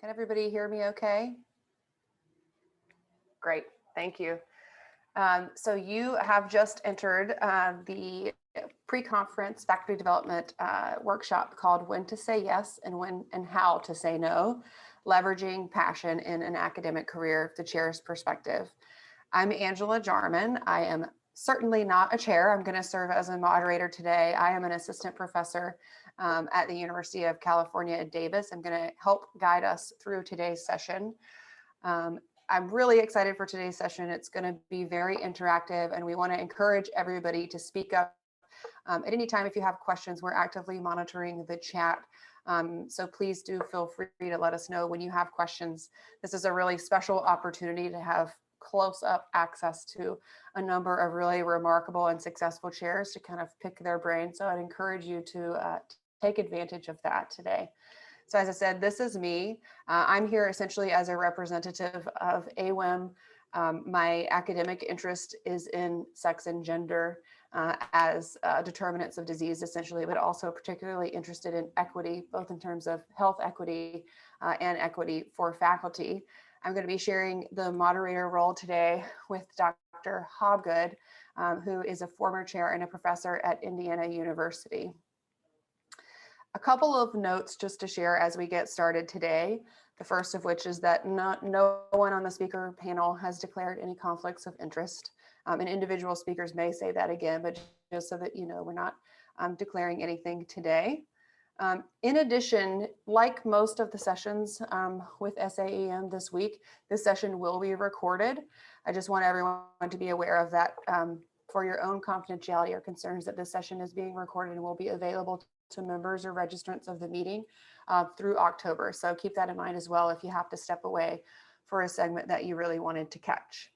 Can everybody hear me okay? Great, thank you. So you have just entered the pre-conference faculty development workshop called When to Say Yes and When and How to Say No, Leveraging Passion in an Academic Career, the Chair's Perspective. I'm Angela Jarman. I am certainly not a chair. I'm going to serve as a moderator today. I am an assistant professor at the University of California at Davis. I'm going to help guide us through today's session. I'm really excited for today's session. It's going to be very interactive, and we want to encourage everybody to speak up at any time if you have questions. We're actively monitoring the chat. So please do feel free to let us know when you have questions. This is a really special opportunity to have close-up access to a number of really remarkable and successful chairs to kind of pick their brain. So I'd encourage you to take advantage of that today. So as I said, this is me. I'm here essentially as a representative of AWIM. My academic interest is in sex and gender as determinants of disease, essentially, but also particularly interested in equity, both in terms of health equity and equity for faculty. I'm going to be sharing the moderator role today with Dr. Hobgood, who is a former chair and a professor at Indiana University. A couple of notes just to share as we get started today. The first of which is that no one on the speaker panel has declared any conflicts of interest. And individual speakers may say that again, but just so that you know, we're not declaring anything today. In addition, like most of the sessions with SAEM this week, this session will be recorded. I just want everyone to be aware of that for your own confidentiality or concerns, that this session is being recorded and will be available to members or registrants of the meeting through October. So keep that in mind as well if you have to step away for a segment that you really wanted to catch.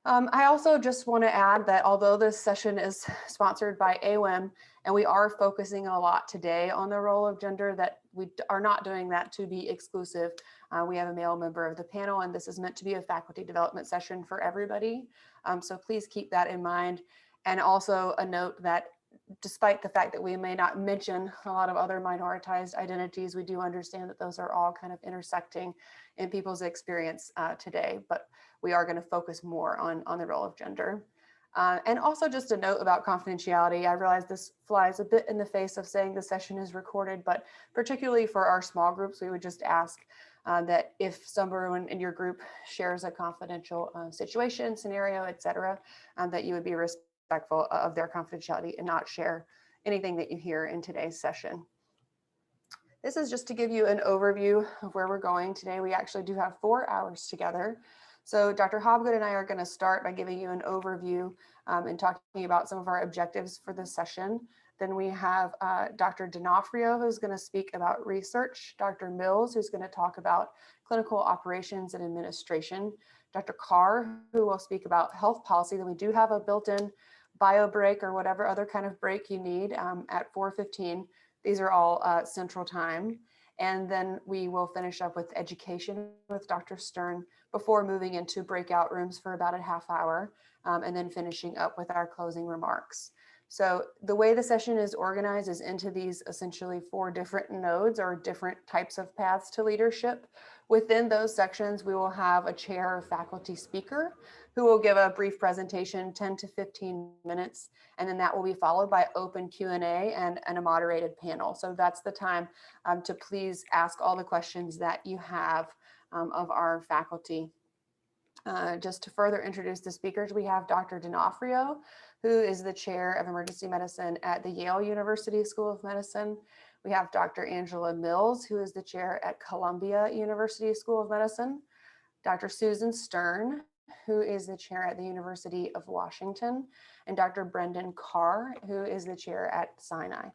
I also just want to add that although this session is sponsored by AWIM and we are focusing a lot today on the role of gender, that we are not doing that to be exclusive. We have a male member of the panel, and this is meant to be a faculty development session for everybody. So please keep that in mind. And also a note that despite the fact that we may not mention a lot of other minoritized identities, we do understand that those are all kind of intersecting in people's experience today, but we are going to focus more on the role of gender. And also just a note about confidentiality. I realize this flies a bit in the face of saying the session is recorded, but particularly for our small groups, we would just ask that if someone in your group shares a confidential situation, scenario, etc., that you would be respectful of their confidentiality and not share anything that you hear in today's session. This is just to give you an overview of where we're going today. We actually do have 4 hours together. So Dr. Hobgood and I are going to start by giving you an overview and talking about some of our objectives for this session. Then we have Dr. D'Onofrio, who's going to speak about research, Dr. Mills, who's going to talk about clinical operations and administration, Dr. Carr, who will speak about health policy. Then we do have a built-in bio break or whatever other kind of break you need at 4:15. These are all Central Time. And then we will finish up with education with Dr. Stern before moving into breakout rooms for about a half hour and then finishing up with our closing remarks. So the way the session is organized is into these essentially 4 different nodes or different types of paths to leadership. Within those sections, we will have a chair or faculty speaker who will give a brief presentation, 10 to 15 minutes, and then that will be followed by open Q&A and a moderated panel. So that's the time to please ask all the questions that you have of our faculty. Just to further introduce the speakers, we have Dr. D'Onofrio, who is the chair of emergency medicine at the Yale University School of Medicine. We have Dr. Angela Mills, who is the chair at Columbia University School of Medicine. Dr. Susan Stern, who is the chair at the University of Washington, and Dr. Brendan Carr, who is the chair at Sinai.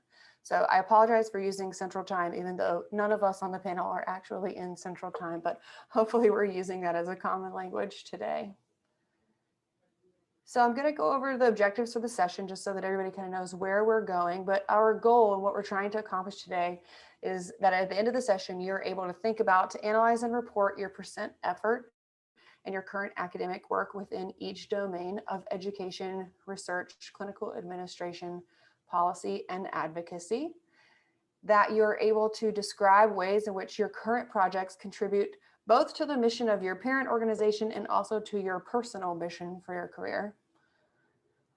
So I apologize for using Central Time, even though none of us on the panel are actually in Central Time, but hopefully we're using that as a common language today. So I'm going to go over the objectives for the session just so that everybody kind of knows where we're going. But our goal and what we're trying to accomplish today is that at the end of the session, you're able to think about, to analyze and report your percent effort and your current academic work within each domain of education, research, clinical administration, policy, and advocacy. that you're able to describe ways in which your current projects contribute both to the mission of your parent organization and also to your personal mission for your career.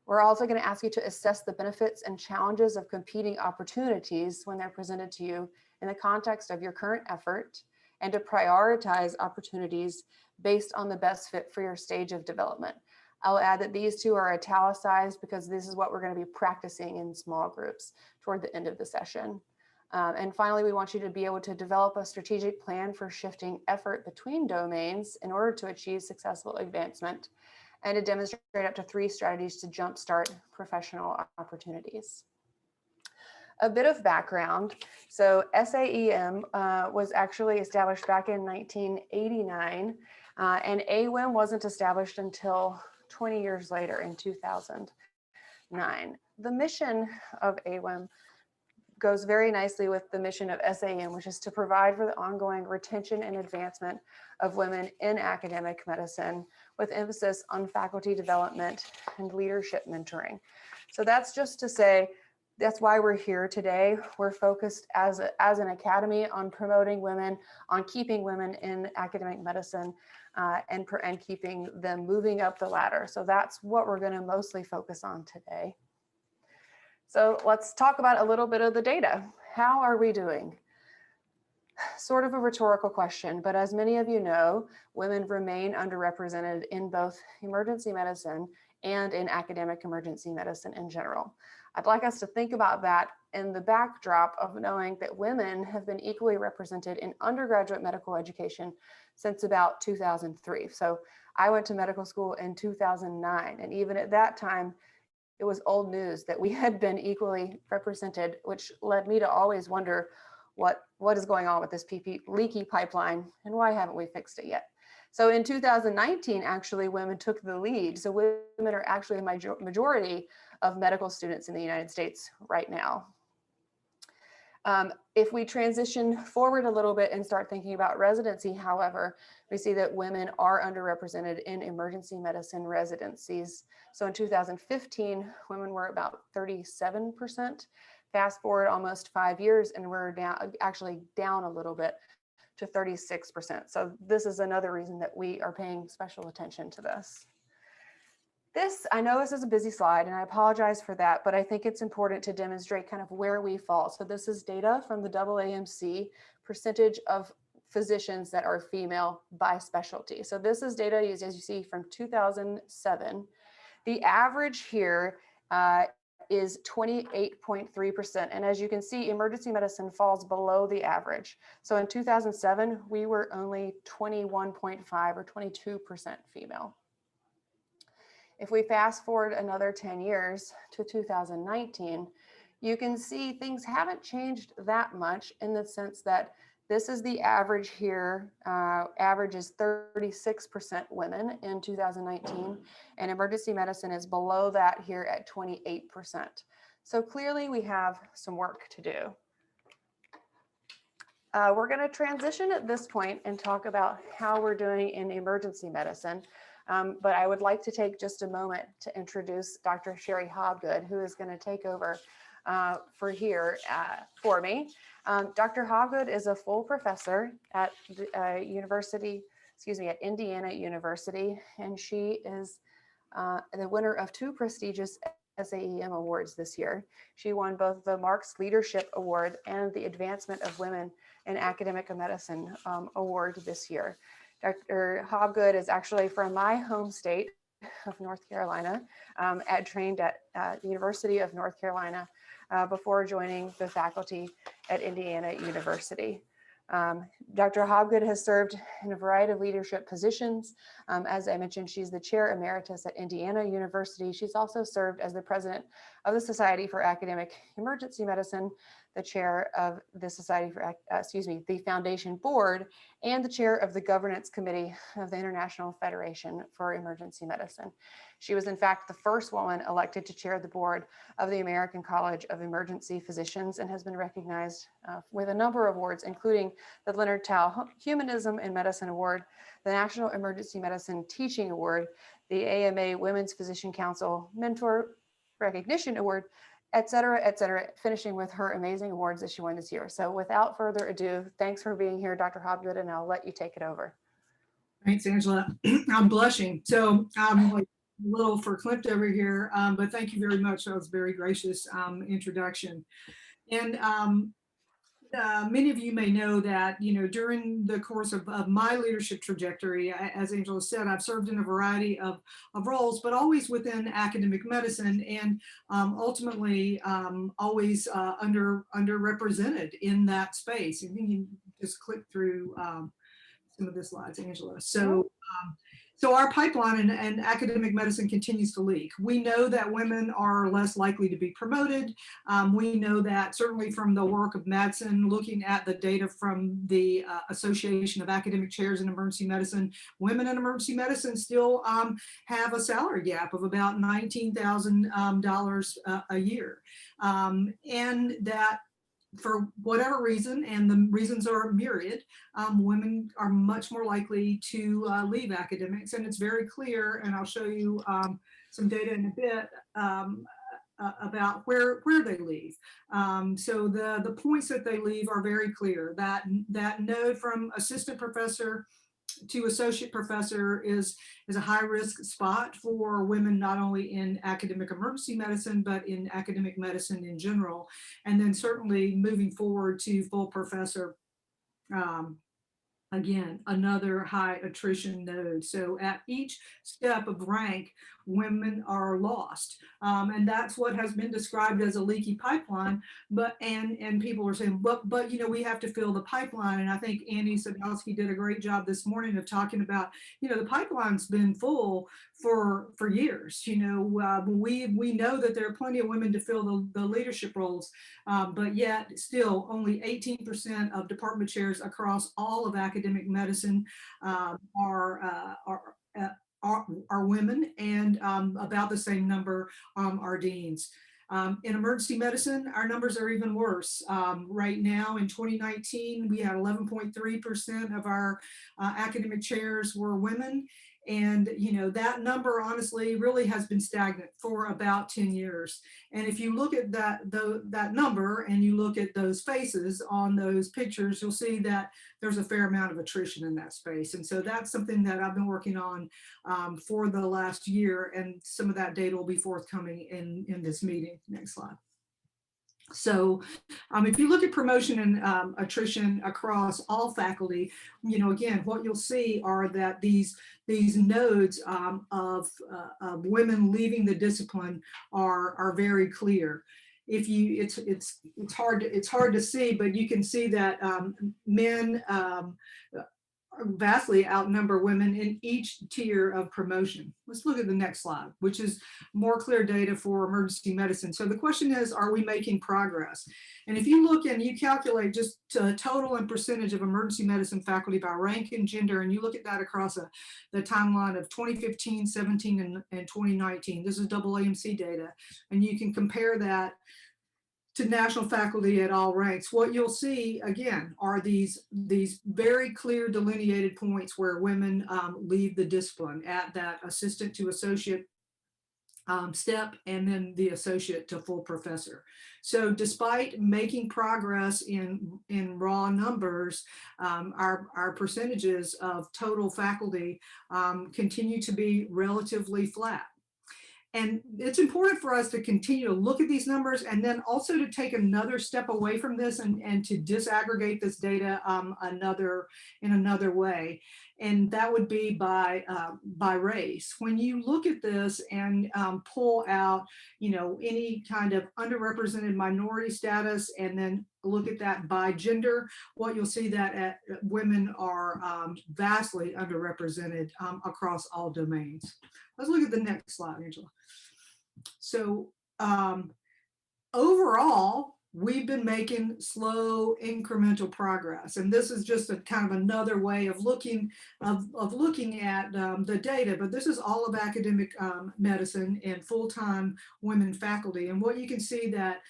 We're also going to ask you to assess the benefits and challenges of competing opportunities when they're presented to you in the context of your current effort, and to prioritize opportunities based on the best fit for your stage of development. I'll add that these two are italicized because this is what we're going to be practicing in small groups toward the end of the session. And finally, we want you to be able to develop a strategic plan for shifting effort between domains in order to achieve successful advancement, and to demonstrate up to 3 strategies to jumpstart professional opportunities. A bit of background. So SAEM was actually established back in 1989, and AWIM wasn't established until 20 years later in 2009. The mission of AWIM goes very nicely with the mission of SAM, which is to provide for the ongoing retention and advancement of women in academic medicine, with emphasis on faculty development and leadership mentoring. So that's just to say, that's why we're here today. We're focused as an academy on promoting women, on keeping women in academic medicine, and keeping them moving up the ladder. So that's what we're going to mostly focus on today. So let's talk about a little bit of the data. How are we doing? Sort of a rhetorical question, but as many of you know, women remain underrepresented in both emergency medicine and in academic emergency medicine in general. I'd like us to think about that in the backdrop of knowing that women have been equally represented in undergraduate medical education since about 2003. So I went to medical school in 2009, and even at that time, it was old news that we had been equally represented, which led me to always wonder what is going on with this leaky pipeline and why haven't we fixed it yet? So in 2019, actually, women took the lead. So women are actually a majority of medical students in the United States right now. If we transition forward a little bit and start thinking about residency, however, we see that women are underrepresented in emergency medicine residencies. So in 2015, women were about 37%. Fast forward almost 5 years, and we're actually down a little bit to 36%. So this is another reason that we are paying special attention to this. I know this is a busy slide, and I apologize for that, but I think it's important to demonstrate kind of where we fall. So this is data from the AAMC, percentage of physicians that are female by specialty. So this is data, as you see, from 2007. The average here is 28.3%. And as you can see, emergency medicine falls below the average. So in 2007, we were only 21.5 or 22% female. If we fast forward another 10 years to 2019, you can see things haven't changed that much, in the sense that this is the average here. Average is 36% women in 2019, and emergency medicine is below that here at 28%. So clearly we have some work to do. We're going to transition at this point and talk about how we're doing in emergency medicine. But I would like to take just a moment to introduce Dr. Sherry Hobgood, who is going to take over for me. Dr. Hobgood is a full professor at the at Indiana University, and she is the winner of 2 prestigious SAEM awards this year. She won both the Marks Leadership Award and the Advancement of Women in Academic Medicine Award this year. Dr. Hobgood is actually from my home state of North Carolina, trained at the University of North Carolina before joining the faculty at Indiana University. Dr. Hobgood has served in a variety of leadership positions. As I mentioned, she's the chair emeritus at Indiana University. She's also served as the president of the Society for Academic Emergency Medicine, the chair of the Society for, the Foundation Board, and the chair of the Governance Committee of the International Federation for Emergency Medicine. She was, in fact, the first woman elected to chair the board of the American College of Emergency Physicians, and has been recognized with a number of awards, including the Leonard Tao Humanism in Medicine Award, the National Emergency Medicine Teaching Award, the AMA Women's Physician Council Mentor Recognition Award, et cetera, finishing with her amazing awards that she won this year. So without further ado, thanks for being here, Dr. Hobgood, and I'll let you take it over. Thanks, Angela. I'm blushing. So I'm like a little verklempt over here, but thank you very much. That was a very gracious introduction. And many of you may know that, during the course of my leadership trajectory, as Angela said, I've served in a variety of roles, but always within academic medicine, and ultimately always underrepresented in that space. And you can just click through some of the slides, Angela. So our pipeline in academic medicine continues to leak. We know that women are less likely to be promoted. We know that certainly from the work of Madsen, looking at the data from the Association of Academic Chairs in Emergency Medicine, women in emergency medicine still have a salary gap of about $19,000 a year. And that for whatever reason, and the reasons are myriad, women are much more likely to leave academics. And it's very clear, and I'll show you some data in a bit about where they leave. So the points that they leave are very clear. That node from assistant professor to associate professor is a high risk spot for women, not only in academic emergency medicine, but in academic medicine in general. And then certainly moving forward to full professor, again, another high attrition node. So at each step of rank, women are lost. And that's what has been described as a leaky pipeline. And people are saying, but we have to fill the pipeline. And I think Annie Sadowski did a great job this morning of talking about, the pipeline's been full for years. We know that there are plenty of women to fill the leadership roles, but yet still only 18% of department chairs across all of academic medicine are women, and about the same number are deans. In emergency medicine, our numbers are even worse. Right now in 2019, we had 11.3% of our academic chairs were women. And that number honestly really has been stagnant for about 10 years. And if you look at that number and you look at those faces on those pictures, you'll see that there's a fair amount of attrition in that space. And so that's something that I've been working on for the last year, and some of that data will be forthcoming in this meeting. Next slide. So if you look at promotion and attrition across all faculty, again, what you'll see are that these nodes of women leaving the discipline are very clear. It's hard to see, but you can see that men vastly outnumber women in each tier of promotion. Let's look at the next slide, which is more clear data for emergency medicine. So the question is, are we making progress? And if you look and you calculate just total and percentage of emergency medicine faculty by rank and gender, and you look at that across the timeline of 2015, 17, and 2019, this is AAMC data, and you can compare that to national faculty at all ranks, what you'll see again are these very clear delineated points where women leave the discipline at that assistant to associate step, and then the associate to full professor. So despite making progress in raw numbers, our percentages of total faculty continue to be relatively flat. And it's important for us to continue to look at these numbers, and then also to take another step away from this and to disaggregate this data in another way. And that would be by race. When you look at this and pull out, any kind of underrepresented minority status, and then look at that by gender, what you'll see that women are vastly underrepresented across all domains. Let's look at the next slide, Angela. So overall, we've been making slow incremental progress, and this is just a kind of another way of looking at the data. But this is all of academic medicine and full-time women faculty, and what you can see that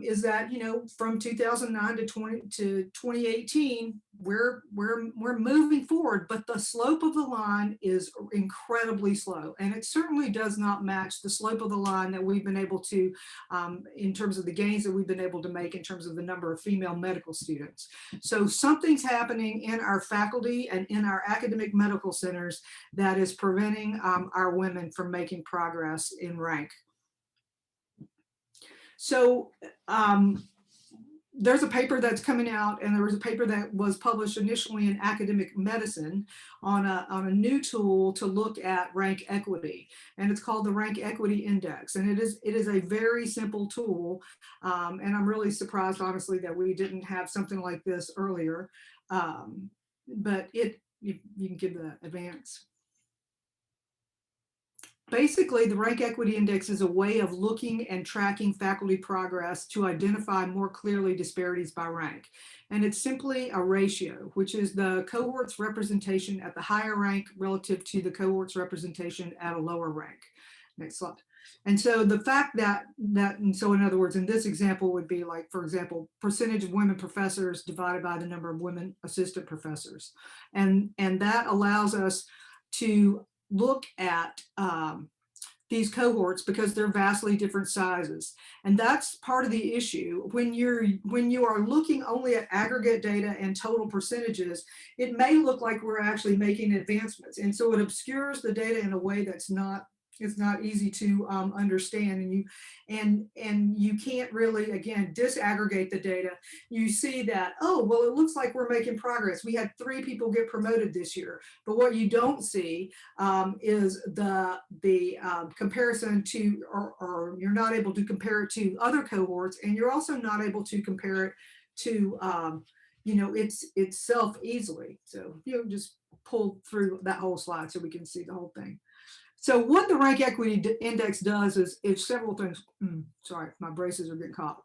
is that, from 2009 to 2018, we're moving forward, but the slope of the line is incredibly slow, and it certainly does not match the slope of the line that we've been able to, in terms of the gains that we've been able to make in terms of the number of female medical students. So something's happening in our faculty and in our academic medical centers that is preventing our women from making progress in rank. So there's a paper that's coming out, and there was a paper that was published initially in Academic Medicine on a new tool to look at rank equity, and it's called the Rank Equity Index. And it is a very simple tool, and I'm really surprised, honestly, that we didn't have something like this earlier. But you can give the advance. Basically, the Rank Equity Index is a way of looking and tracking faculty progress to identify more clearly disparities by rank. And it's simply a ratio, which is the cohort's representation at the higher rank relative to the cohort's representation at a lower rank. Next slide. And so the fact and so in other words, in this example would be like, for example, percentage of women professors divided by the number of women assistant professors. And that allows us to look at these cohorts because they're vastly different sizes. And that's part of the issue. When you are looking only at aggregate data and total percentages, it may look like we're actually making advancements. And so it obscures the data in a way that's it's not easy to understand, and you can't really, again, disaggregate the data. You see that, oh, well, it looks like we're making progress. We had 3 people get promoted this year, but what you don't see is the comparison to, or you're not able to compare it to other cohorts, and you're also not able to compare it to itself easily. So just pull through that whole slide so we can see the whole thing. So what the Rank Equity Index does is several things. Sorry, my braces are getting caught.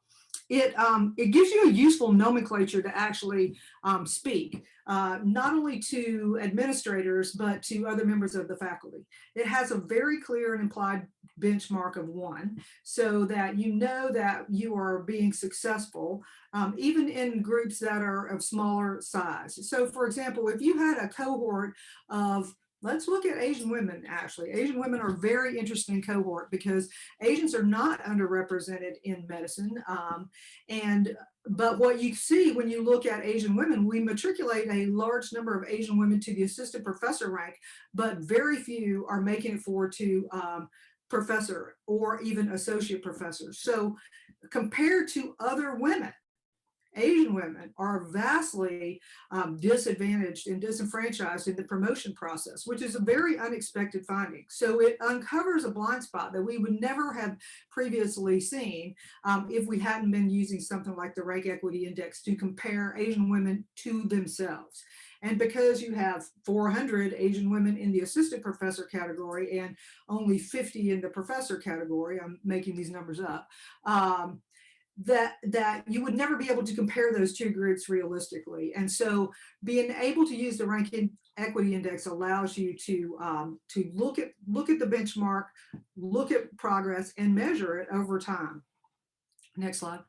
It gives you a useful nomenclature to actually speak, not only to administrators, but to other members of the faculty. It has a very clear and implied benchmark of 1, so that you know that you are being successful, even in groups that are of smaller size. So for example, if you had a cohort of, let's look at Asian women, actually. Asian women are a very interesting cohort because Asians are not underrepresented in medicine. But what you see when you look at Asian women, we matriculate a large number of Asian women to the assistant professor rank, but very few are making it forward to professor or even associate professor. So compared to other women, Asian women are vastly disadvantaged and disenfranchised in the promotion process, which is a very unexpected finding. So it uncovers a blind spot that we would never have previously seen if we hadn't been using something like the Rank Equity Index to compare Asian women to themselves. And because you have 400 Asian women in the assistant professor category and only 50 in the professor category, I'm making these numbers up, that you would never be able to compare those 2 groups realistically. And so being able to use the Rank Equity Index allows you to look at the benchmark, look at progress, and measure it over time. Next slide.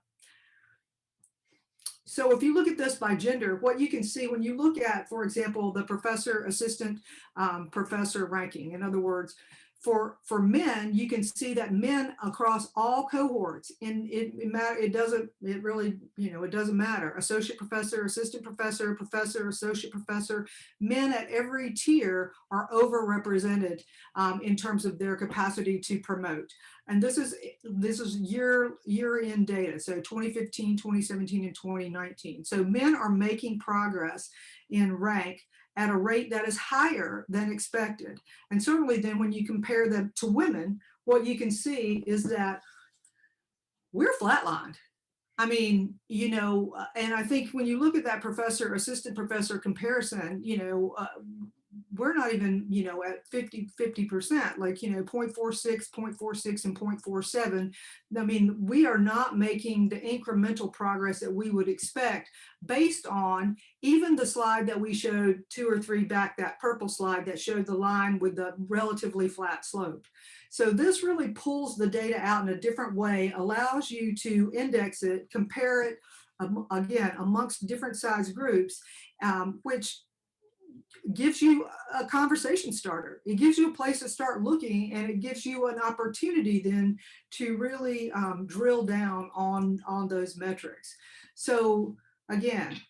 So if you look at this by gender, what you can see when you look at, for example, the professor, assistant professor ranking, in other words, for men, you can see that men across all cohorts, it doesn't matter. Associate professor, assistant professor, professor, associate professor, men at every tier are overrepresented in terms of their capacity to promote. And this is year-in data, so 2015, 2017, and 2019. So men are making progress in rank at a rate that is higher than expected. And certainly then when you compare them to women, what you can see is that we're flatlined. I mean, and I think when you look at that professor, assistant professor comparison, we're not even, at 50%, like, 0.46, 0.46, and 0.47. I mean, we are not making the incremental progress that we would expect based on even the slide that we showed 2 or 3 back, that purple slide that showed the line with the relatively flat slope. So this really pulls the data out in a different way, allows you to index it, compare it, again, amongst different size groups, which gives you a conversation starter. It gives you a place to start looking, and it gives you an opportunity then to really drill down on those metrics. So again,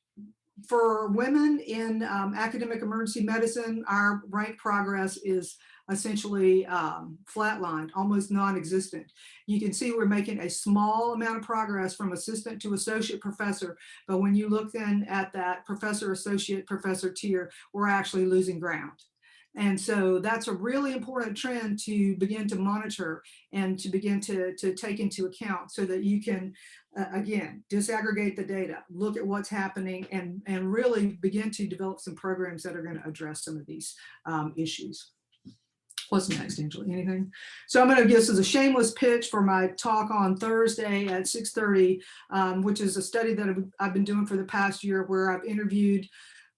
for women in academic emergency medicine, our rank progress is essentially flatlined, almost non-existent. You can see we're making a small amount of progress from assistant to associate professor, but when you look then at that professor, associate professor tier, we're actually losing ground. And so that's a really important trend to begin to monitor and to begin to take into account, so that you can, again, disaggregate the data, look at what's happening, and really begin to develop some programs that are going to address some of these issues. What's next, Angela? Anything? So I'm going to give this as a shameless pitch for my talk on Thursday at 6:30, which is a study that I've been doing for the past year, where I've interviewed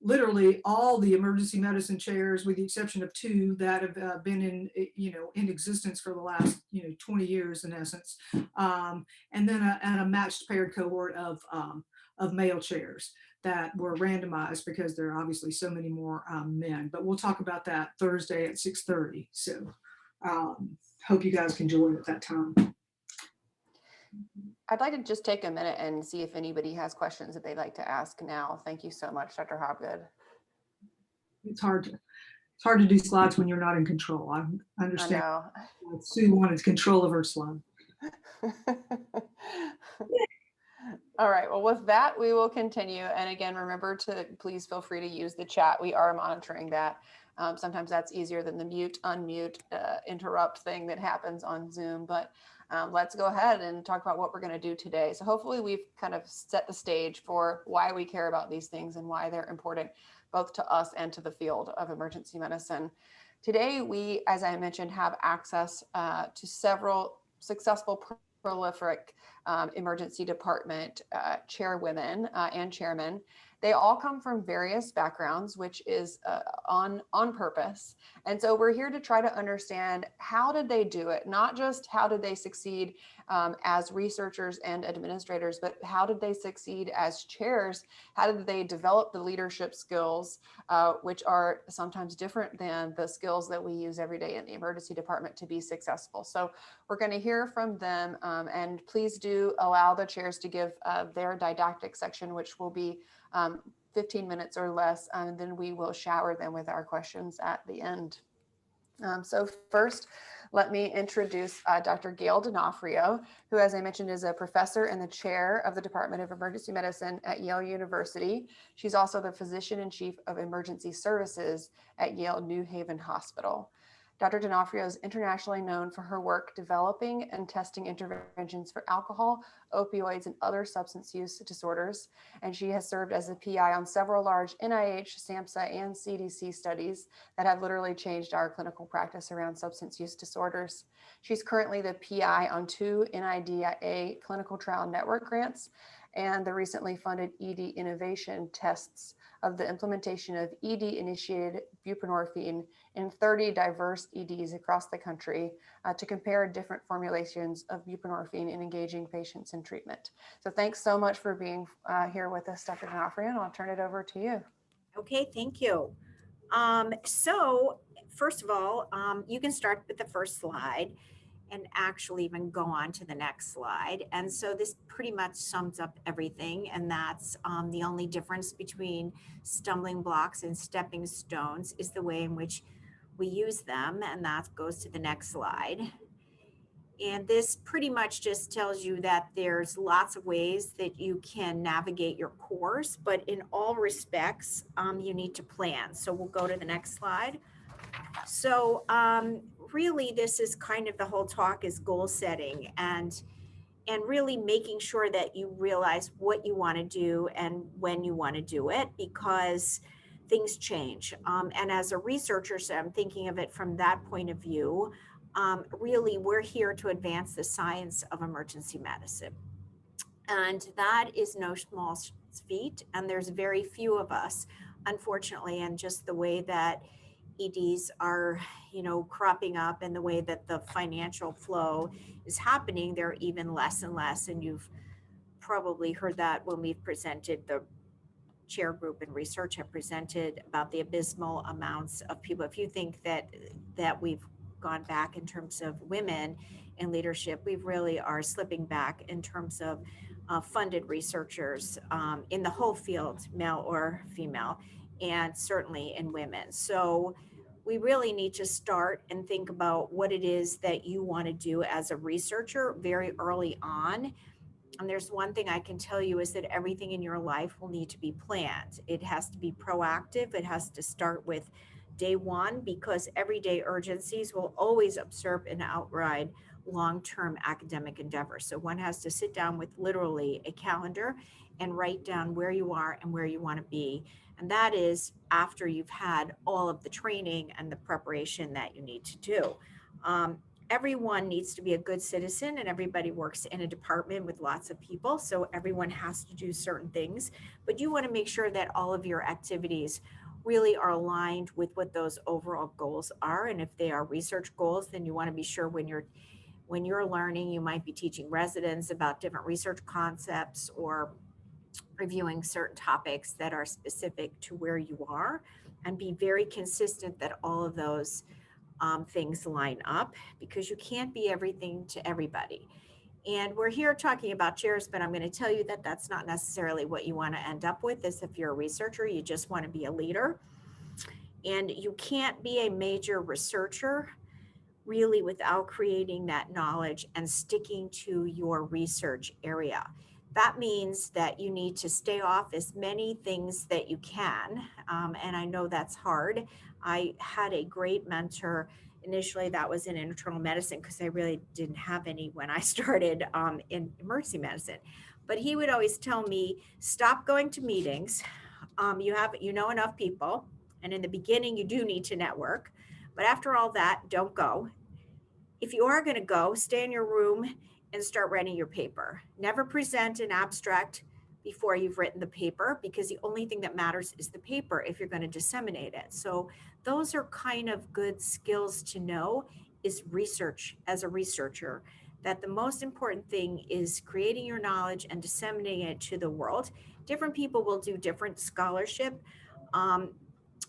literally all the emergency medicine chairs, with the exception of 2 that have been in existence for the last 20 years in essence, and then a matched paired cohort of male chairs that were randomized, because there are obviously so many more men. But we'll talk about that Thursday at 6:30. So hope you guys can join at that time. I'd like to just take a minute and see if anybody has questions that they'd like to ask now. Thank you so much, Dr. Hobgood. It's hard to do slides when you're not in control. I understand. I know. Sue wanted control of her slide. All right, well, with that, we will continue. And again, remember to please feel free to use the chat. We are monitoring that. Sometimes that's easier than the mute, unmute, interrupt thing that happens on Zoom. But let's go ahead and talk about what we're going to do today. So hopefully we've kind of set the stage for why we care about these things and why they're important, both to us and to the field of emergency medicine. Today, we, as I mentioned, have access to several successful prolific emergency department chairwomen and chairmen. They all come from various backgrounds, which is on purpose. And so we're here to try to understand, how did they do it? Not just how did they succeed as researchers and administrators, but how did they succeed as chairs? How did they develop the leadership skills, which are sometimes different than the skills that we use every day in the emergency department to be successful? So we're going to hear from them, and please do allow the chairs to give their didactic section, which will be 15 minutes or less, and then we will shower them with our questions at the end. So first, let me introduce Dr. Gail D'Onofrio, who, as I mentioned, is a professor and the chair of the Department of Emergency Medicine at Yale University. She's also the physician-in-chief of emergency services at Yale New Haven Hospital. Dr. D'Onofrio is internationally known for her work developing and testing interventions for alcohol, opioids, and other substance use disorders. And she has served as a PI on several large NIH, SAMHSA, and CDC studies that have literally changed our clinical practice around substance use disorders. She's currently the PI on 2 NIDIA clinical trial network grants and the recently funded ED innovation tests of the implementation of ED-initiated buprenorphine in 30 diverse EDs across the country to compare different formulations of buprenorphine in engaging patients in treatment. So thanks so much for being here with us, Dr. D'Onofrio, and I'll turn it over to you. Okay, thank you. So first of all, you can start with the first slide and actually even go on to the next slide. And so this pretty much sums up everything. And that's the only difference between stumbling blocks and stepping stones is the way in which we use them. And that goes to the next slide. And this pretty much just tells you that there's lots of ways that you can navigate your course, but in all respects, you need to plan. So we'll go to the next slide. So really, this is kind of the whole talk is goal setting and really making sure that you realize what you want to do and when you want to do it, because things change. And as a researcher, so I'm thinking of it from that point of view, really, we're here to advance the science of emergency medicine. And that is no small feat. And there's very few of us, unfortunately, and just the way that EDs are, cropping up and the way that the financial flow is happening, there are even less and less. And you've probably heard that when we've presented, the chair group and research have presented about the abysmal amounts of people. If you think that we've gone back in terms of women in leadership, we really are slipping back in terms of funded researchers in the whole field, male or female, and certainly in women. So we really need to start and think about what it is that you want to do as a researcher very early on. And there's one thing I can tell you is that everything in your life will need to be planned. It has to be proactive. It has to start with day one, because everyday urgencies will always usurp and outride long-term academic endeavors. So one has to sit down with literally a calendar and write down where you are and where you want to be. And that is after you've had all of the training and the preparation that you need to do. Everyone needs to be a good citizen, and everybody works in a department with lots of people. So everyone has to do certain things, but you want to make sure that all of your activities really are aligned with what those overall goals are. And if they are research goals, then you want to be sure when you're learning, you might be teaching residents about different research concepts or reviewing certain topics that are specific to where you are, and be very consistent that all of those things line up, because you can't be everything to everybody. And we're here talking about chairs, but I'm going to tell you that that's not necessarily what you want to end up with. Is if you're a researcher, you just want to be a leader. And you can't be a major researcher really without creating that knowledge and sticking to your research area. That means that you need to stay off as many things that you can. And I know that's hard. I had a great mentor. Initially, that was in internal medicine, because I really didn't have any when I started in emergency medicine. But he would always tell me, stop going to meetings. You know enough people. And in the beginning, you do need to network. But after all that, don't go. If you are going to go, stay in your room and start writing your paper. Never present an abstract before you've written the paper, because the only thing that matters is the paper if you're going to disseminate it. So those are kind of good skills to know, is research as a researcher, that the most important thing is creating your knowledge and disseminating it to the world. Different people will do different scholarship.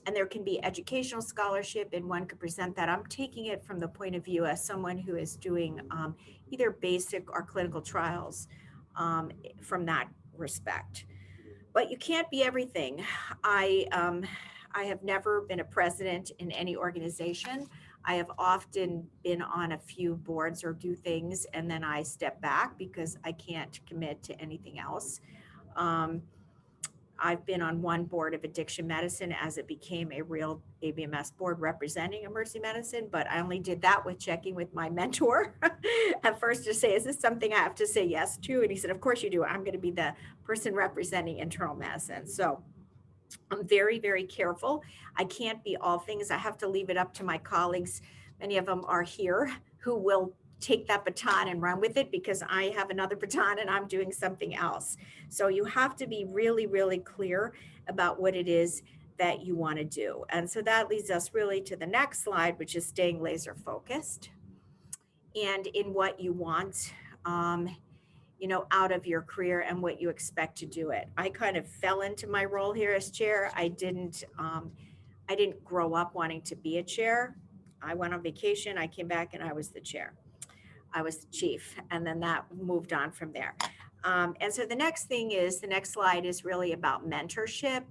And there can be educational scholarship, and one could present that. I'm taking it from the point of view as someone who is doing either basic or clinical trials from that respect. But you can't be everything. I have never been a president in any organization. I have often been on a few boards or do things, and then I step back because I can't commit to anything else. I've been on one board of addiction medicine as it became a real ABMS board representing emergency medicine, but I only did that with checking with my mentor at first to say, is this something I have to say yes to? And he said, of course you do. I'm going to be the person representing internal medicine. So I'm very, very careful. I can't be all things. I have to leave it up to my colleagues. Many of them are here who will take that baton and run with it, because I have another baton and I'm doing something else. So you have to be really, really clear about what it is that you want to do. And so that leads us really to the next slide, which is staying laser focused and in what you want, out of your career and what you expect to do it. I kind of fell into my role here as chair. I didn't grow up wanting to be a chair. I went on vacation, I came back, and I was the chair. I was the chief, and then that moved on from there. And so the next slide is really about mentorship.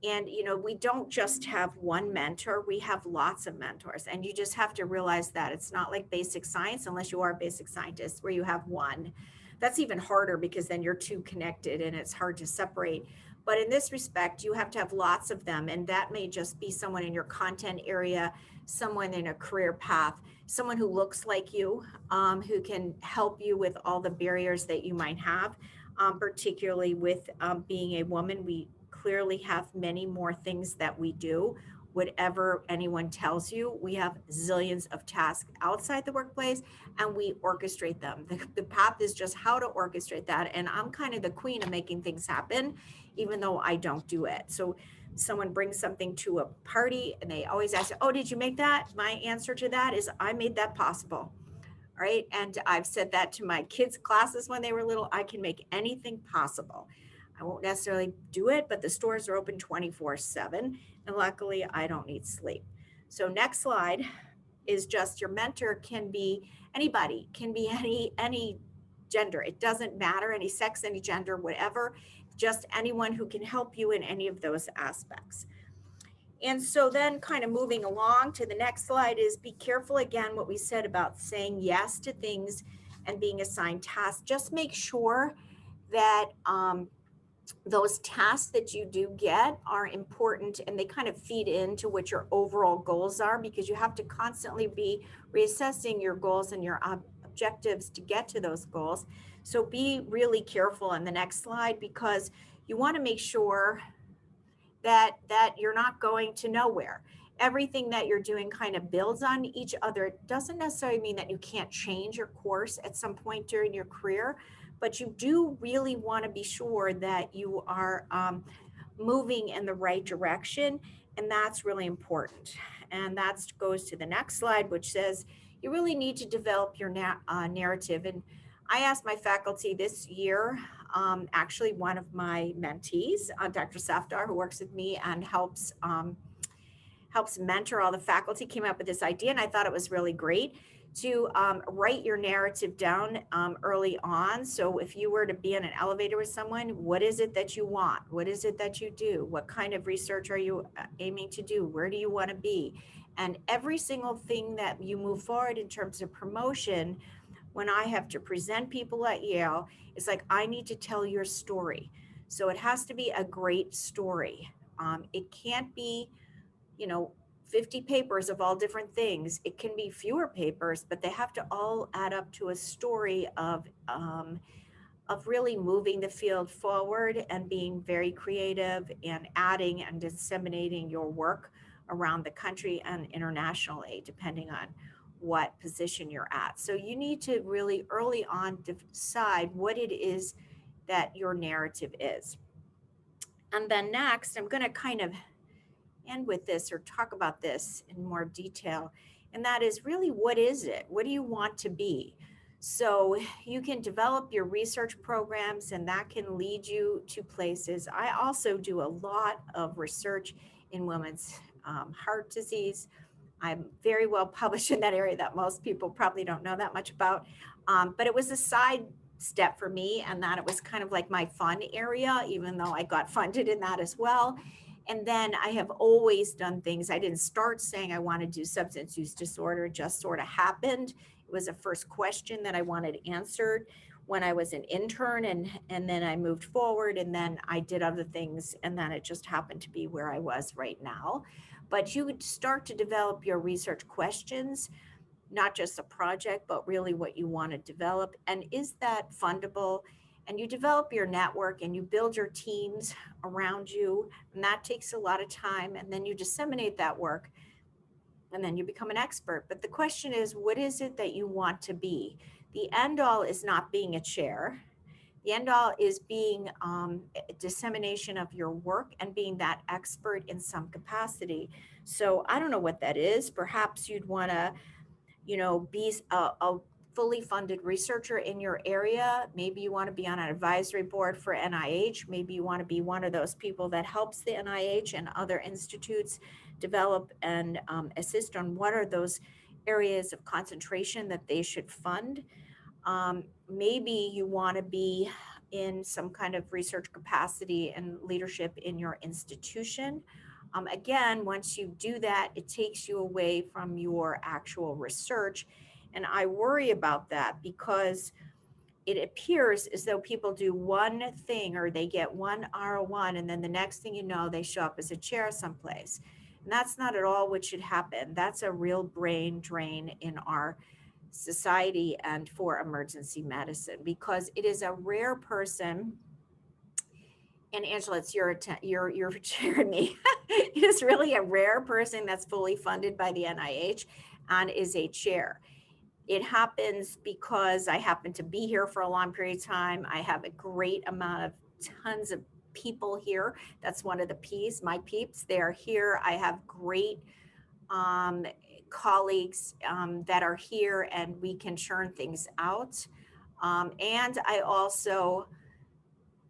And, we don't just have one mentor, we have lots of mentors. And you just have to realize that it's not like basic science, unless you are a basic scientist, where you have one. That's even harder, because then you're too connected and it's hard to separate. But in this respect, you have to have lots of them. And that may just be someone in your content area, someone in a career path, someone who looks like you, who can help you with all the barriers that you might have, particularly with being a woman. We clearly have many more things that we do. Whatever anyone tells you, we have zillions of tasks outside the workplace and we orchestrate them. The path is just how to orchestrate that. And I'm kind of the queen of making things happen, even though I don't do it. So someone brings something to a party and they always ask, oh, did you make that? My answer to that is I made that possible. Right. And I've said that to my kids' classes when they were little, I can make anything possible. I won't necessarily do it, but the stores are open 24/7. And luckily, I don't need sleep. So next slide is just your mentor can be anybody, can be any gender. It doesn't matter, any sex, any gender, whatever, just anyone who can help you in any of those aspects. And so then kind of moving along to the next slide is be careful again what we said about saying yes to things and being assigned tasks. Just make sure that those tasks that you do get are important and they kind of feed into what your overall goals are, because you have to constantly be reassessing your goals and your objectives to get to those goals. So be really careful in the next slide, because you want to make sure that you're not going to nowhere. Everything that you're doing kind of builds on each other. It doesn't necessarily mean that you can't change your course at some point during your career, but you do really want to be sure that you are moving in the right direction, and that's really important. And that goes to the next slide, which says you really need to develop your narrative. And I asked my faculty this year, actually one of my mentees, Dr. Safdar, who works with me and helps mentor all the faculty, came up with this idea, and I thought it was really great to write your narrative down early on. So if you were to be in an elevator with someone, what is it that you want? What is it that you do? What kind of research are you aiming to do? Where do you want to be? And every single thing that you move forward in terms of promotion, when I have to present people at Yale, it's like, I need to tell your story. So it has to be a great story. It can't be, 50 papers of all different things. It can be fewer papers, but they have to all add up to a story of really moving the field forward and being very creative and adding and disseminating your work around the country and internationally, depending on what position you're at. So you need to really early on decide what it is that your narrative is. And then next, I'm going to kind of end with this or talk about this in more detail. And that is really, what is it? What do you want to be? So you can develop your research programs and that can lead you to places. I also do a lot of research in women's heart disease. I'm very well published in that area that most people probably don't know that much about. But it was a side step for me, and that it was kind of like my fun area, even though I got funded in that as well. And then I have always done things. I didn't start saying I want to do substance use disorder, it just sort of happened. It was a first question that I wanted answered when I was an intern, and then I moved forward, and then I did other things, and then it just happened to be where I was right now. But you would start to develop your research questions, not just a project, but really what you want to develop. And is that fundable? And you develop your network and you build your teams around you. And that takes a lot of time. And then you disseminate that work and then you become an expert. But the question is, what is it that you want to be? The end all is not being a chair. The end all is being a dissemination of your work and being that expert in some capacity. So I don't know what that is. Perhaps you'd want to, be a fully funded researcher in your area. Maybe you want to be on an advisory board for NIH. Maybe you want to be one of those people that helps the NIH and other institutes develop and assist on what are those areas of concentration that they should fund. Maybe you want to be in some kind of research capacity and leadership in your institution. Again, once you do that, it takes you away from your actual research. And I worry about that because it appears as though people do one thing or they get one R01 and then the next thing you know, they show up as a chair someplace. And that's not at all what should happen. That's a real brain drain in our society and for emergency medicine, because it is a rare person and Angela, it's you're chairing me. It is really a rare person that's fully funded by the NIH and is a chair. It happens because I happen to be here for a long period of time. I have a great amount of tons of people here. That's one of the P's, my peeps. They are here. I have great colleagues that are here, and we can churn things out. And I also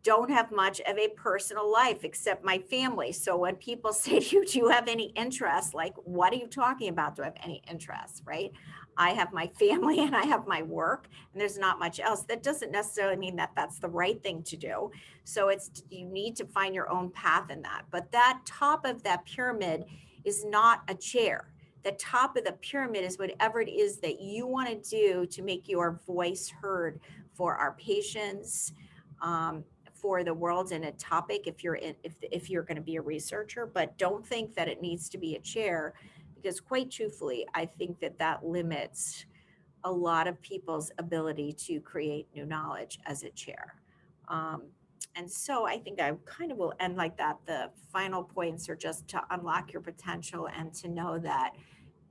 don't have much of a personal life except my family. So when people say to you, do you have any interest? Like, what are you talking about? Do I have any interest? Right? I have my family and I have my work, and there's not much else. That doesn't necessarily mean that that's the right thing to do. So you need to find your own path in that. But that top of that pyramid is not a chair. The top of the pyramid is whatever it is that you want to do to make your voice heard for our patients, for the world in a topic, if you're going to be a researcher. But don't think that it needs to be a chair, because quite truthfully, I think that limits a lot of people's ability to create new knowledge as a chair. And so I think I kind of will end like that. The final points are just to unlock your potential and to know that,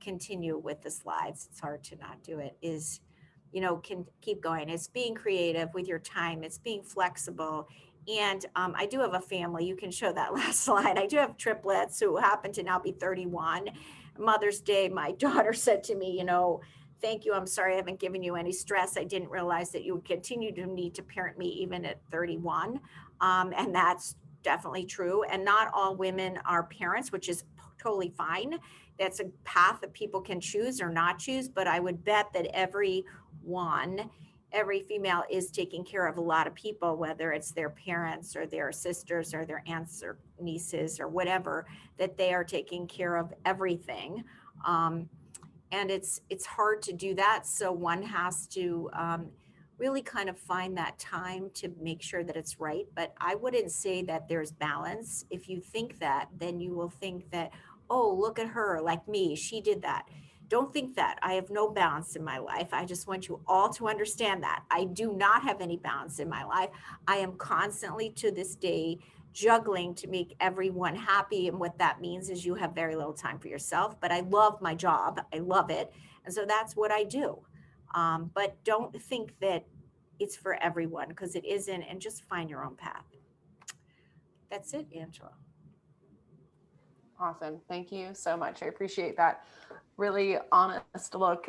continue with the slides, it's hard to not do it, is, can keep going. It's being creative with your time. It's being flexible. And I do have a family. You can show that last slide. I do have triplets who happen to now be 31. Mother's Day, my daughter said to me, thank you. I'm sorry I haven't given you any stress. I didn't realize that you would continue to need to parent me even at 31. And that's definitely true. And not all women are parents, which is totally fine. That's a path that people can choose or not choose. But I would bet that every female is taking care of a lot of people, whether it's their parents or their sisters or their aunts or nieces or whatever, that they are taking care of everything. And it's hard to do that. So one has to really kind of find that time to make sure that it's right. But I wouldn't say that there's balance. If you think that, then you will think that, oh, look at her, like me, she did that. Don't think that. I have no balance in my life. I just want you all to understand that. I do not have any balance in my life. I am constantly, to this day, juggling to make everyone happy. And what that means is you have very little time for yourself. But I love my job. I love it. And so that's what I do. But don't think that it's for everyone, because it isn't. And just find your own path. That's it, Angela. Awesome. Thank you so much. I appreciate that really honest look.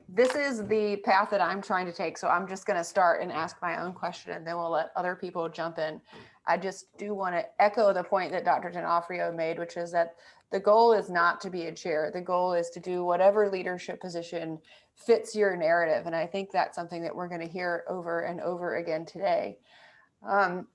This is the path that I'm trying to take. So I'm just going to start and ask my own question, and then we'll let other people jump in. I just do want to echo the point that Dr. D'Onofrio made, which is that the goal is not to be a chair. The goal is to do whatever leadership position fits your narrative. And I think that's something that we're going to hear over and over again today.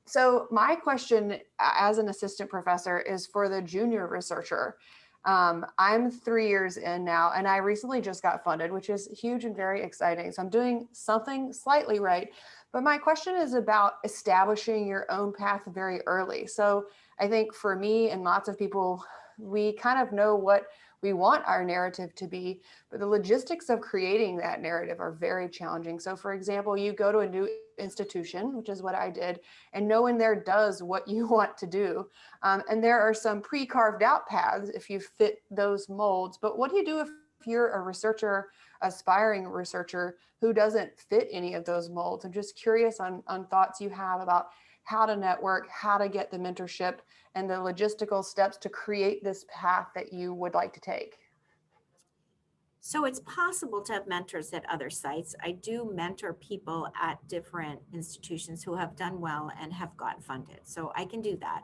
So my question as an assistant professor is for the junior researcher. I'm 3 years in now, and I recently just got funded, which is huge and very exciting. So I'm doing something slightly right. But my question is about establishing your own path very early. So I think for me and lots of people, we kind of know what we want our narrative to be, but the logistics of creating that narrative are very challenging. So for example, you go to a new institution, which is what I did, and no one there does what you want to do. And there are some pre-carved out paths if you fit those molds. But what do you do if you're a researcher, aspiring researcher who doesn't fit any of those molds? I'm just curious on thoughts you have about how to network, how to get the mentorship, and the logistical steps to create this path that you would like to take. So it's possible to have mentors at other sites. I do mentor people at different institutions who have done well and have gotten funded. So I can do that.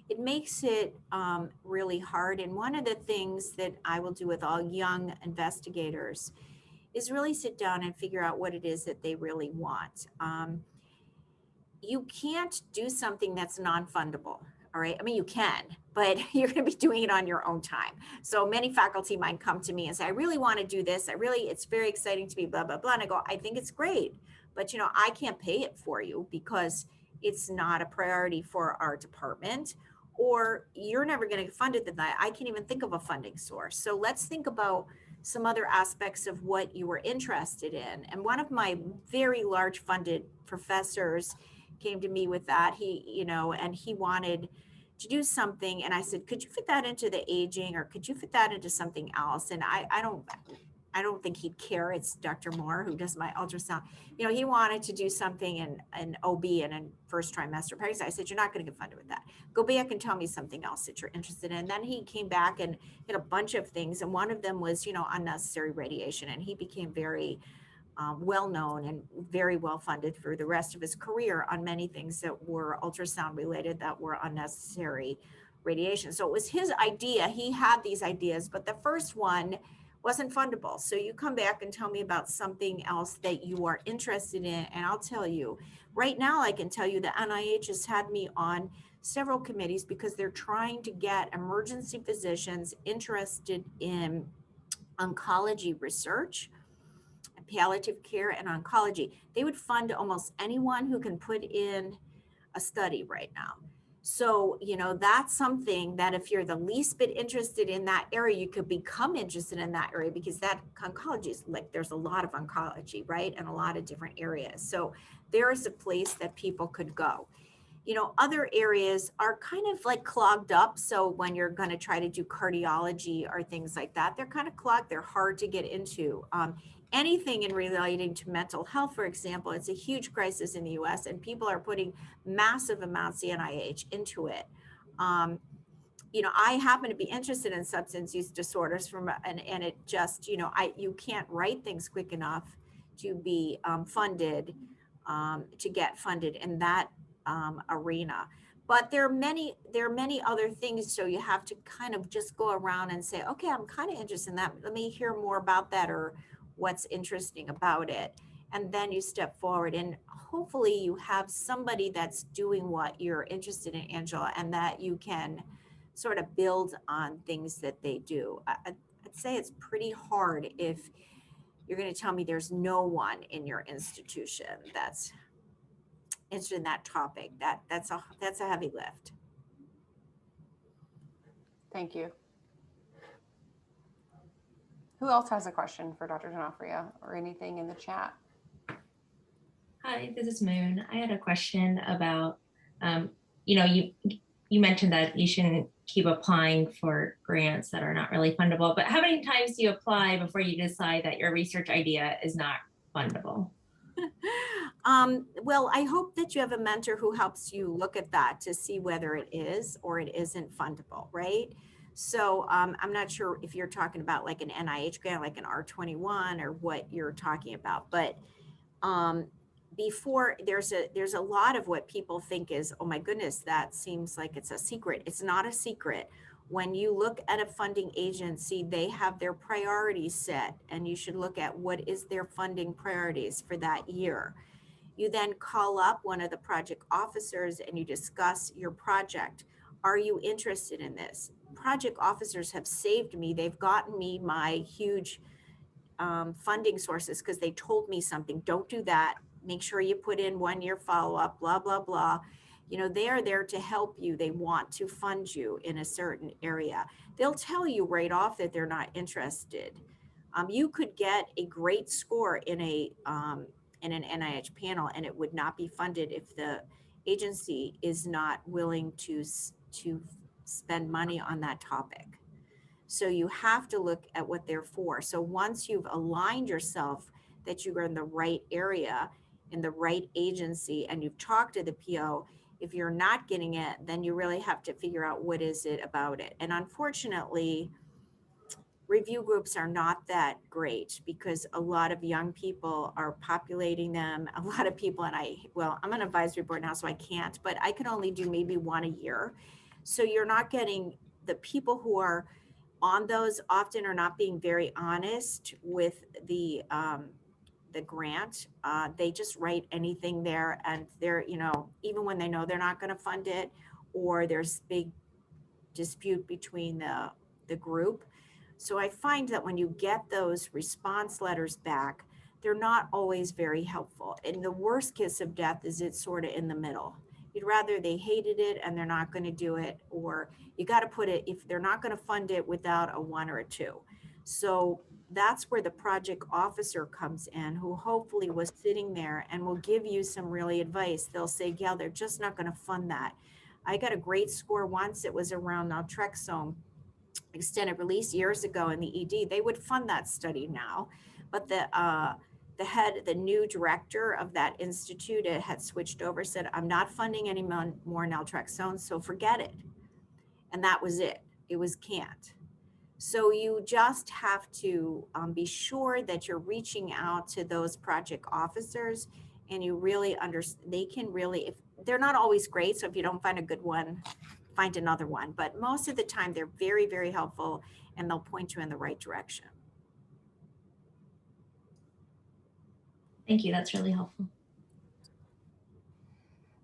It makes it really hard. And one of the things that I will do with all young investigators is really sit down and figure out what it is that they really want. You can't do something that's non-fundable. All right. I mean, you can, but you're going to be doing it on your own time. So many faculty might come to me and say, I really want to do this. It's very exciting to me, blah, blah, blah. And I go, I think it's great, but I can't pay it for you because it's not a priority for our department, or you're never going to get funded that. I can't even think of a funding source. So let's think about some other aspects of what you were interested in. And one of my very large funded professors came to me with that. He, you know, and he wanted to do something. And I said, could you fit that into the aging, or could you fit that into something else? And I don't think he'd care. It's Dr. Moore who does my ultrasound. You know, he wanted to do something in OB and in first trimester pregnancy. I said, you're not going to get funded with that. Go back and tell me something else that you're interested in. And then he came back and did a bunch of things. And one of them was, you know, unnecessary radiation. And he became very well known and very well funded for the rest of his career on many things that were ultrasound related that were unnecessary radiation. So it was his idea. He had these ideas, but the first one wasn't fundable. So you come back and tell me about something else that you are interested in, and I'll tell you. Right now, I can tell you that NIH has had me on several committees because they're trying to get emergency physicians interested in oncology research, palliative care, and oncology. They would fund almost anyone who can put in a study right now. So, you know, that's something that if you're the least bit interested in that area, you could become interested in that area, because that oncology is like, there's a lot of oncology, right? And a lot of different areas. So there is a place that people could go. You know, other areas are kind of like clogged up. So when you're going to try to do cardiology or things like that, they're kind of clogged. They're hard to get into. Anything in relating to mental health, for example, it's a huge crisis in the US, and people are putting massive amounts of NIH into it. You know, I happen to be interested in substance use disorders and it just, you know, you can't write things quick enough to be funded, to get funded in that arena. But there are many other things. So you have to kind of just go around and say, okay, I'm kind of interested in that. Let me hear more about that, or what's interesting about it. And then you step forward, and hopefully you have somebody that's doing what you're interested in, Angela, and that you can sort of build on things that they do. I'd say it's pretty hard if you're going to tell me there's no one in your institution that's interested in that topic. That's a heavy lift. Thank you. Who else has a question for Dr. D'Onofrio or anything in the chat? Hi, this is Moon. I had a question about, you know, you mentioned that you shouldn't keep applying for grants that are not really fundable, but how many times do you apply before you decide that your research idea is not fundable? Well, I hope that you have a mentor who helps you look at that to see whether it is or it isn't fundable, right? So I'm not sure if you're talking about like an NIH grant, like an R21, or what you're talking about, but before there's a lot of what people think is, oh my goodness, that seems like it's a secret. It's not a secret. When you look at a funding agency, they have their priorities set, and you should look at what is their funding priorities for that year. You then call up one of the project officers and you discuss your project. Are you interested in this? Project officers have saved me. They've gotten me my huge funding sources because they told me something. Don't do that. Make sure you put in 1 year follow-up, blah, blah, blah. You know, they are there to help you. They want to fund you in a certain area. They'll tell you right off that they're not interested. You could get a great score in an NIH panel, and it would not be funded if the agency is not willing to spend money on that topic. So you have to look at what they're for. So once you've aligned yourself that you are in the right area, in the right agency, and you've talked to the PO, if you're not getting it, then you really have to figure out what is it about it. And unfortunately, review groups are not that great because a lot of young people are populating them. A lot of people, and I'm an advisory board now, so I can't, but I can only do maybe 1 a year. So you're not getting the people who are on those often are not being very honest with the grant. They just write anything there, and they're, you know, even when they know they're not going to fund it, or there's big dispute between the group. So I find that when you get those response letters back, they're not always very helpful. And the worst kiss of death is it's sort of in the middle. You'd rather they hated it and they're not going to do it, or you got to put it, if they're not going to fund it, without a 1 or a 2. So that's where the project officer comes in, who hopefully was sitting there and will give you some really advice. They'll say, Gail, they're just not going to fund that. I got a great score once. It was around naltrexone extended release years ago in the ED. They would fund that study now, but the new director of that institute had switched over, said, I'm not funding any more naltrexone, so forget it. And that was it. It was can't. So you just have to be sure that you're reaching out to those project officers, and you really they can really, if they're not always great, so if you don't find a good one, find another one. But most of the time they're very, very helpful, and they'll point you in the right direction. Thank you. That's really helpful.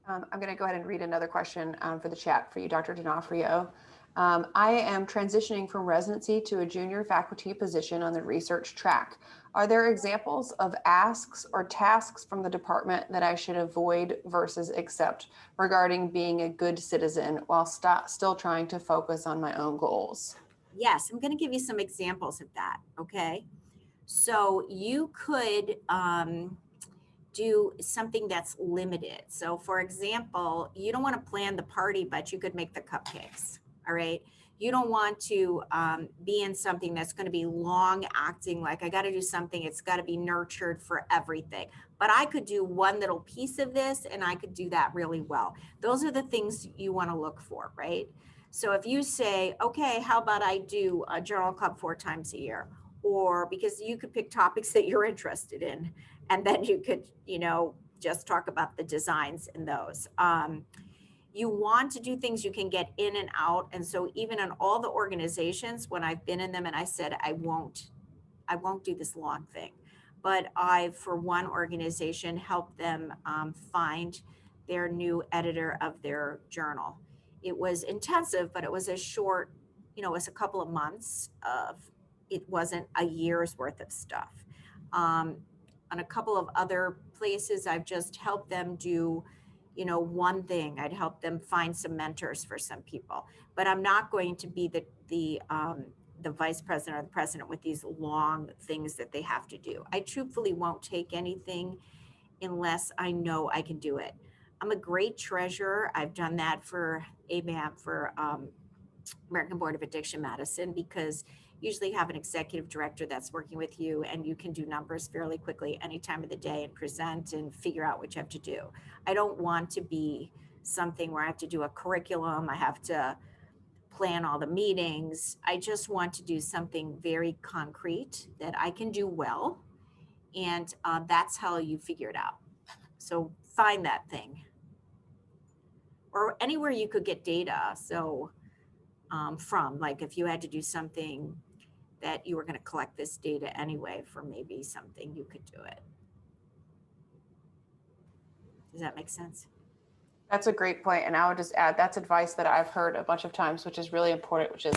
I'm going to go ahead and read another question for the chat for you, Dr. D'Onofrio. I am transitioning from residency to a junior faculty position on the research track. Are there examples of asks or tasks from the department that I should avoid versus accept regarding being a good citizen while still trying to focus on my own goals? Yes, I'm going to give you some examples of that. Okay. So you could do something that's limited. So for example, you don't want to plan the party, but you could make the cupcakes. All right. You don't want to be in something that's going to be long acting, like I got to do something, it's got to be nurtured for everything. But I could do one little piece of this and I could do that really well. Those are the things you want to look for, right? So if you say, okay, how about I do a journal club 4 times a year? Or because you could pick topics that you're interested in, and then you could, just talk about the designs in those. You want to do things you can get in and out. And so even in all the organizations, when I've been in them and I said, I won't do this long thing, but I, for one organization, helped them find their new editor of their journal. It was intensive, but it was a short, it was a couple of months it wasn't a year's worth of stuff. On a couple of other places, I've just helped them do one thing. I'd help them find some mentors for some people, but I'm not going to be the vice president or the president with these long things that they have to do. I truthfully won't take anything unless I know I can do it. I'm a great treasurer. I've done that for ABAM, for American Board of Addiction Medicine, because usually have an executive director that's working with you and you can do numbers fairly quickly any time of the day and present and figure out what you have to do. I don't want to be something where I have to do a curriculum, I have to plan all the meetings. I just want to do something very concrete that I can do well, and that's how you figure it out. So find that thing, or anywhere you could get data. So from, like, if you had to do something that you were going to collect this data anyway for maybe something, you could do it. Does that make sense? That's a great point. And I would just add, that's advice that I've heard a bunch of times, which is really important, which is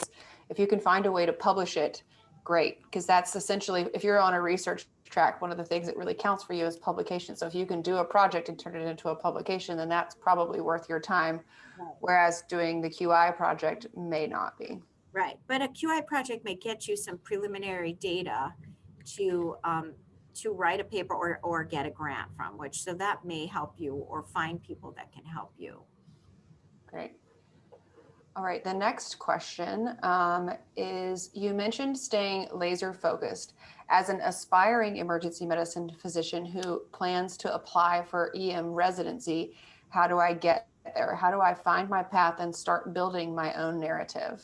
if you can find a way to publish it, great. Because that's essentially, if you're on a research track, one of the things that really counts for you is publication. So if you can do a project and turn it into a publication, then that's probably worth your time. Right. Whereas doing the QI project may not be. Right. But a QI project may get you some preliminary data to write a paper or get a grant from, which, so that may help you, or find people that can help you. Great. All right, the next question is, you mentioned staying laser focused. As an aspiring emergency medicine physician who plans to apply for EM residency, how do I get there? How do I find my path and start building my own narrative?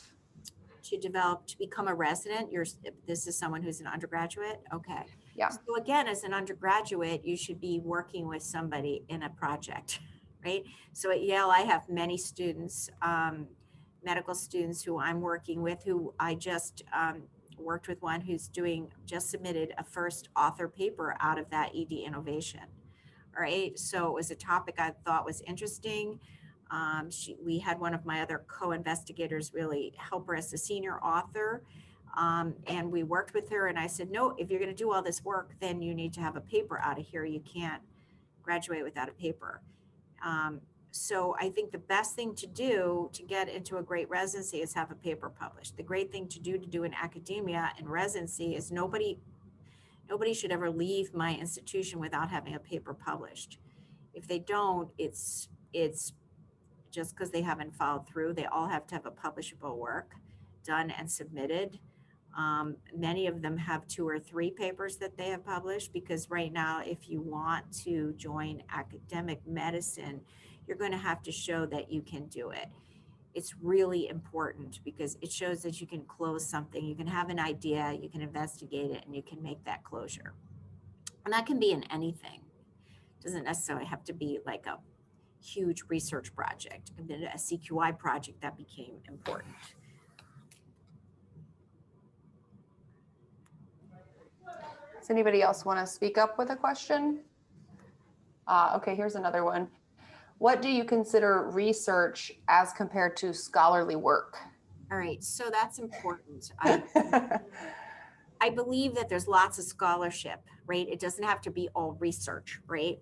To become a resident, this is someone who's an undergraduate? Okay. Yeah. So again, as an undergraduate, you should be working with somebody in a project, right? So at Yale, I have many students, medical students who I'm working with, who I just worked with one who's just submitted a first author paper out of that ED innovation. All right. So it was a topic I thought was interesting. We had one of my other co-investigators really help her as a senior author. And we worked with her, and I said, no, if you're going to do all this work, then you need to have a paper out of here. You can't graduate without a paper. So I think the best thing to do to get into a great residency is have a paper published. The great thing to do in academia and residency is nobody should ever leave my institution without having a paper published. If they don't, it's just because they haven't followed through. They all have to have a publishable work done and submitted. Many of them have 2 or 3 papers that they have published, because right now, if you want to join academic medicine, you're going to have to show that you can do it. It's really important because it shows that you can close something, you can have an idea, you can investigate it, and you can make that closure. And that can be in anything. It doesn't necessarily have to be like a huge research project. It can be a CQI project that became important. Does anybody else want to speak up with a question? Okay, here's another one. What do you consider research as compared to scholarly work? All right, so that's important. I believe that there's lots of scholarship, right? It doesn't have to be all research, right?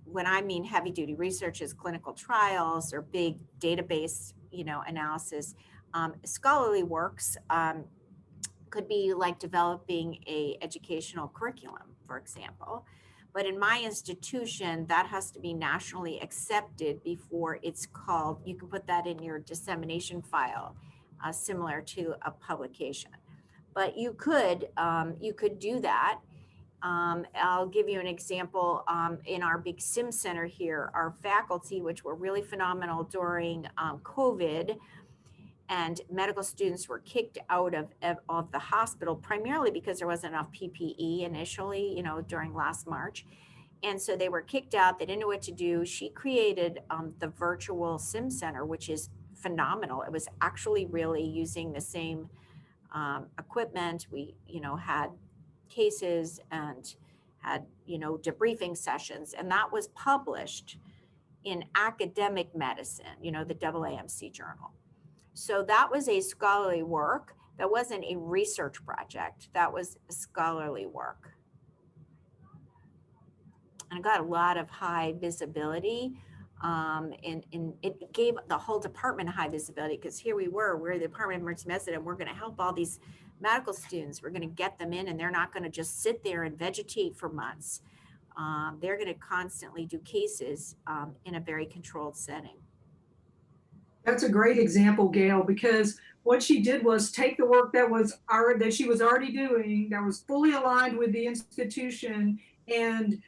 When I mean heavy duty research is clinical trials or big database, analysis. Scholarly works could be like developing a educational curriculum, for example. But in my institution, that has to be nationally accepted before it's called, you can put that in your dissemination file, similar to a publication. But you could do that. I'll give you an example. In our big SIM center here, our faculty, which were really phenomenal during COVID, and medical students were kicked out of the hospital primarily because there wasn't enough PPE initially, during last March. And so they were kicked out. They didn't know what to do. She created the virtual SIM center, which is phenomenal. It was actually really using the same equipment. We, had cases and had, debriefing sessions, and that was published in Academic Medicine, the AAMC journal. So that was a scholarly work. That wasn't a research project. That was a scholarly work. And it got a lot of high visibility. And it gave the whole department high visibility, because here we're the Department of Emergency Medicine, and we're going to help all these medical students. We're going to get them in, and they're not going to just sit there and vegetate for months. They're going to constantly do cases in a very controlled setting. That's a great example, Gail, because what she did was take the work that she was already doing, that was fully aligned with the institution, and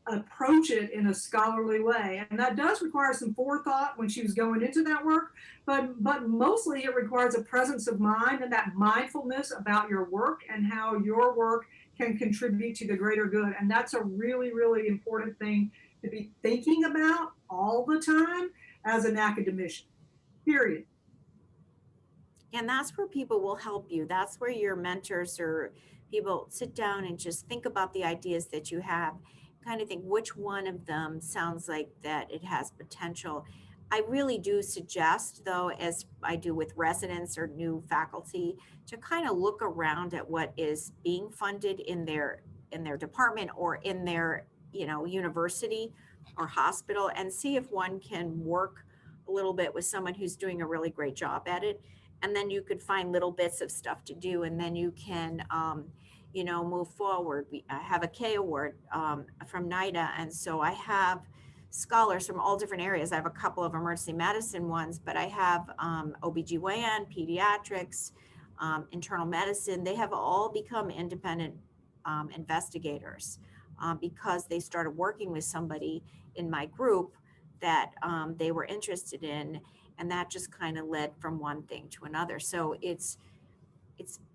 approach it in a scholarly way. And that does require some forethought when she was going into that work, but mostly it requires a presence of mind and that mindfulness about your work and how your work can contribute to the greater good. And that's a really, really important thing to be thinking about all the time as an academician, period. And that's where people will help you. That's where your mentors or people sit down and just think about the ideas that you have, kind of think which one of them sounds like that it has potential. I really do suggest, though, as I do with residents or new faculty, to kind of look around at what is being funded in their department or in their university or hospital, and see if one can work a little bit with someone who's doing a really great job at it. And then you could find little bits of stuff to do, and then you can move forward. I have a K award from NIDA, and so I have scholars from all different areas. I have a couple of emergency medicine ones, but I have OBGYN, pediatrics, internal medicine. They have all become independent investigators because they started working with somebody in my group that they were interested in, and that just kind of led from one thing to another. So it's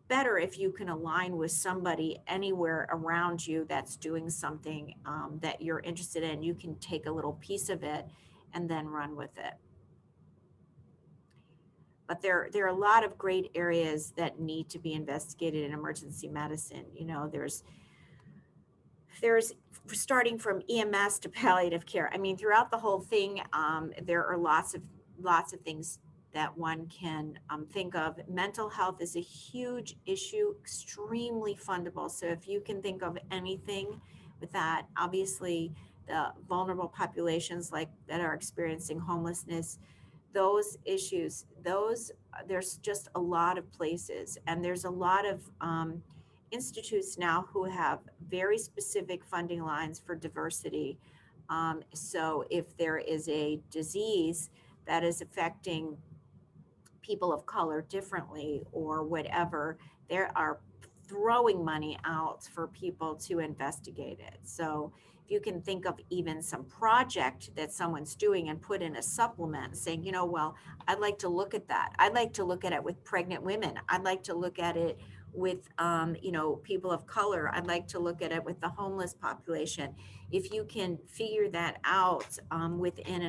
better if you can align with somebody anywhere around you that's doing something that you're interested in. You can take a little piece of it and then run with it. But there are a lot of great areas that need to be investigated in emergency medicine. There's starting from EMS to palliative care. I mean, throughout the whole thing, there are lots of things that one can think of. Mental health is a huge issue, extremely fundable. So if you can think of anything with that, obviously the vulnerable populations like that are experiencing homelessness, those issues, there's just a lot of places, and there's a lot of institutes now who have very specific funding lines for diversity. So if there is a disease that is affecting people of color differently or whatever, there are throwing money out for people to investigate it. So if you can think of even some project that someone's doing and put in a supplement saying, you know, well, I'd like to look at that. I'd like to look at it with pregnant women. I'd like to look at it with, you know, people of color. I'd like to look at it with the homeless population. If you can figure that out within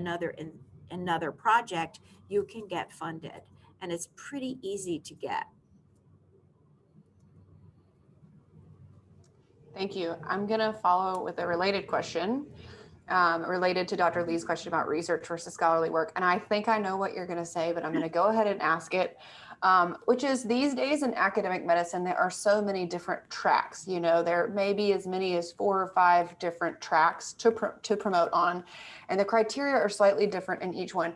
another project, you can get funded. And it's pretty easy to get. Thank you. I'm going to follow with a related question related to Dr. Lee's question about research versus scholarly work. And I think I know what you're going to say, but I'm going to go ahead and ask it, which is these days in academic medicine, there are so many different tracks. You know, there may be as many as 4 or 5 different tracks to promote on, and the criteria are slightly different in each one.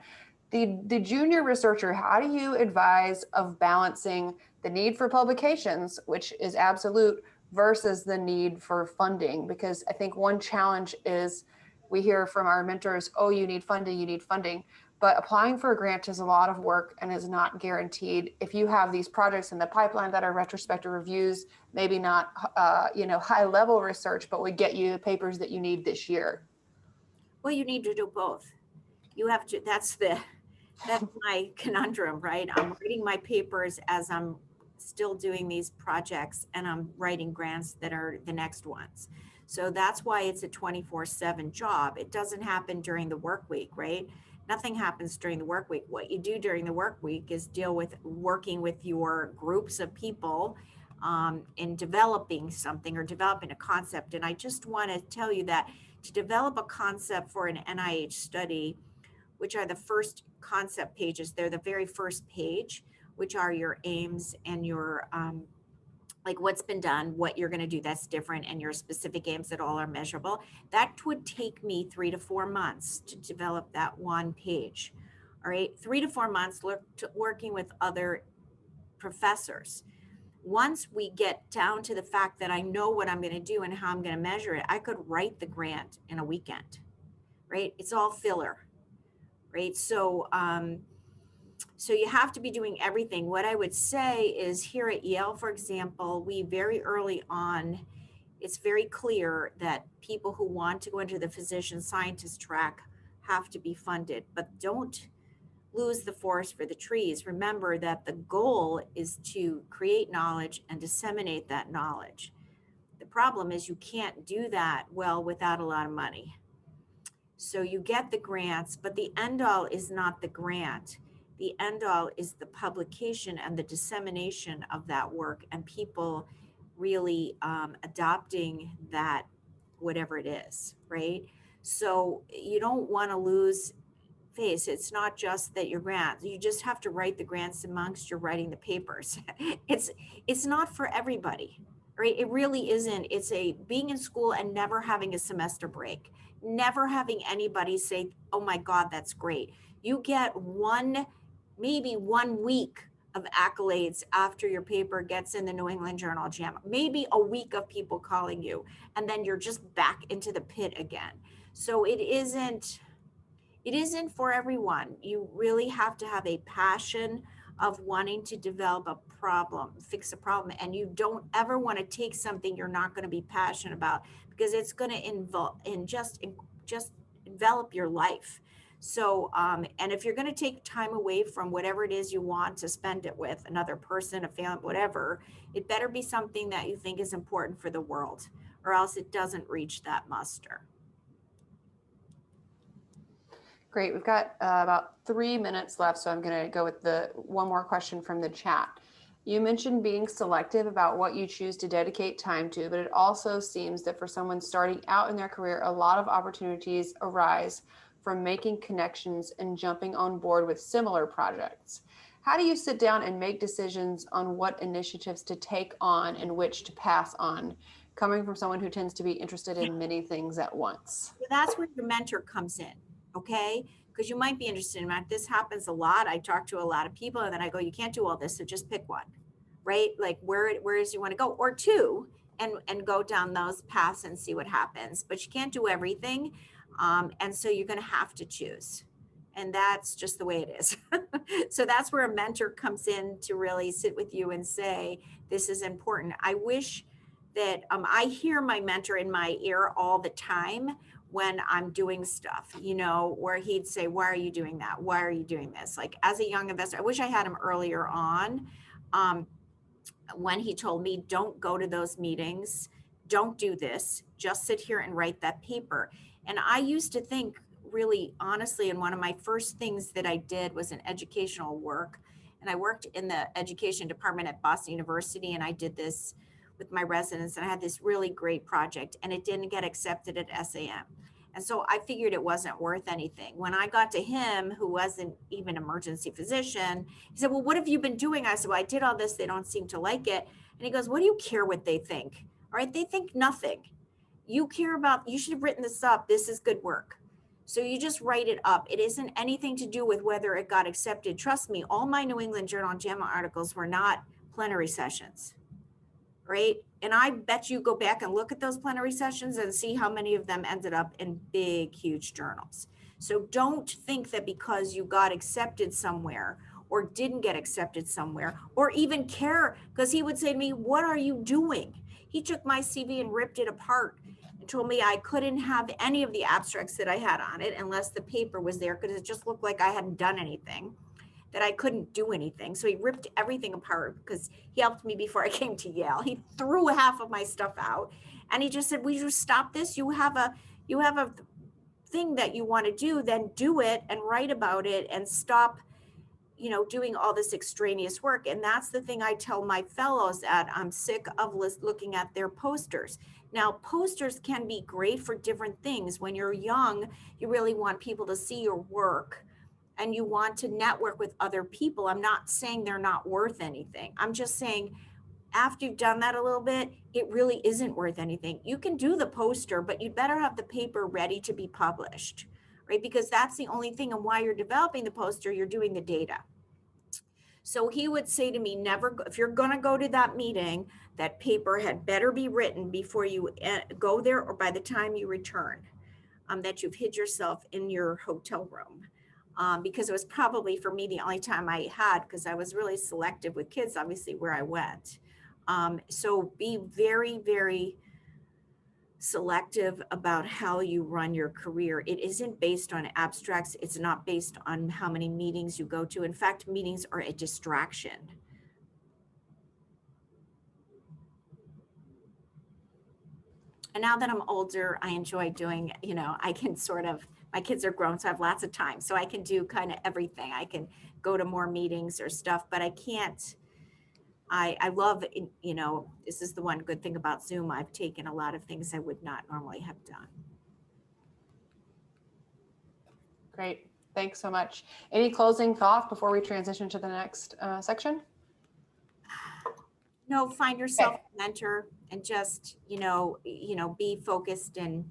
The junior researcher, how do you advise of balancing the need for publications, which is absolute, versus the need for funding? Because I think one challenge is we hear from our mentors, oh, you need funding. But applying for a grant is a lot of work and is not guaranteed. If you have these projects in the pipeline that are retrospective reviews, maybe not high level research, but would get you the papers that you need this year. Well, you need to do both. You have to, that's my conundrum, right? I'm reading my papers as I'm still doing these projects, and I'm writing grants that are the next ones. So that's why it's a 24/7 job. It doesn't happen during the work week, right? Nothing happens during the work week. What you do during the work week is deal with working with your groups of people in developing something or developing a concept. And I just want to tell you that to develop a concept for an NIH study, which are the first concept pages, they're the very first page, which are your aims and your like what's been done, what you're going to do that's different, and your specific aims that all are measurable. That would take me 3 to 4 months to develop that one page. All right, 3 to 4 months working with other professors. Once we get down to the fact that I know what I'm going to do and how I'm going to measure it, I could write the grant in a weekend, right? It's all filler, right? So you have to be doing everything. What I would say is here at Yale, for example, we very early on, it's very clear that people who want to go into the physician scientist track have to be funded, but don't lose the forest for the trees. Remember that the goal is to create knowledge and disseminate that knowledge. The problem is you can't do that well without a lot of money. So you get the grants, but the end all is not the grant. The end all is the publication and the dissemination of that work and people really adopting that, whatever it is, right? So you don't want to lose face. It's not just that your grants, you just have to write the grants amongst you're writing the papers. It's not for everybody, right? It really isn't. It's being in school and never having a semester break, never having anybody say, oh my God, that's great. You get maybe 1 week of accolades after your paper gets in the New England Journal of JAMA, maybe a week of people calling you, and then you're just back into the pit again. So it isn't for everyone. You really have to have a passion of wanting to develop a problem, fix a problem. And you don't ever want to take something you're not going to be passionate about, because it's going to just envelop your life. So, and if you're going to take time away from whatever it is you want to spend it with another person, a family, whatever, it better be something that you think is important for the world, or else it doesn't reach that muster. Great. We've got about 3 minutes left, so I'm going to go with the one more question from the chat. You mentioned being selective about what you choose to dedicate time to, but it also seems that for someone starting out in their career, a lot of opportunities arise from making connections and jumping on board with similar projects. how do you sit down and make decisions on what initiatives to take on and which to pass on, coming from someone who tends to be interested in many things at once? So that's where your mentor comes in, okay? Because you might be interested in that. This happens a lot. I talk to a lot of people and then I go, you can't do all this, so just pick one, right? Like where is you want to go, or two, and go down those paths and see what happens. But you can't do everything. And so you're going to have to choose. And that's just the way it is. So that's where a mentor comes in to really sit with you and say, this is important. I wish that I hear my mentor in my ear all the time when I'm doing stuff, you know, where he'd say, why are you doing that? Why are you doing this? Like as a young investor, I wish I had him earlier on. When he told me, don't go to those meetings, don't do this, just sit here and write that paper. And I used to think really honestly, and one of my first things that I did was an educational work. And I worked in the education department at Boston University, and I did this with my residents, and I had this really great project, and it didn't get accepted at SAM. And so I figured it wasn't worth anything. When I got to him, who wasn't even an emergency physician, he said, well, what have you been doing? I said, well, I did all this. They don't seem to like it. And he goes, what do you care what they think? All right, they think nothing. You care about, you should have written this up. This is good work. So you just write it up. It isn't anything to do with whether it got accepted. Trust me, all my New England Journal and JAMA articles were not plenary sessions, right? And I bet you go back and look at those plenary sessions and see how many of them ended up in big, huge journals. So don't think that because you got accepted somewhere or didn't get accepted somewhere, or even care, because he would say to me, what are you doing? He took my CV and ripped it apart and told me I couldn't have any of the abstracts that I had on it unless the paper was there, because it just looked like I hadn't done anything, that I couldn't do anything. So he ripped everything apart because he helped me before I came to Yale. He threw half of my stuff out and he just said, will you stop this? You have a thing that you want to do, then do it and write about it and stop, you know, doing all this extraneous work. And that's the thing I tell my fellows that I'm sick of looking at their posters. Now, posters can be great for different things. When you're young, you really want people to see your work and you want to network with other people. I'm not saying they're not worth anything. I'm just saying after you've done that a little bit, it really isn't worth anything. You can do the poster, but you'd better have the paper ready to be published, right? Because that's the only thing. And while you're developing the poster, you're doing the data. So he would say to me, never, if you're going to go to that meeting, that paper had better be written before you go there or by the time you return, that you've hid yourself in your hotel room. Because it was probably for me the only time I had, because I was really selective with kids, obviously, where I went. So be very, very selective about how you run your career. It isn't based on abstracts. It's not based on how many meetings you go to. In fact, meetings are a distraction. And now that I'm older, I enjoy doing, you know, I can sort of, my kids are grown, so I have lots of time. So I can do kind of everything. I can go to more meetings or stuff, but I can't, I love, you know, this is the one good thing about Zoom. I've taken a lot of things I would not normally have done. Great. Thanks so much. Any closing thoughts before we transition to the next section? No, find yourself a mentor and just, you know, be focused and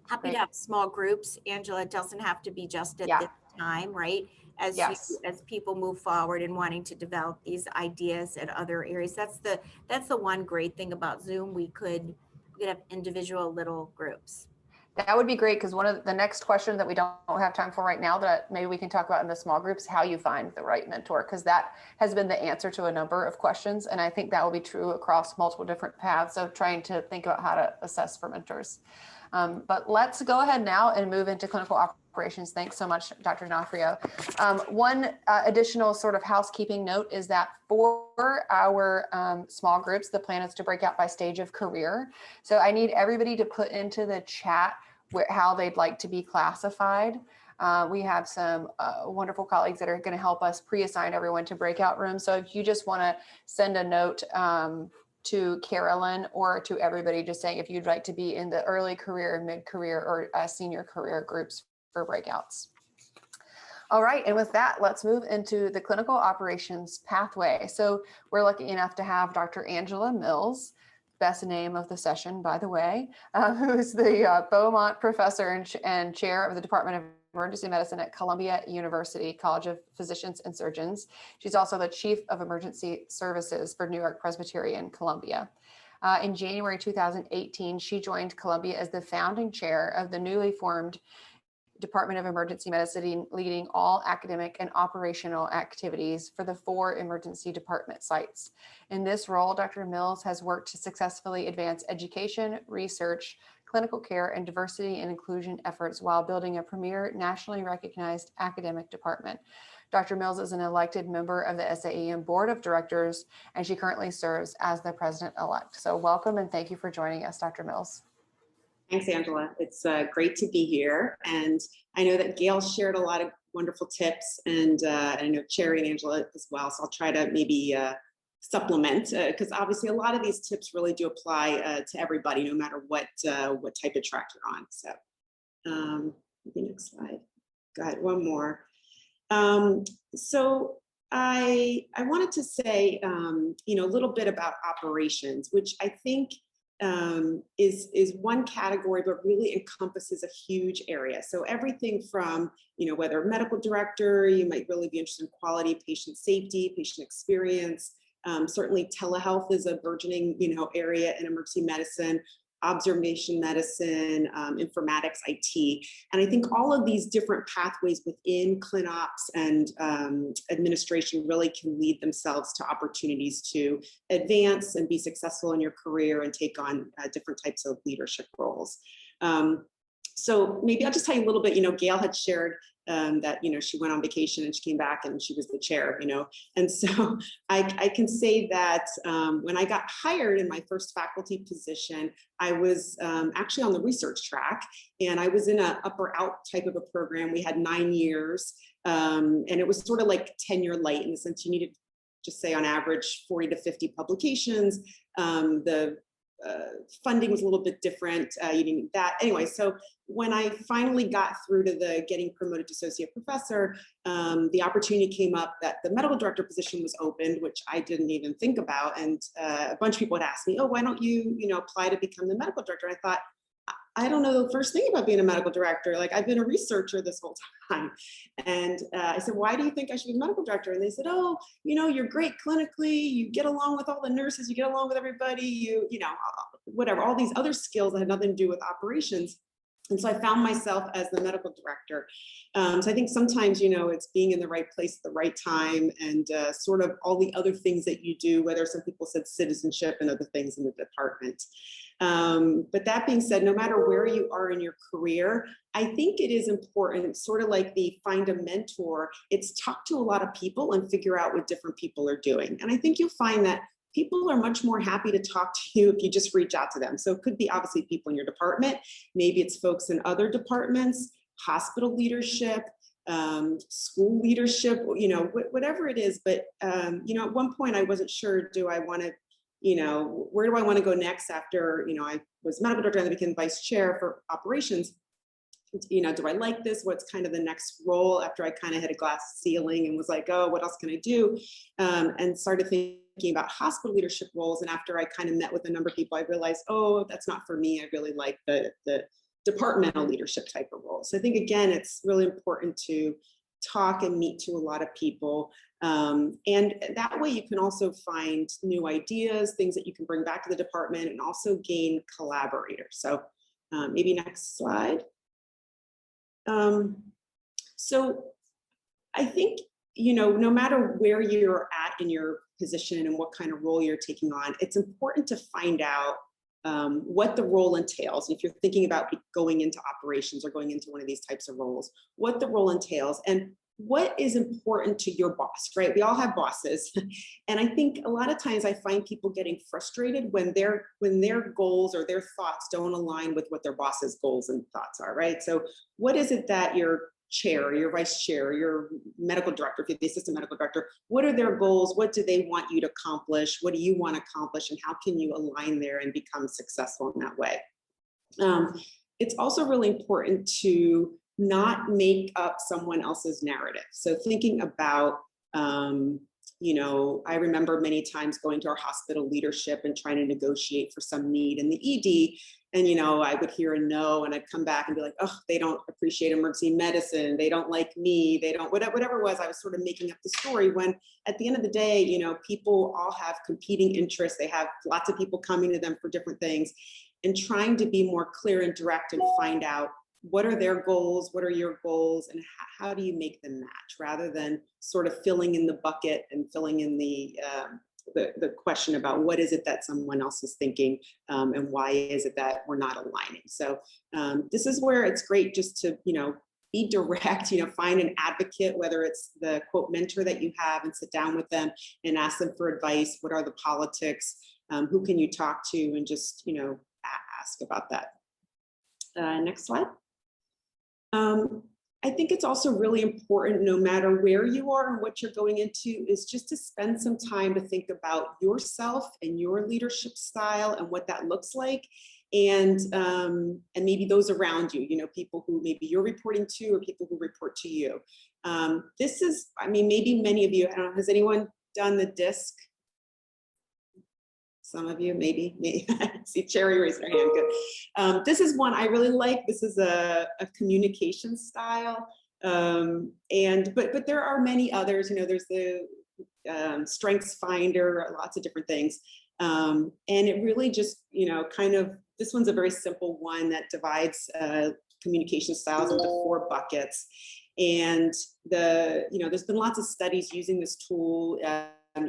happy Great. to have small groups. Angela, it doesn't have to be just at this time, right? As Yes. as people move forward and wanting to develop these ideas at other areas. That's the one great thing about Zoom. We could have individual little groups. That would be great, because one of the next question that we don't have time for right now that maybe we can talk about in the small groups, how you find the right mentor, because that has been the answer to a number of questions. And I think that will be true across multiple different paths of trying to think about how to assess for mentors. But let's go ahead now and move into clinical operations. Thanks so much, Dr. D'Onofrio. One additional sort of housekeeping note is that for our small groups, the plan is to break out by stage of career. So I need everybody to put into the chat how they'd like to be classified. We have some wonderful colleagues that are going to help us pre-assign everyone to breakout rooms. So if you just want to send a note to Carolyn or to everybody, just saying if you'd like to be in the early career, mid-career, or senior career groups for breakouts. All right, and with that, let's move into the clinical operations pathway. So we're lucky enough to have Dr. Angela Mills, best name of the session, by the way, who's the Beaumont Professor and Chair of the Department of Emergency Medicine at Columbia University College of Physicians and Surgeons. She's also the Chief of Emergency Services for New York Presbyterian Columbia. In January 2018, she joined Columbia as the founding chair of the newly formed Department of Emergency Medicine, leading all academic and operational activities for the 4 emergency department sites. In this role, Dr. Mills has worked to successfully advance education, research, clinical care, and diversity and inclusion efforts while building a premier nationally recognized academic department. Dr. Mills is an elected member of the SAEM Board of Directors, and she currently serves as the president-elect. So welcome and thank you for joining us, Dr. Mills. Thanks, Angela. It's great to be here. And I know that Gail shared a lot of wonderful tips, and I know Cherry and Angela as well. So I'll try to maybe supplement, because obviously a lot of these tips really do apply to everybody, no matter what type of track you're on. So maybe next slide. Go ahead, one more. So I wanted to say, a little bit about operations, which I think is one category, but really encompasses a huge area. So everything from, whether medical director, you might really be interested in quality, patient safety, patient experience. Certainly telehealth is a burgeoning, area in emergency medicine, observation medicine, informatics, IT. And I think all of these different pathways within ClinOps and administration really can lead themselves to opportunities to advance and be successful in your career and take on different types of leadership roles. So maybe I'll just tell you a little bit, Gail had shared that, she went on vacation and she came back and she was the chair, and so I can say that when I got hired in my first faculty position, I was actually on the research track, and I was in an upper out type of a program. We had 9 years, and it was sort of like tenure light in the sense you needed, just say on average, 40 to 50 publications. The funding was a little bit different. You didn't need that. Anyway, so when I finally got through to the getting promoted to associate professor, the opportunity came up that the medical director position was opened, which I didn't even think about. And a bunch of people had asked me, oh, why don't you, apply to become the medical director? And I thought, I don't know the first thing about being a medical director. Like, I've been a researcher this whole time. And I said, why do you think I should be a medical director? And they said, oh, you're great clinically, you get along with all the nurses, you get along with everybody, you whatever, all these other skills that had nothing to do with operations. And so I found myself as the medical director. So I think sometimes, it's being in the right place at the right time, and sort of all the other things that you do, whether some people said citizenship and other things in the department. But that being said, no matter where you are in your career, I think it is important, sort of like the find a mentor, it's talk to a lot of people and figure out what different people are doing. And I think you'll find that people are much more happy to talk to you if you just reach out to them. So it could be obviously people in your department, maybe it's folks in other departments, hospital leadership, school leadership, whatever it is. But, at one point I wasn't sure, do I want to, where do I want to go next after, I was medical director and then became vice chair for operations. Do I like this? What's kind of the next role after I kind of hit a glass ceiling and was like, oh, what else can I do? And started thinking about hospital leadership roles. And after I kind of met with a number of people, I realized, oh, that's not for me. I really like the departmental leadership type of role. So I think, again, it's really important to talk and meet to a lot of people. And that way you can also find new ideas, things that you can bring back to the department, and also gain collaborators. So maybe next slide. So I think, no matter where you're at in your position and what kind of role you're taking on, it's important to find out what the role entails. If you're thinking about going into operations or going into one of these types of roles, what the role entails and what is important to your boss, right? We all have bosses. And I think a lot of times I find people getting frustrated when their goals or their thoughts don't align with what their boss's goals and thoughts are, right? So what is it that your chair, your vice chair, your medical director, if you're the assistant medical director, what are their goals? What do they want you to accomplish? What do you want to accomplish? And how can you align there and become successful in that way? It's also really important to not make up someone else's narrative. So thinking about, you know, I remember many times going to our hospital leadership and trying to negotiate for some need in the ED. And, you know, I would hear a no, and I'd come back and be like, oh, they don't appreciate emergency medicine. They don't like me. They don't, whatever it was, I was sort of making up the story, when at the end of the day, you know, people all have competing interests. They have lots of people coming to them for different things, and trying to be more clear and direct and find out what are their goals, what are your goals, and how do you make them match, rather than sort of filling in the bucket and filling in the question about what is it that someone else is thinking, and why is it that we're not aligning. So this is where it's great just to, you know, be direct, you know, find an advocate, whether it's the quote mentor that you have, and sit down with them and ask them for advice. What are the politics? Who can you talk to? And just, you know, ask about that. Next slide. I think it's also really important, no matter where you are and what you're going into, is just to spend some time to think about yourself and your leadership style and what that looks like. And maybe those around you, you know, people who maybe you're reporting to, or people who report to you. This is, I mean, maybe many of you, I don't know, has anyone done the DISC? Some of you, maybe. See Cherry raising her hand, good. This is one I really like. This is a communication style. But there are many others, you know, there's the Strengths Finder, lots of different things. And it really just, you know, kind of, this one's a very simple one that divides communication styles into 4 buckets. And you know, there's been lots of studies using this tool,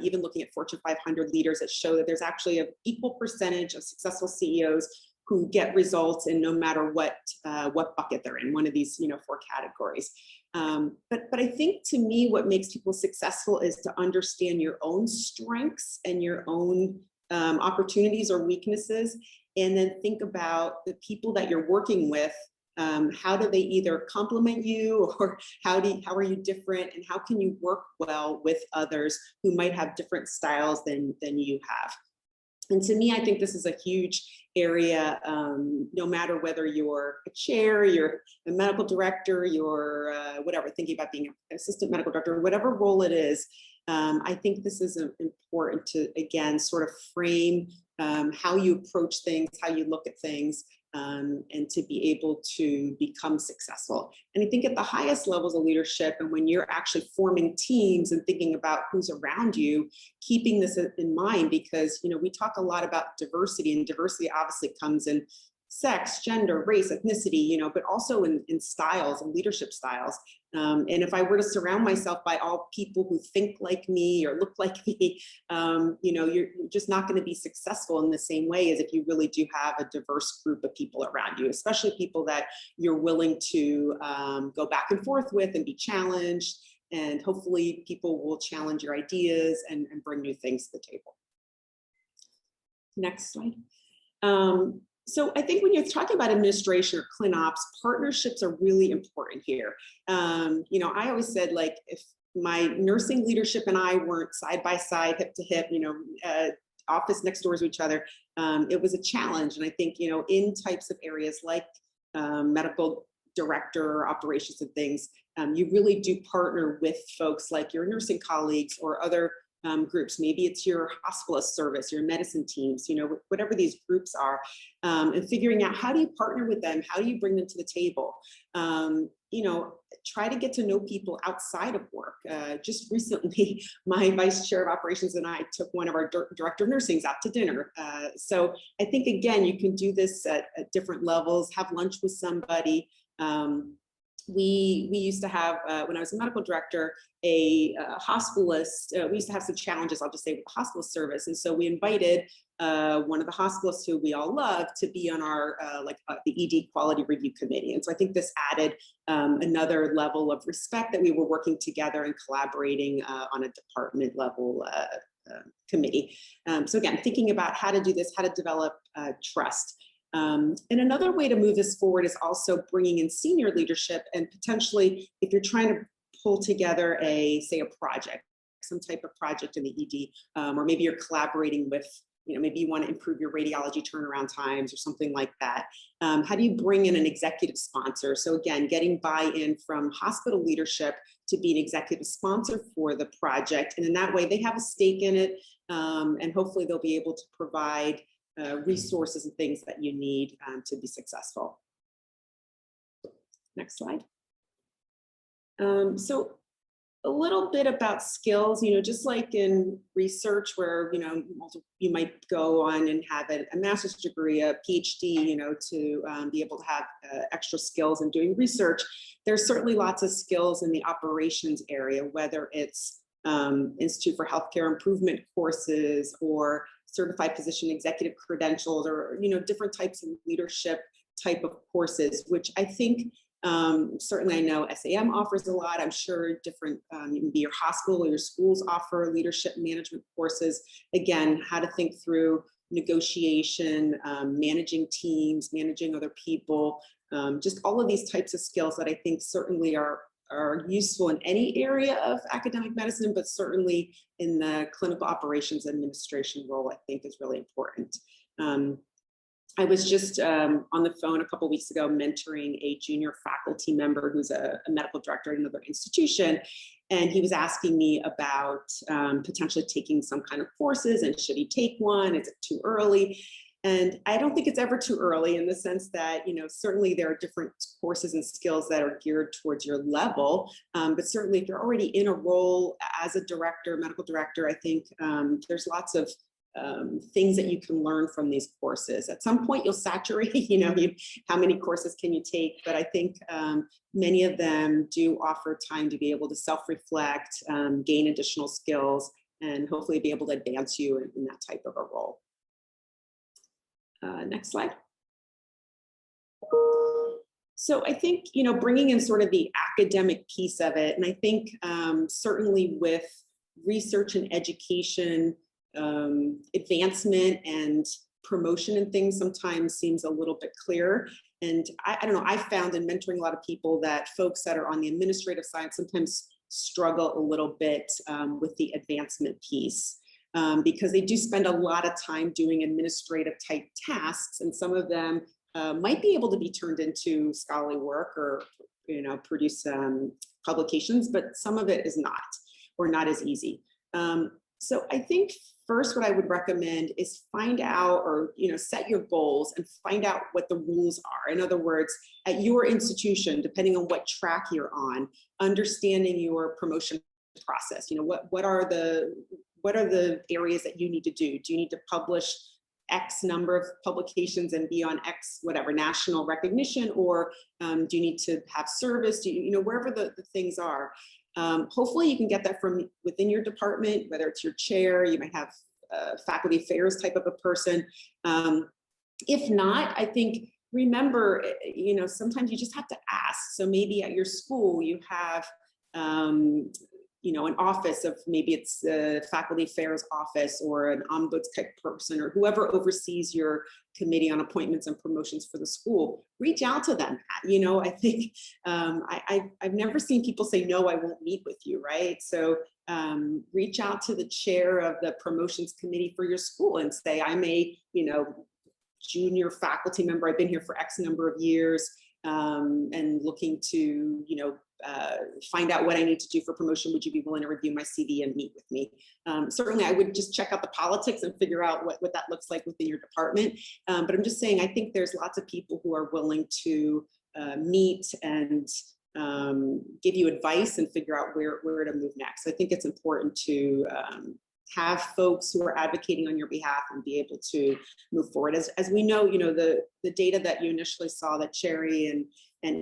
even looking at Fortune 500 leaders, that show that there's actually an equal percentage of successful CEOs who get results in no matter what bucket they're in, one of these, you know, 4 categories. But I think, to me, what makes people successful is to understand your own strengths and your own opportunities or weaknesses, and then think about the people that you're working with. How do they either complement you, or how are you different, and how can you work well with others who might have different styles than you have? And to me, I think this is a huge area, no matter whether you're a chair, you're a medical director, you're whatever, thinking about being an assistant medical director, whatever role it is. I think this is important to, again, sort of frame how you approach things, how you look at things, and to be able to become successful. And I think at the highest levels of leadership, and when you're actually forming teams and thinking about who's around you, keeping this in mind, because, you know, we talk a lot about diversity, and diversity obviously comes in sex, gender, race, ethnicity, you know, but also in styles and leadership styles. And if I were to surround myself by all people who think like me or look like me, you know, you're just not going to be successful in the same way as if you really do have a diverse group of people around you, especially people that you're willing to go back and forth with and be challenged. And hopefully people will challenge your ideas and bring new things to the table. Next slide. So I think when you're talking about administration or ClinOps, partnerships are really important here. You know, I always said, like, if my nursing leadership and I weren't side by side, hip to hip, you know, office next doors to each other, it was a challenge. And I think, you know, in types of areas like medical director operations and things, you really do partner with folks like your nursing colleagues or other groups. Maybe it's your hospitalist service, your medicine teams, you know, whatever these groups are, and figuring out, how do you partner with them? How do you bring them to the table? You know, try to get to know people outside of work. Just recently, my vice chair of operations and I took one of our director of nursings out to dinner. So I think, again, you can do this at different levels, have lunch with somebody. We used to have, when I was a medical director, a hospitalist. We used to have some challenges, I'll just say, with the hospital service. And so we invited one of the hospitalists who we all love to be on our, the ED quality review committee. And so I think this added another level of respect, that we were working together and collaborating on a department level committee. So again, thinking about how to do this, how to develop trust. And another way to move this forward is also bringing in senior leadership, and potentially, if you're trying to pull together say a project, some type of project in the ED, or maybe you're collaborating with, maybe you want to improve your radiology turnaround times or something like that. How do you bring in an executive sponsor? So again, getting buy-in from hospital leadership to be an executive sponsor for the project. And in that way, they have a stake in it. And hopefully they'll be able to provide resources and things that you need to be successful. Next slide. So a little bit about skills, just like in research where, you might go on and have a master's degree, a PhD, to be able to have extra skills in doing research. There's certainly lots of skills in the operations area, whether it's Institute for Healthcare Improvement courses or certified physician executive credentials, or, different types of leadership type of courses, which I think certainly I know SAM offers a lot. I'm sure different, maybe your hospital or your schools offer leadership management courses. Again, how to think through negotiation, managing teams, managing other people, just all of these types of skills that I think certainly are useful in any area of academic medicine, but certainly in the clinical operations administration role, I think is really important. I was just on the phone a couple of weeks ago mentoring a junior faculty member who's a medical director at another institution. And he was asking me about potentially taking some kind of courses and should he take one? Is it too early? And I don't think it's ever too early in the sense that, certainly there are different courses and skills that are geared towards your level. But certainly if you're already in a role as a director, medical director, I think there's lots of things that you can learn from these courses. At some point you'll saturate, how many courses can you take? But I think many of them do offer time to be able to self-reflect, gain additional skills, and hopefully be able to advance you in that type of a role. Next slide. So I think, bringing in sort of the academic piece of it, and I think certainly with research and education, advancement and promotion and things sometimes seems a little bit clearer. And I don't know, I found in mentoring a lot of people that folks that are on the administrative side sometimes struggle a little bit with the advancement piece. Because they do spend a lot of time doing administrative type tasks, and some of them might be able to be turned into scholarly work or produce publications, but some of it is not, or not as easy. So I think first what I would recommend is find out, or set your goals and find out what the rules are. In other words, at your institution, depending on what track you're on, understanding your promotion process. What are the areas that you need to do? Do you need to publish X number of publications and be on X, whatever, national recognition, or do you need to have service? Do you, wherever the things are. Hopefully you can get that from within your department, whether it's your chair, you might have faculty affairs type of a person. If not, I think, remember, sometimes you just have to ask. So maybe at your school you have, an office of, maybe it's the faculty affairs office or an ombuds type person, or whoever oversees your committee on appointments and promotions for the school. Reach out to them. I think I've never seen people say, no, I won't meet with you, right? So reach out to the chair of the promotions committee for your school and say, I'm a junior faculty member. I've been here for X number of years and looking to find out what I need to do for promotion. Would you be willing to review my CV and meet with me? Certainly I would just check out the politics and figure out what that looks like within your department. But I'm just saying, I think there's lots of people who are willing to meet and give you advice and figure out where to move next. So I think it's important to have folks who are advocating on your behalf and be able to move forward. As we know, the data that you initially saw that Sherry and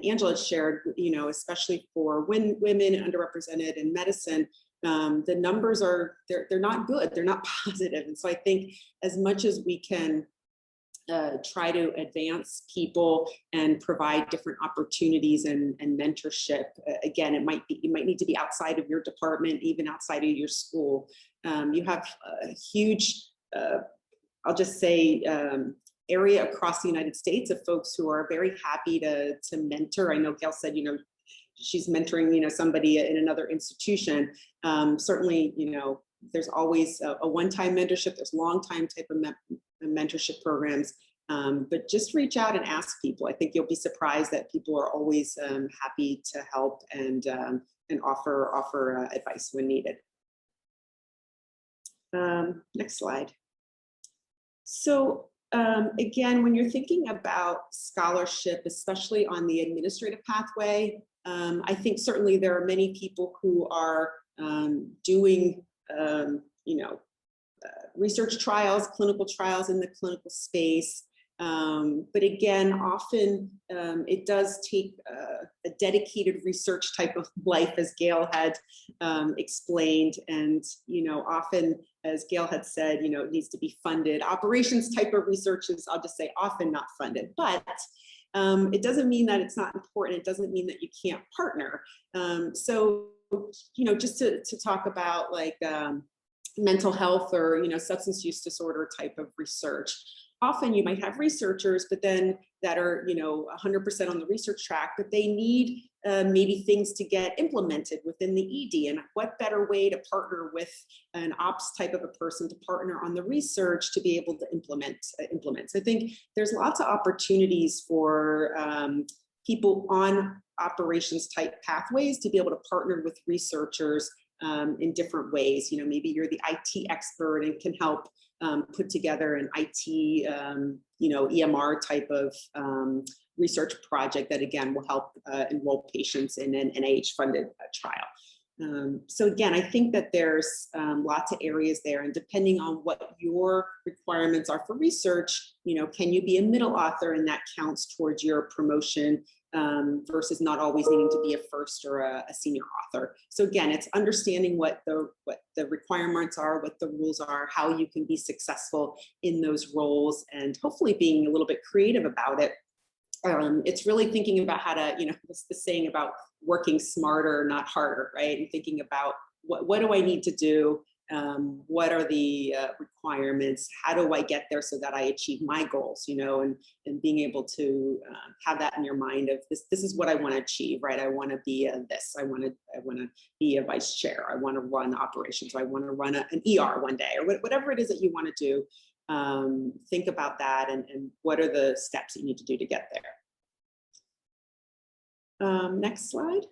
Angela shared, especially for women underrepresented in medicine, the numbers they're not good, they're not positive. And so I think as much as we can try to advance people and provide different opportunities and mentorship, again, it might need to be outside of your department, even outside of your school. You have a huge, I'll just say, area across the United States of folks who are very happy to mentor. I know Gail said, she's mentoring, somebody in another institution. Certainly, There's always a one-time mentorship, there's long-time type of mentorship programs, but just reach out and ask people. I think you'll be surprised that people are always happy to help and offer advice when needed. Next slide. So again, when you're thinking about scholarship, especially on the administrative pathway, I think certainly there are many people who are doing, research trials, clinical trials in the clinical space. But again, often it does take a dedicated research type of life, as Gail had explained. And, often, as Gail had said, it needs to be funded. Operations type of research is, I'll just say, often not funded. But it doesn't mean that it's not important. It doesn't mean that you can't partner. So, just to talk about like mental health or, substance use disorder type of research. Often you might have researchers, but then that are, 100% on the research track, but they need maybe things to get implemented within the ED. And what better way to partner with an ops type of a person to partner on the research to be able to implement. So I think there's lots of opportunities for people on operations type pathways to be able to partner with researchers in different ways. Maybe you're the IT expert and can help put together an IT, EMR type of research project that again will help enroll patients in an NIH-funded trial. So again, I think that there's lots of areas there, and depending on what your requirements are for research, can you be a middle author, and that counts towards your promotion versus not always needing to be a first or a senior author. So again, it's understanding what the requirements are, what the rules are, how you can be successful in those roles, and hopefully being a little bit creative about it. It's really thinking about how to, the saying about working smarter, not harder, right? And thinking about what do I need to do? What are the requirements? How do I get there so that I achieve my goals, and being able to have that in your mind of this is what I want to achieve, right? I want to be this, I want to be a vice chair. I want to run operations. I want to run an ER one day, or whatever it is that you want to do. Think about that and what are the steps that you need to do to get there. Next slide.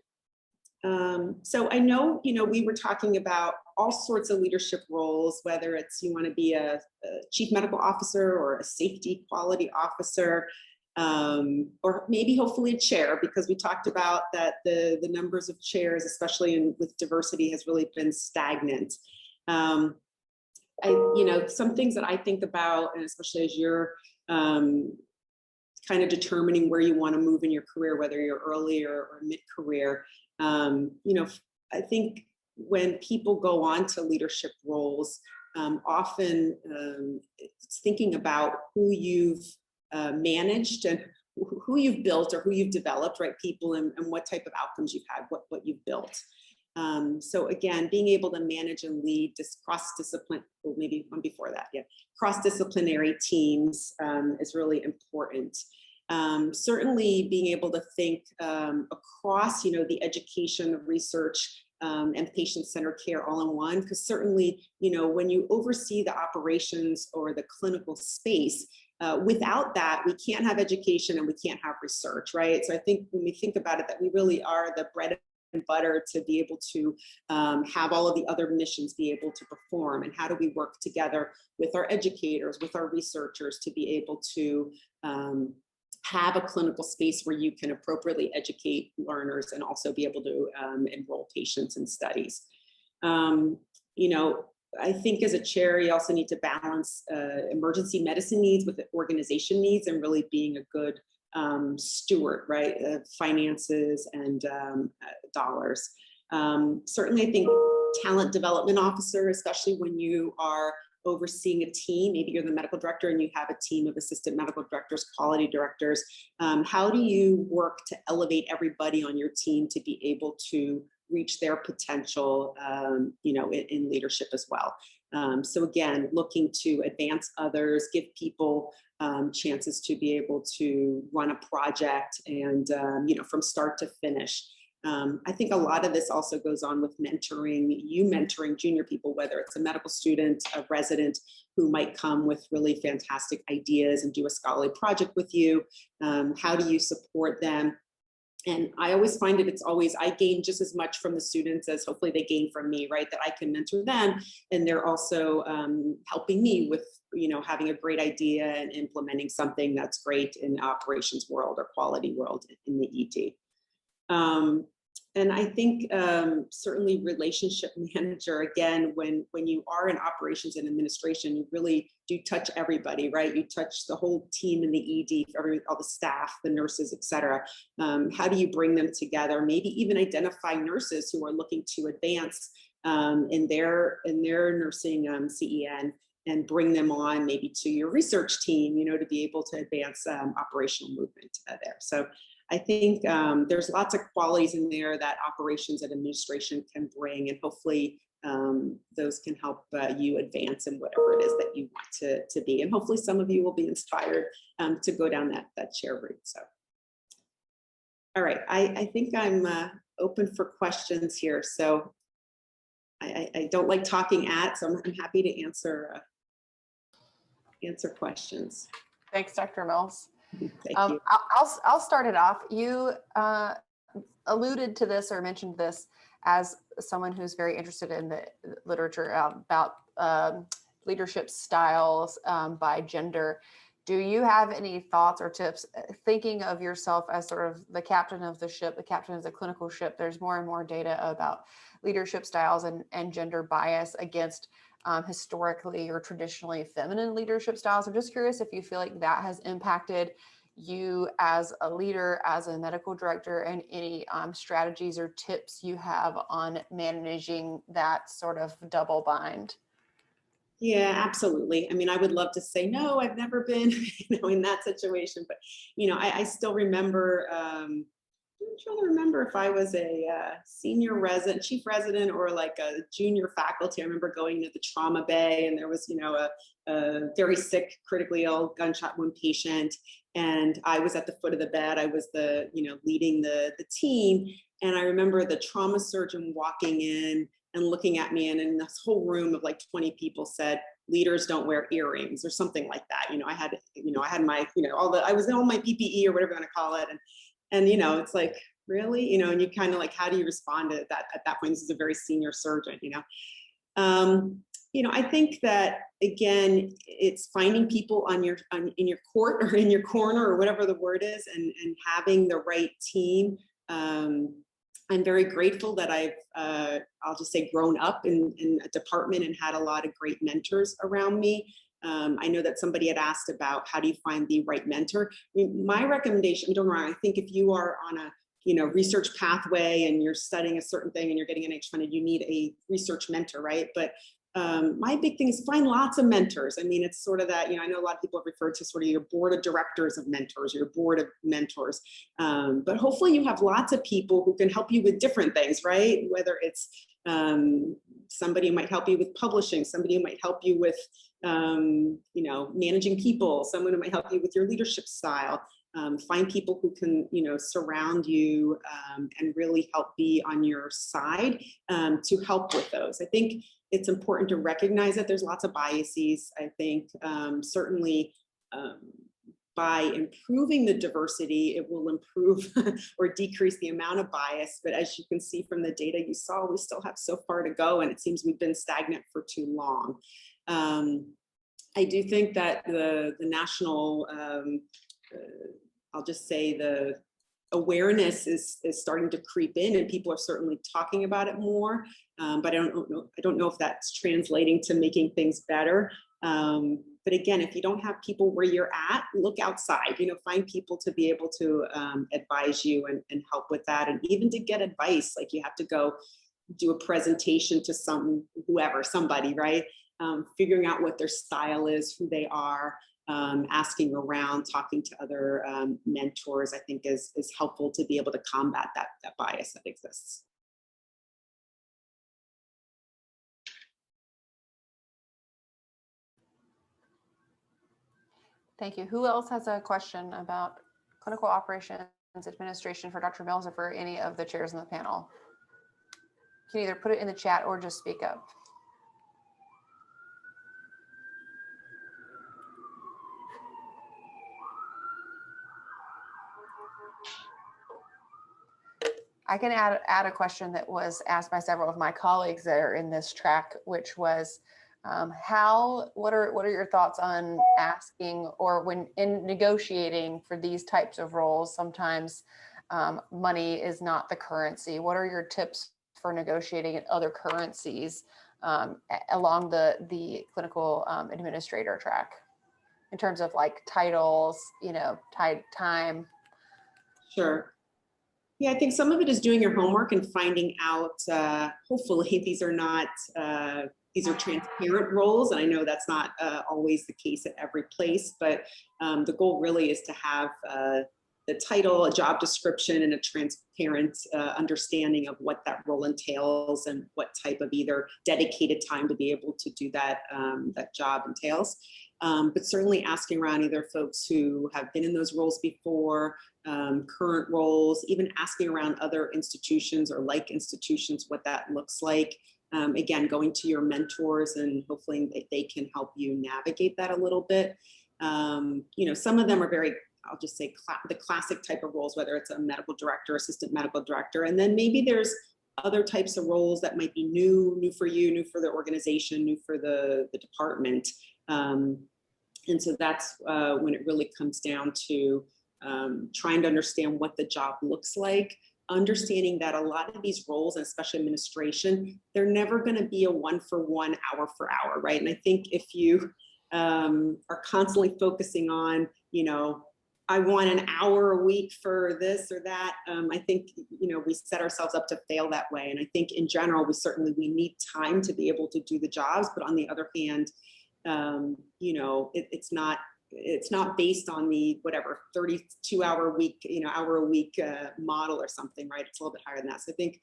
So I know, we were talking about all sorts of leadership roles, whether it's you want to be a chief medical officer or a safety quality officer, or maybe hopefully a chair, because we talked about that the numbers of chairs, especially with diversity, has really been stagnant. Some things that I think about, and especially as you're kind of determining where you want to move in your career, whether you're early or mid-career, I think when people go on to leadership roles, often it's thinking about who you've managed and who you've built or who you've developed, right? People and what type of outcomes you've had, what you've built. So again, being able to manage and lead this cross-discipline, or maybe one before that, cross-disciplinary teams is really important. Certainly being able to think across, the education, the research, and patient-centered care all in one, because certainly, when you oversee the operations or the clinical space, without that, we can't have education and we can't have research, right? So I think when we think about it, that we really are the bread and butter to be able to have all of the other missions be able to perform, and how do we work together with our educators, with our researchers to be able to have a clinical space where you can appropriately educate learners and also be able to enroll patients in studies. I think as a chair, you also need to balance emergency medicine needs with organization needs, and really being a good steward, right, of finances and dollars. Certainly, I think talent development officer, especially when you are overseeing a team, maybe you're the medical director and you have a team of assistant medical directors, quality directors. How do you work to elevate everybody on your team to be able to reach their potential, in leadership as well? So again, looking to advance others, give people chances to be able to run a project and, from start to finish. I think a lot of this also goes on with mentoring junior people, whether it's a medical student, a resident who might come with really fantastic ideas and do a scholarly project with you. How do you support them? And I always find I gain just as much from the students as hopefully they gain from me, right? That I can mentor them, and they're also helping me with, having a great idea and implementing something that's great in the operations world or quality world in the ED. And I think certainly relationship manager, again, when you are in operations and administration, you really do touch everybody, right? You touch the whole team in the ED, all the staff, the nurses, et cetera. How do you bring them together? Maybe even identify nurses who are looking to advance in their nursing CEN, and bring them on maybe to your research team, to be able to advance operational movement there. So I think there's lots of qualities in there that operations and administration can bring, and hopefully those can help you advance in whatever it is that you want to be. And hopefully some of you will be inspired to go down that chair route. So, all right, I think I'm open for questions here. So I don't like talking so I'm happy to answer questions. Thanks, Dr. Mills. Thank you. I'll start it off. You alluded to this or mentioned this as someone who's very interested in the literature about leadership styles by gender. Do you have any thoughts or tips, thinking of yourself as sort of the captain of the ship, the captain of the clinical ship? There's more and more data about leadership styles and gender bias against historically or traditionally feminine leadership styles. I'm just curious if you feel like that has impacted you as a leader, as a medical director, and any strategies or tips you have on managing that sort of double bind. Yeah, absolutely. I mean, I would love to say, no, I've never been, in that situation, but, I still remember, I'm trying to remember if I was a senior resident, chief resident, or like a junior faculty. I remember going to the trauma bay, and there was, a very sick, critically ill gunshot wound patient. And I was at the foot of the bed. I was leading the team. And I remember the trauma surgeon walking in and looking at me, and in this whole room of like 20 people said, "Leaders don't wear earrings," or something like that. I had my, I was in all my PPE or whatever you want to call it. And it's like, really, and you kind of like, how do you respond to that at that point? This is a very senior surgeon, I think that, again, it's finding people in your court or in your corner or whatever the word is, and having the right team. I'm very grateful that I'll just say, grown up in a department and had a lot of great mentors around me. I know that somebody had asked about how do you find the right mentor. I mean, my recommendation, don't get me wrong, I think if you are on a research pathway and you're studying a certain thing and you're getting an NIH funded, you need a research mentor, right? But my big thing is find lots of mentors. I mean, it's sort of that, I know a lot of people have referred to sort of your board of directors of mentors, your board of mentors. But hopefully you have lots of people who can help you with different things, right? Whether it's somebody who might help you with publishing, somebody who might help you with, managing people, someone who might help you with your leadership style. Find people who can, surround you and really help be on your side to help with those. I think it's important to recognize that there's lots of biases. I think certainly by improving the diversity, it will improve or decrease the amount of bias. But as you can see from the data you saw, we still have so far to go, and it seems we've been stagnant for too long. I do think that the national, I'll just say the awareness is starting to creep in, and people are certainly talking about it more. But I don't know if that's translating to making things better. But again, if you don't have people where you're at, look outside, find people to be able to advise you and help with that. And even to get advice, like you have to go do a presentation to somebody, right? Figuring out what their style is, who they are, asking around, talking to other mentors, I think is helpful to be able to combat that bias that exists. Thank you. Who else has a question about clinical operations administration for Dr. Mills or for any of the chairs in the panel? You can either put it in the chat or just speak up. I can add a question that was asked by several of my colleagues that are in this track, which was, what are your thoughts on asking, or when in negotiating for these types of roles, sometimes money is not the currency. What are your tips for negotiating in other currencies along the clinical administrator track in terms of like titles, time? Sure. Yeah, I think some of it is doing your homework and finding out, hopefully these are transparent roles. And I know that's not always the case at every place, but the goal really is to have the title, a job description, and a transparent understanding of what that role entails and what type of either dedicated time to be able to do that, that job entails. But certainly asking around either folks who have been in those roles before, current roles, even asking around other institutions or like institutions what that looks like. Again, going to your mentors and hopefully they can help you navigate that a little bit. Some of them are very, I'll just say the classic type of roles, whether it's a medical director, assistant medical director, and then maybe there's other types of roles that might be new for you, new for the organization, new for the department. And so that's when it really comes down to trying to understand what the job looks like, understanding that a lot of these roles, and especially administration, they're never going to be a 1-for-1, hour for hour, right? And I think if you are constantly focusing on, I want an hour a week for this or that, I think, we set ourselves up to fail that way. And I think in general, we need time to be able to do the jobs, but on the other hand, it's not based on the 32-hour week, hour a week model or something, right? It's a little bit higher than that. So I think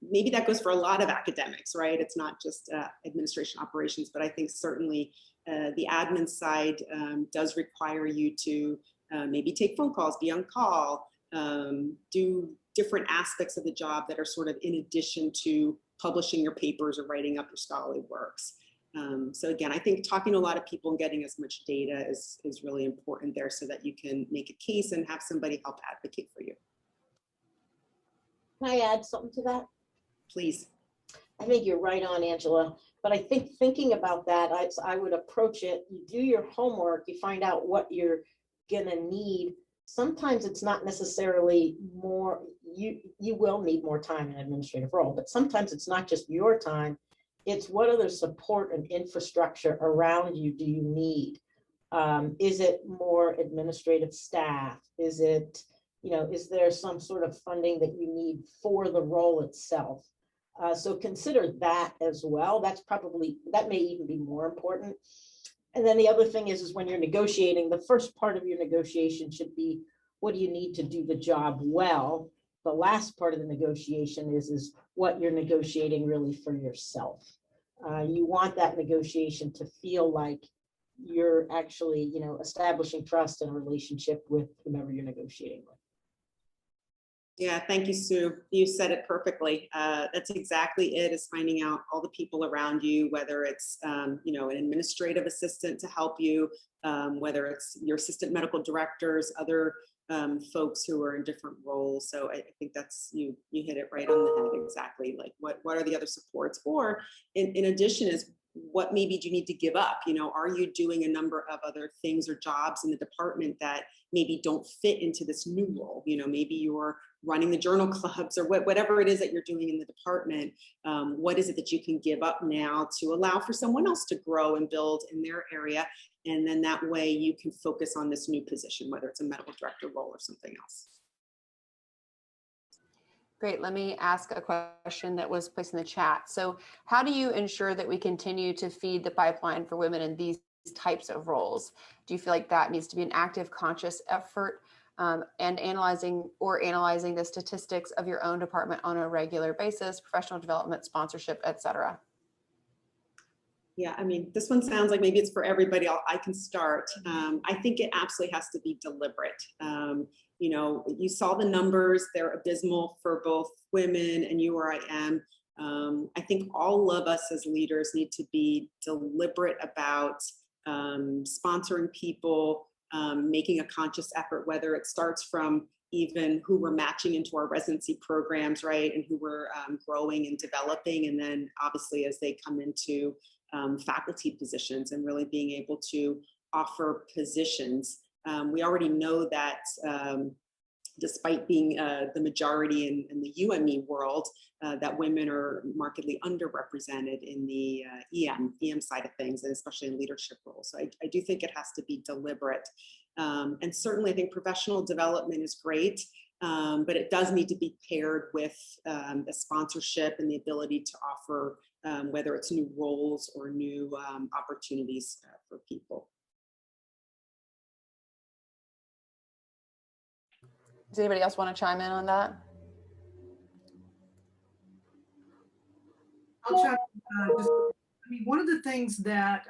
maybe that goes for a lot of academics, right? It's not just administration operations, but I think certainly the admin side does require you to maybe take phone calls, be on call, do different aspects of the job that are sort of in addition to publishing your papers or writing up your scholarly works. So again, I think talking to a lot of people and getting as much data is really important there so that you can make a case and have somebody help advocate for you. Can I add something to that? Please. I think you're right on, Angela. But I think thinking about that, I would approach it, you do your homework, you find out what you're gonna need. Sometimes it's not necessarily more, you will need more time in an administrative role, but sometimes it's not just your time, it's what other support and infrastructure around you do you need? Is it more administrative staff? Is it, is there some sort of funding that you need for the role itself? So consider that as well. That may even be more important. And then the other thing is when you're negotiating, the first part of your negotiation should be, what do you need to do the job well? The last part of the negotiation is what you're negotiating really for yourself. You want that negotiation to feel like you're actually, establishing trust and a relationship with whomever you're negotiating with. Yeah, thank you, Sue. You said it perfectly. That's exactly it, is finding out all the people around you, whether it's, an administrative assistant to help you, whether it's your assistant medical directors, other folks who are in different roles. So I think that's, you hit it right on the head exactly. Like what are the other supports? Or in addition is, what maybe do you need to give up? Are you doing a number of other things or jobs in the department that maybe don't fit into this new role? Maybe you're running the journal clubs or whatever it is that you're doing in the department. What is it that you can give up now to allow for someone else to grow and build in their area? And then that way you can focus on this new position, whether it's a medical director role or something else. Great. Let me ask a question that was placed in the chat. So how do you ensure that we continue to feed the pipeline for women in these types of roles? Do you feel like that needs to be an active, conscious effort and analyzing the statistics of your own department on a regular basis, professional development, sponsorship, et cetera? Yeah, I mean, this one sounds like maybe it's for everybody. I can start. I think it absolutely has to be deliberate. You know, you saw the numbers, they're abysmal for both women and URIM. I think all of us as leaders need to be deliberate about sponsoring people, making a conscious effort, whether it starts from even who we're matching into our residency programs, right, and who we're growing and developing, and then obviously as they come into faculty positions and really being able to offer positions. We already know that despite being the majority in the UME world, that women are markedly underrepresented in the EM side of things, and especially in leadership roles. So I do think it has to be deliberate. And certainly I think professional development is great, but it does need to be paired with the sponsorship and the ability to offer whether it's new roles or new opportunities for people. Does anybody else want to chime in on that? I'll try just, I mean, one of the things that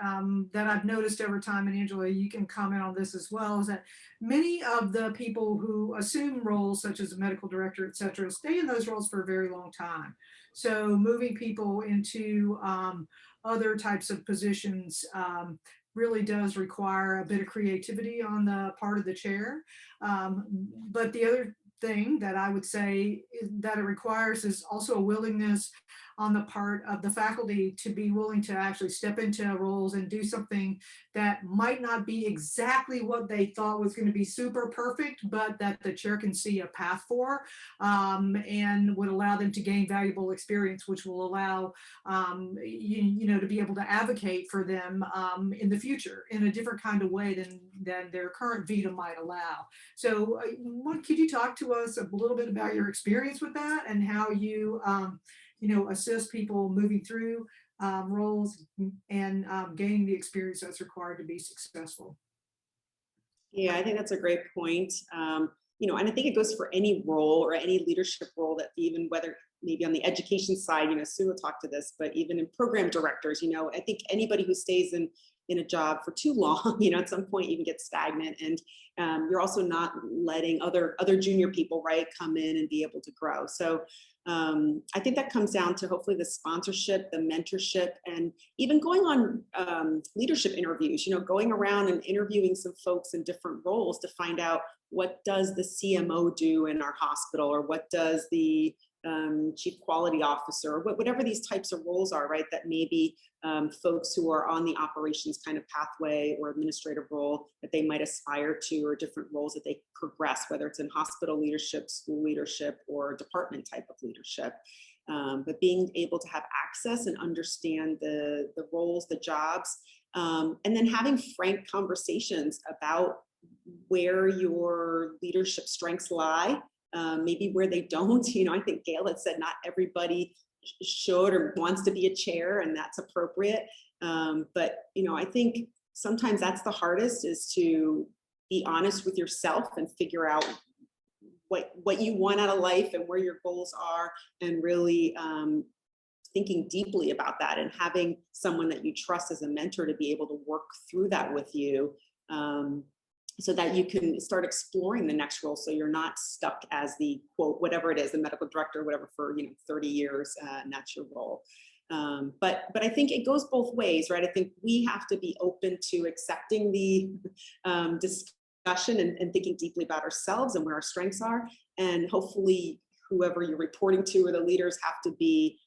that I've noticed over time, and Angela, you can comment on this as well, is that many of the people who assume roles such as a medical director, et cetera, stay in those roles for a very long time. So moving people into other types of positions really does require a bit of creativity on the part of the chair. But the other thing that I would say that it requires is also a willingness on the part of the faculty to be willing to actually step into roles and do something that might not be exactly what they thought was going to be super perfect, but that the chair can see a path for, and would allow them to gain valuable experience, which will allow you know, to be able to advocate for them in the future in a different kind of way than their current vita might allow. So could you talk to us a little bit about your experience with that and how you you know, assist people moving through roles and gaining the experience that's required to be successful? Yeah, I think that's a great point. You know, and I think it goes for any role or any leadership role, that even whether maybe on the education side, you know, Sue will talk to this, but even in program directors, you know, I think anybody who stays in a job for too long, you know, at some point you can get stagnant, and you're also not letting other junior people, right, come in and be able to grow. So I think that comes down to hopefully the sponsorship, the mentorship, and even going on leadership interviews, you know, going around and interviewing some folks in different roles to find out what does the CMO do in our hospital, or what does the chief quality officer, whatever these types of roles are, right, that maybe folks who are on the operations kind of pathway or administrative role that they might aspire to, or different roles that they progress, whether it's in hospital leadership, school leadership, or department type of leadership. But being able to have access and understand the roles, the jobs, and then having frank conversations about where your leadership strengths lie, maybe where they don't. You know, I think Gail had said not everybody should or wants to be a chair, and that's appropriate. But, you know, I think sometimes that's the hardest, is to be honest with yourself and figure out what you want out of life and where your goals are, and really thinking deeply about that, and having someone that you trust as a mentor to be able to work through that with you, so that you can start exploring the next role, so you're not stuck as the quote, whatever it is, the medical director, whatever, for 30 years, and that's your role. But I think it goes both ways, right? I think we have to be open to accepting the discussion and thinking deeply about ourselves and where our strengths are, and hopefully whoever you're reporting to or the leaders have to be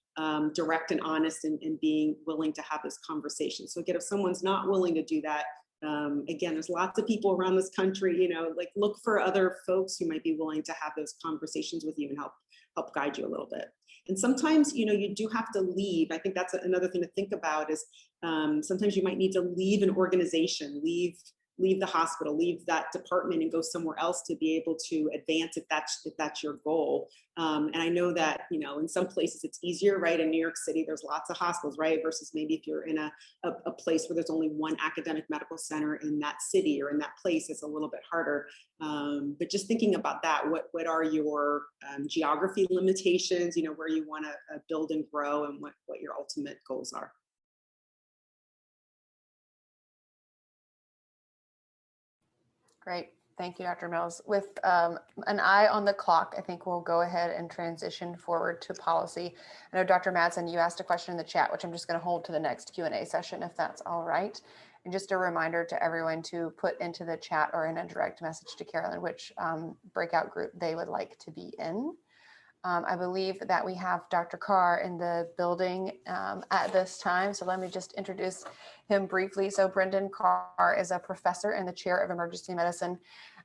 direct and honest, and being willing to have this conversation. So again, if someone's not willing to do that, again, there's lots of people around this country, like look for other folks who might be willing to have those conversations with you and help guide you a little bit. And sometimes, you do have to leave. I think that's another thing to think about, is sometimes you might need to leave an organization, leave the hospital, leave that department, and go somewhere else to be able to advance if that's your goal. And I know that, in some places it's easier, right? In New York City, there's lots of hospitals, right? Versus maybe if you're in a place where there's only one academic medical center in that city or in that place, it's a little bit harder. But just thinking about that, what are your geography limitations, where you want to build and grow, and what your ultimate goals are. Great. Thank you, Dr. Mills. With an eye on the clock, I think we'll go ahead and transition forward to policy. I know, Dr. Madsen, you asked a question in the chat, which I'm just going to hold to the next Q&A session, if that's all right. And just a reminder to everyone to put into the chat or in a direct message to Carolyn which breakout group they would like to be in. I believe that we have Dr. Carr in the building at this time. So let me just introduce him briefly. So Brendan Carr is a professor and the chair of emergency medicine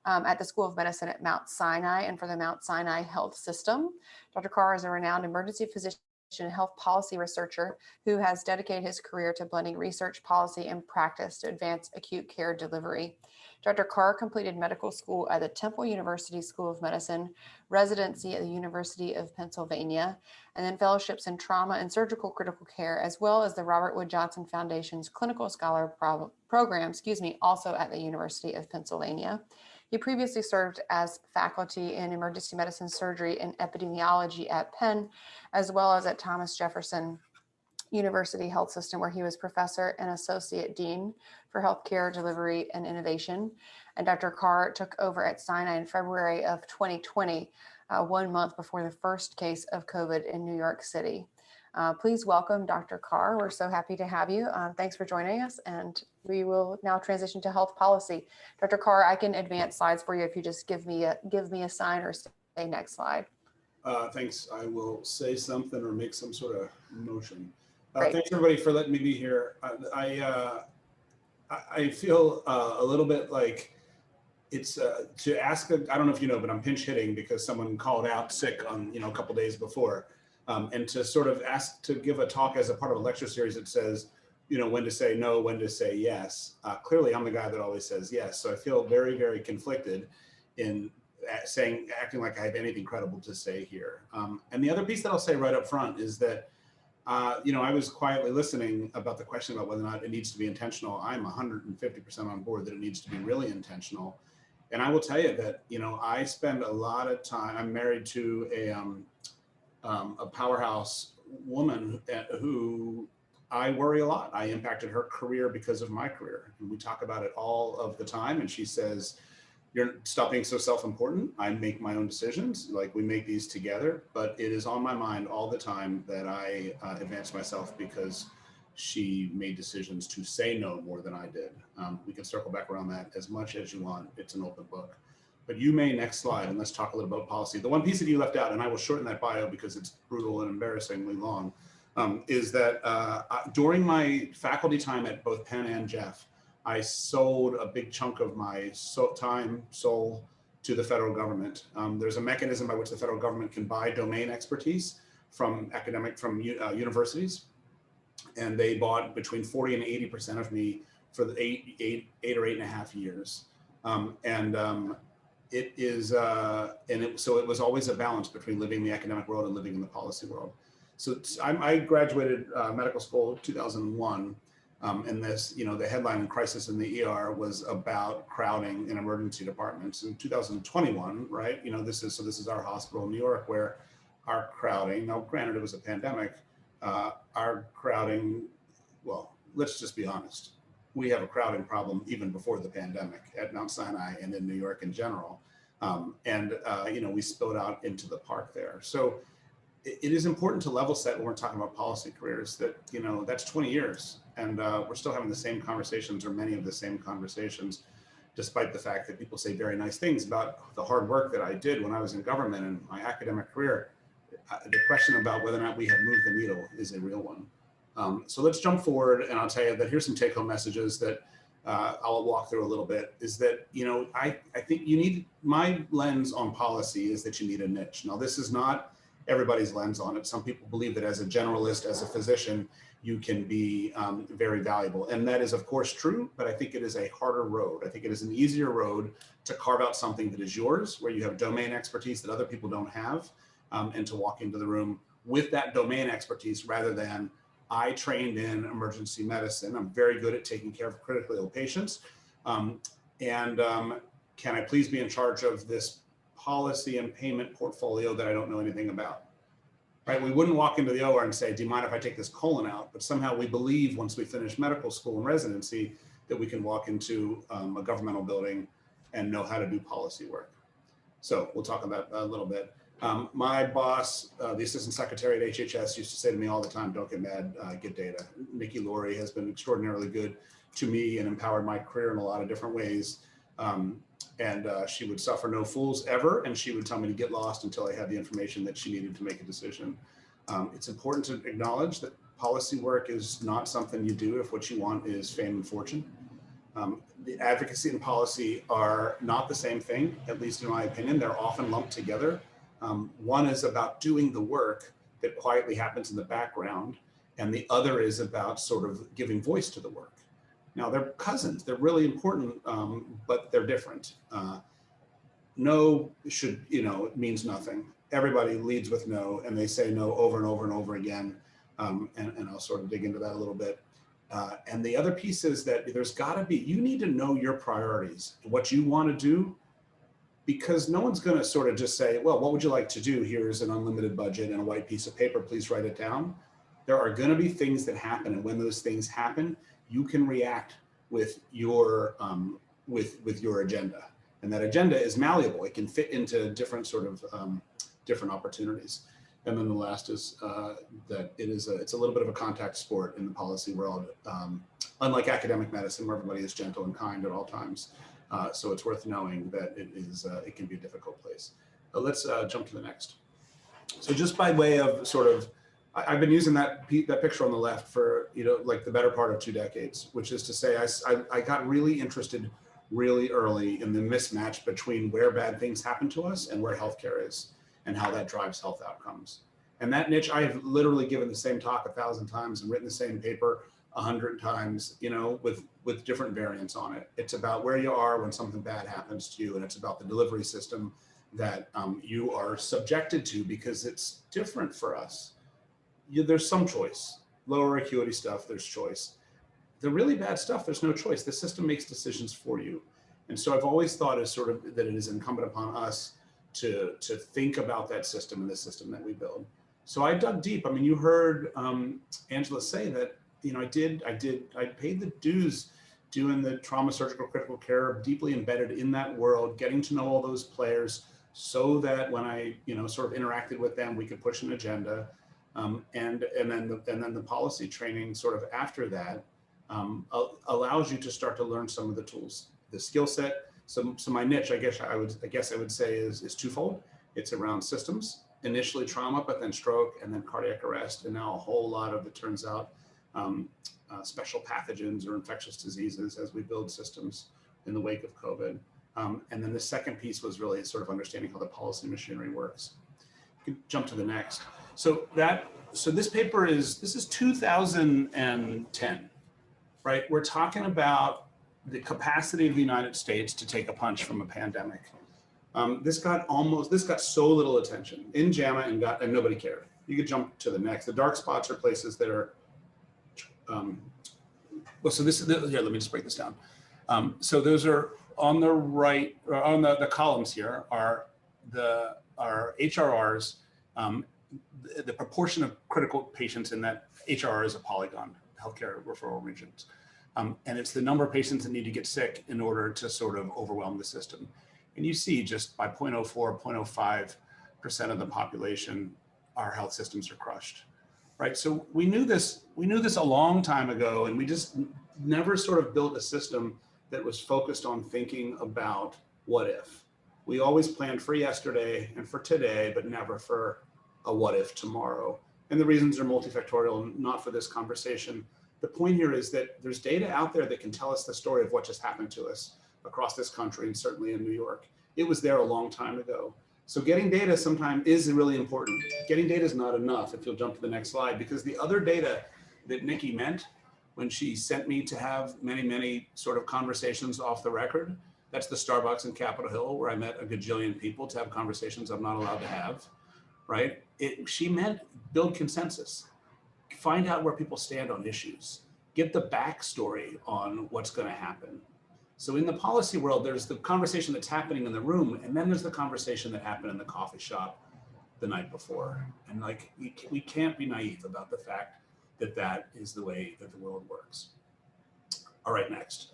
at the School of Medicine at Mount Sinai and for the Mount Sinai Health System. Dr. Carr is a renowned emergency physician and health policy researcher who has dedicated his career to blending research, policy, and practice to advance acute care delivery. Dr. Carr completed medical school at the Temple University School of Medicine, residency at the University of Pennsylvania, and then fellowships in trauma and surgical critical care, as well as the Robert Wood Johnson Foundation's Clinical Scholar Program, also at the University of Pennsylvania. He previously served as faculty in emergency medicine, surgery, and epidemiology at Penn, as well as at Thomas Jefferson University Health System, where he was professor and associate dean for healthcare delivery and innovation. And Dr. Carr took over at Sinai in February of 2020, 1 month before the first case of COVID in New York City. Please welcome Dr. Carr. We're so happy to have you. Thanks for joining us, and we will now transition to health policy. Dr. Carr, I can advance slides for you if you just give me a sign or say next slide. Thanks. I will say something or make some sort of motion. Great. Thanks everybody for letting me be here. I feel a little bit like it's to ask, I don't know if you know, but I'm pinch hitting because someone called out sick on, a couple days before. And to sort of ask to give a talk as a part of a lecture series that says, when to say no, when to say yes. Clearly I'm the guy that always says yes. So I feel very, very conflicted in acting like I have anything credible to say here. And the other piece that I'll say right up front is that I was quietly listening about the question about whether or not it needs to be intentional. I'm 150% on board that it needs to be really intentional. And I will tell you that, I spend a lot of time, I'm married to a powerhouse woman who I worry a lot. I impacted her career because of my career. And we talk about it all of the time. And she says, stop being so self-important. I make my own decisions, like we make these together, but it is on my mind all the time that I advance myself because she made decisions to say no more than I did. We can circle back around that as much as you want. It's an open book. But you may, next slide, and let's talk a little about policy. The one piece that you left out, and I will shorten that bio because it's brutal and embarrassingly long, is that during my faculty time at both Penn and Jeff, I sold a big chunk of my soul to the federal government. There's a mechanism by which the federal government can buy domain expertise from universities. And they bought between 40 and 80% of me for the eight or 8.5 years. It is, so it was always a balance between living in the academic world and living in the policy world. So I graduated medical school in 2001. And this, the headline Crisis in the ER was about crowding in emergency departments. In 2021, right? This is our hospital in New York where our crowding, now granted it was a pandemic, our crowding, well, let's just be honest. We have a crowding problem even before the pandemic at Mount Sinai and in New York in general. We spilled out into the park there. So it is important to level set when we're talking about policy careers that, that's 20 years and we're still having the same conversations or many of the same conversations, despite the fact that people say very nice things about the hard work that I did when I was in government and my academic career. The question about whether or not we have moved the needle is a real one. So let's jump forward and I'll tell you that here's some take-home messages that I'll walk through a little bit, is that, I think you need, my lens on policy is that you need a niche. Now, this is not everybody's lens on it. Some people believe that as a generalist, as a physician, you can be very valuable. And that is of course true, but I think it is a harder road. I think it is an easier road to carve out something that is yours, where you have domain expertise that other people don't have, and to walk into the room with that domain expertise rather than I trained in emergency medicine. I'm very good at taking care of critically ill patients. Can I please be in charge of this policy and payment portfolio that I don't know anything about? Right? We wouldn't walk into the OR and say, do you mind if I take this colon out? But somehow we believe once we finish medical school and residency that we can walk into a governmental building and know how to do policy work. So we'll talk about that a little bit. My boss, the assistant secretary at HHS, used to say to me all the time, don't get mad, get data. Nikki Laurie has been extraordinarily good to me and empowered my career in a lot of different ways. She would suffer no fools ever, and she would tell me to get lost until I had the information that she needed to make a decision. It's important to acknowledge that policy work is not something you do if what you want is fame and fortune. The advocacy and policy are not the same thing, at least in my opinion. They're often lumped together. One is about doing the work that quietly happens in the background, and the other is about sort of giving voice to the work. Now, they're cousins, they're really important, but they're different. No should, it means nothing. Everybody leads with no, and they say no over and over and over again. And I'll sort of dig into that a little bit. And the other piece is that there's gotta be, you need to know your priorities, what you wanna do, because no one's gonna sort of just say, well, what would you like to do? Here's an unlimited budget and a white piece of paper, please write it down. There are gonna be things that happen, and when those things happen, you can react with your agenda. And that agenda is malleable. It can fit into different sort of different opportunities. And then the last is that it's a little bit of a contact sport in the policy world, unlike academic medicine, where everybody is gentle and kind at all times. So it's worth knowing that it can be a difficult place. Let's jump to the next. So just by way of sort of, I've been using that picture on the left for like the better part of 2 decades, which is to say I got really interested really early in the mismatch between where bad things happen to us and where healthcare is, and how that drives health outcomes. And that niche, I have literally given the same talk 1,000 times and written the same paper 100 times, with different variants on it. It's about where you are when something bad happens to you, and it's about the delivery system that you are subjected to, because it's different for us. There's some choice. Lower acuity stuff, there's choice. The really bad stuff, there's no choice. The system makes decisions for you. And so I've always thought as sort of that it is incumbent upon us to think about that system and the system that we build. So I dug deep. I mean, you heard Angela say that, I paid the dues doing the trauma, surgical, critical care, deeply embedded in that world, getting to know all those players so that when I, sort of interacted with them, we could push an agenda. And then the policy training sort of after that allows you to start to learn some of the tools, the skill set. So my niche, I guess I would say is twofold. It's around systems, initially trauma, but then stroke, and then cardiac arrest, and now a whole lot of, it turns out, special pathogens or infectious diseases as we build systems in the wake of COVID. And then the second piece was really sort of understanding how the policy machinery works. You can jump to the next. So this paper is 2010, right? We're talking about the capacity of the United States to take a punch from a pandemic. This got so little attention in JAMA and nobody cared. You could jump to the next. The dark spots are places that are, let me just break this down. So those are on the right, on the columns here are HRRs. The proportion of critical patients in that HRR is a polygon, healthcare referral regions. And it's the number of patients that need to get sick in order to sort of overwhelm the system. And you see just by 0.04, 0.05% of the population, our health systems are crushed, right? So we knew this a long time ago, and we just never sort of built a system that was focused on thinking about what if. We always planned for yesterday and for today, but never for a what if tomorrow. And the reasons are multifactorial, not for this conversation. The point here is that there's data out there that can tell us the story of what just happened to us across this country, and certainly in New York. It was there a long time ago. So getting data sometimes is really important. Getting data is not enough, if you'll jump to the next slide, because the other data that Nikki meant when she sent me to have many, many sort of conversations off the record, that's the Starbucks in Capitol Hill, where I met a gajillion people to have conversations I'm not allowed to have, right? She meant build consensus. Find out where people stand on issues, get the backstory on what's going to happen. So in the policy world, there's the conversation that's happening in the room, and then there's the conversation that happened in the coffee shop the night before. And like, we can't be naive about the fact that that is the way that the world works. All right, next.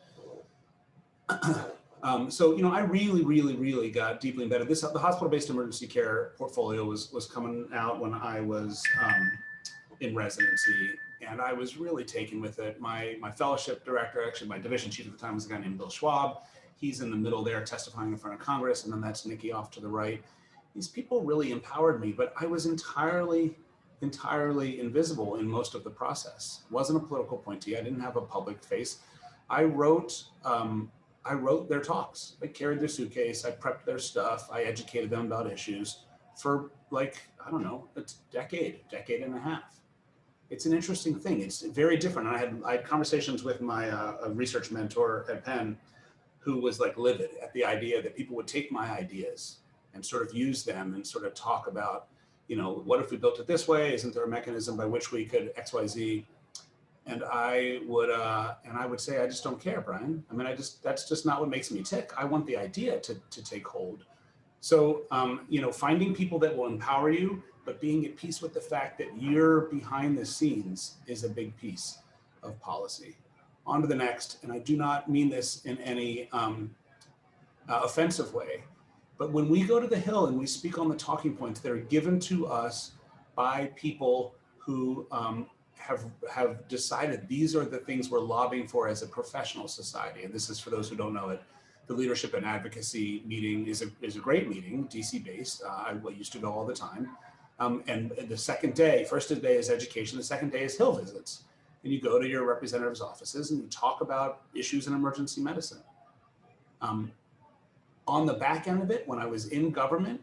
So, I really got deeply embedded. The hospital-based emergency care portfolio was coming out when I was in residency, and I was really taken with it. My fellowship director, actually my division chief at the time, was a guy named Bill Schwab. He's in the middle there testifying in front of Congress, and then that's Nikki off to the right. These people really empowered me, but I was entirely invisible in most of the process. Wasn't a political appointee. I didn't have a public face. I wrote their talks. I carried their suitcase. I prepped their stuff. I educated them about issues for like, I don't know, a decade and a half. It's an interesting thing. It's very different. And I had conversations with my research mentor at Penn, who was like livid at the idea that people would take my ideas and sort of use them and sort of talk about, what if we built it this way? Isn't there a mechanism by which we could X, Y, Z? And I would say, I just don't care, Brian. I mean, that's just not what makes me tick. I want the idea to take hold. So, finding people that will empower you, but being at peace with the fact that you're behind the scenes is a big piece of policy. On to the next, and I do not mean this in any offensive way, but when we go to the Hill and we speak on the talking points that are given to us by people who have decided these are the things we're lobbying for as a professional society, and this is for those who don't know it, the Leadership and Advocacy meeting is a great meeting, DC based. I used to go all the time. And the first day is education, the second day is Hill visits. And you go to your representatives' offices and you talk about issues in emergency medicine. On the back end of it, when I was in government,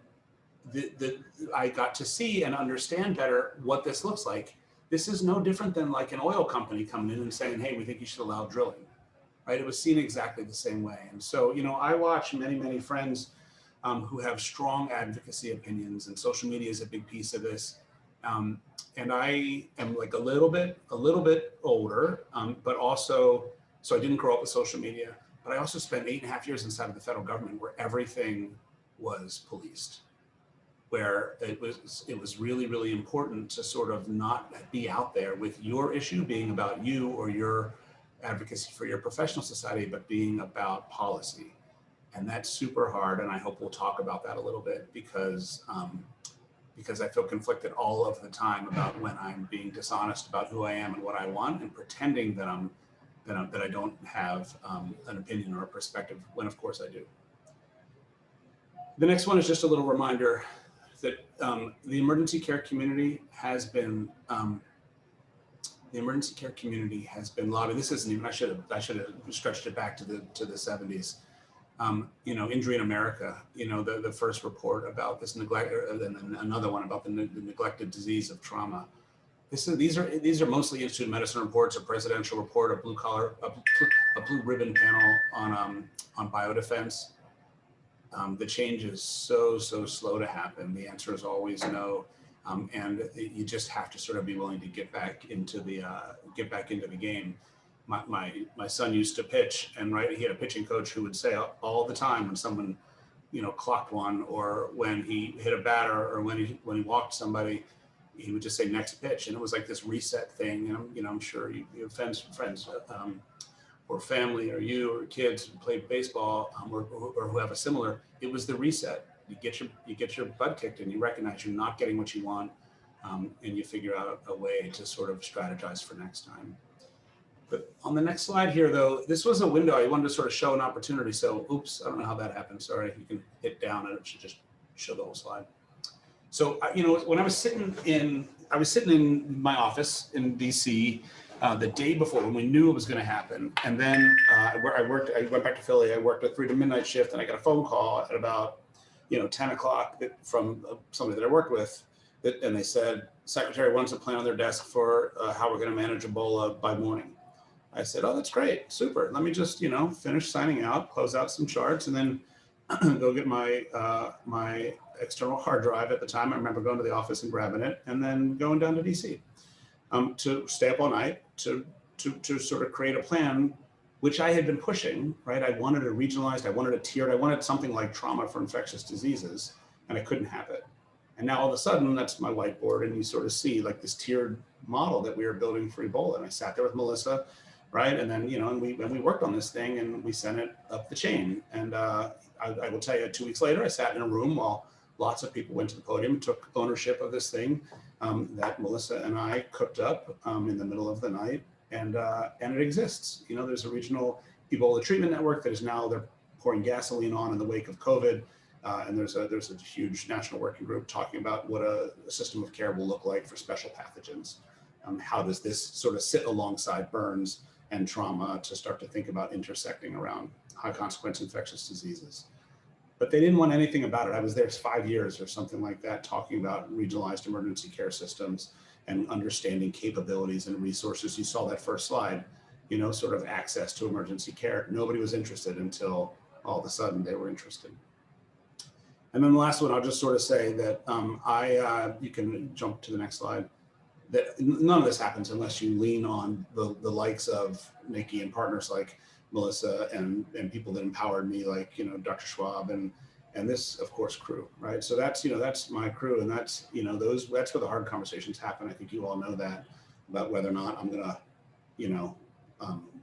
I got to see and understand better what this looks like. This is no different than like an oil company coming in and saying, hey, we think you should allow drilling, right? It was seen exactly the same way. And so, I watch many friends who have strong advocacy opinions, and social media is a big piece of this. And I am like a little bit older, but also, so I didn't grow up with social media, but I also spent 8.5 years inside of the federal government where everything was policed, where it was really important to sort of not be out there with your issue being about you or your advocacy for your professional society, but being about policy. And that's super hard. And I hope we'll talk about that a little bit because I feel conflicted all of the time about when I'm being dishonest about who I am and what I want, and pretending that I don't have an opinion or a perspective, when of course I do. The next one is just a little reminder that the emergency care community has been lobbied. This isn't even. I should have stretched it back to the 70s. Injury in America. The first report about this neglect, and then another one about the neglected disease of trauma. These are mostly Institute of Medicine reports, a presidential report, a blue ribbon panel on biodefense. The change is so slow to happen. The answer is always no, and you just have to sort of be willing to get back into the game. My son used to pitch, and he had a pitching coach who would say all the time when someone clocked one, or when he hit a batter, or when he walked somebody, he would just say next pitch, and it was like this reset thing. And I'm sure you have friends or family, or you or kids who play baseball, or who have a similar. It was the reset. You get your butt kicked, and you recognize you're not getting what you want, and you figure out a way to sort of strategize for next time. But on the next slide here, though, this was a window. I wanted to sort of show an opportunity. So, oops, I don't know how that happened. Sorry, you can hit down and it should just show the whole slide. So, when I was sitting in my office in DC the day before, when we knew it was going to happen, and then I went back to Philly. I worked a 3 to midnight shift, and I got a phone call at about 10 o'clock from somebody that I worked with, and they said, Secretary wants a plan on their desk for how we're going to manage Ebola by morning. I said, oh, that's great, super. Let me just, finish signing out, close out some charts, and then go get my my external hard drive at the time. I remember going to the office and grabbing it, and then going down to DC to stay up all night to sort of create a plan, which I had been pushing, right? I wanted it regionalized, I wanted it tiered, I wanted something like trauma for infectious diseases, and I couldn't have it. And now all of a sudden, that's my whiteboard, and you sort of see like this tiered model that we were building for Ebola. And I sat there with Melissa, right? And then, and we worked on this thing and we sent it up the chain. And I will tell you, 2 weeks later, I sat in a room while lots of people went to the podium, took ownership of this thing that Melissa and I cooked up in the middle of the night, and it exists. There's a regional Ebola treatment network that is now, they're pouring gasoline on in the wake of COVID. And there's a huge national working group talking about what a system of care will look like for special pathogens. How does this sort of sit alongside burns and trauma to start to think about intersecting around high consequence infectious diseases? But they didn't want anything about it. I was there 5 years or something like that, talking about regionalized emergency care systems and understanding capabilities and resources. You saw that first slide, sort of access to emergency care. Nobody was interested until all of a sudden they were interested. And then the last one, I'll just sort of say that you can jump to the next slide, that none of this happens unless you lean on the likes of Nikki and partners like Melissa and people that empowered me, like, Dr. Schwab and this, of course, crew, right? So that's my crew, and that's where the hard conversations happen. I think you all know that, about whether or not I'm gonna,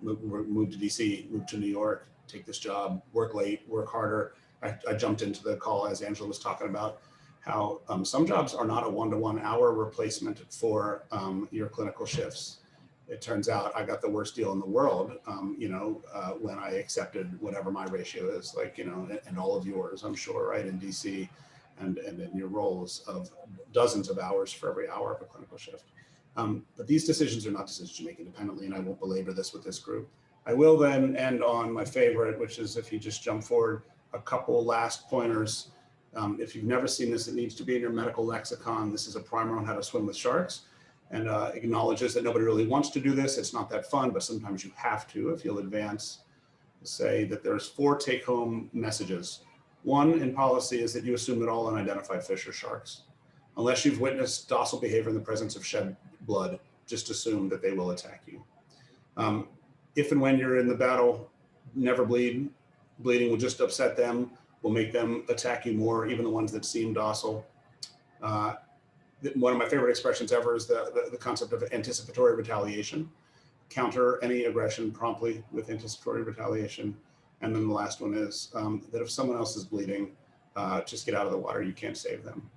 move to DC, move to New York, take this job, work late, work harder. I jumped into the call as Angela was talking about how some jobs are not a one-to-one hour replacement for your clinical shifts. It turns out I got the worst deal in the world, when I accepted whatever my ratio is, and all of yours, I'm sure, right, in DC and in your roles of dozens of hours for every hour of a clinical shift. But these decisions are not decisions you make independently, and I won't belabor this with this group. I will then end on my favorite, which is, if you just jump forward, a couple last pointers. If you've never seen this, it needs to be in your medical lexicon. This is a primer on how to swim with sharks, and acknowledges that nobody really wants to do this. It's not that fun, but sometimes you have to if you'll advance. Say that there's 4 take-home messages. One in policy is that you assume that all unidentified fish are sharks. Unless you've witnessed docile behavior in the presence of shed blood, just assume that they will attack you. If and when you're in the battle, never bleed. Bleeding will just upset them, will make them attack you more, even the ones that seem docile. One of my favorite expressions ever is the concept of anticipatory retaliation. Counter any aggression promptly with anticipatory retaliation. And then the last one is that if someone else is bleeding, just get out of the water, you can't save them.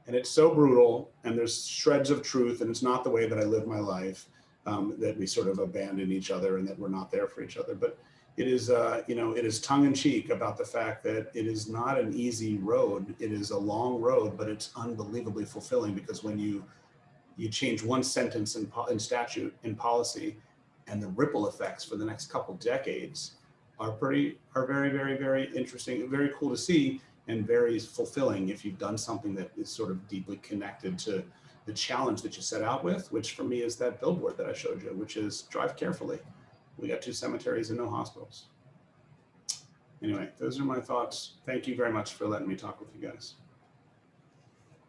And it's so brutal, and there's shreds of truth, and it's not the way that I live my life, that we sort of abandon each other and that we're not there for each other. But it is, it is tongue-in-cheek about the fact that it is not an easy road. It is a long road, but it's unbelievably fulfilling, because when you change one sentence in statute, in policy, and the ripple effects for the next couple decades are very, very, very interesting, very cool to see, and very fulfilling if you've done something that is sort of deeply connected to the challenge that you set out with, which for me is that billboard that I showed you, which is drive carefully. We got 2 cemeteries and no hospitals. Anyway, those are my thoughts. Thank you very much for letting me talk with you guys.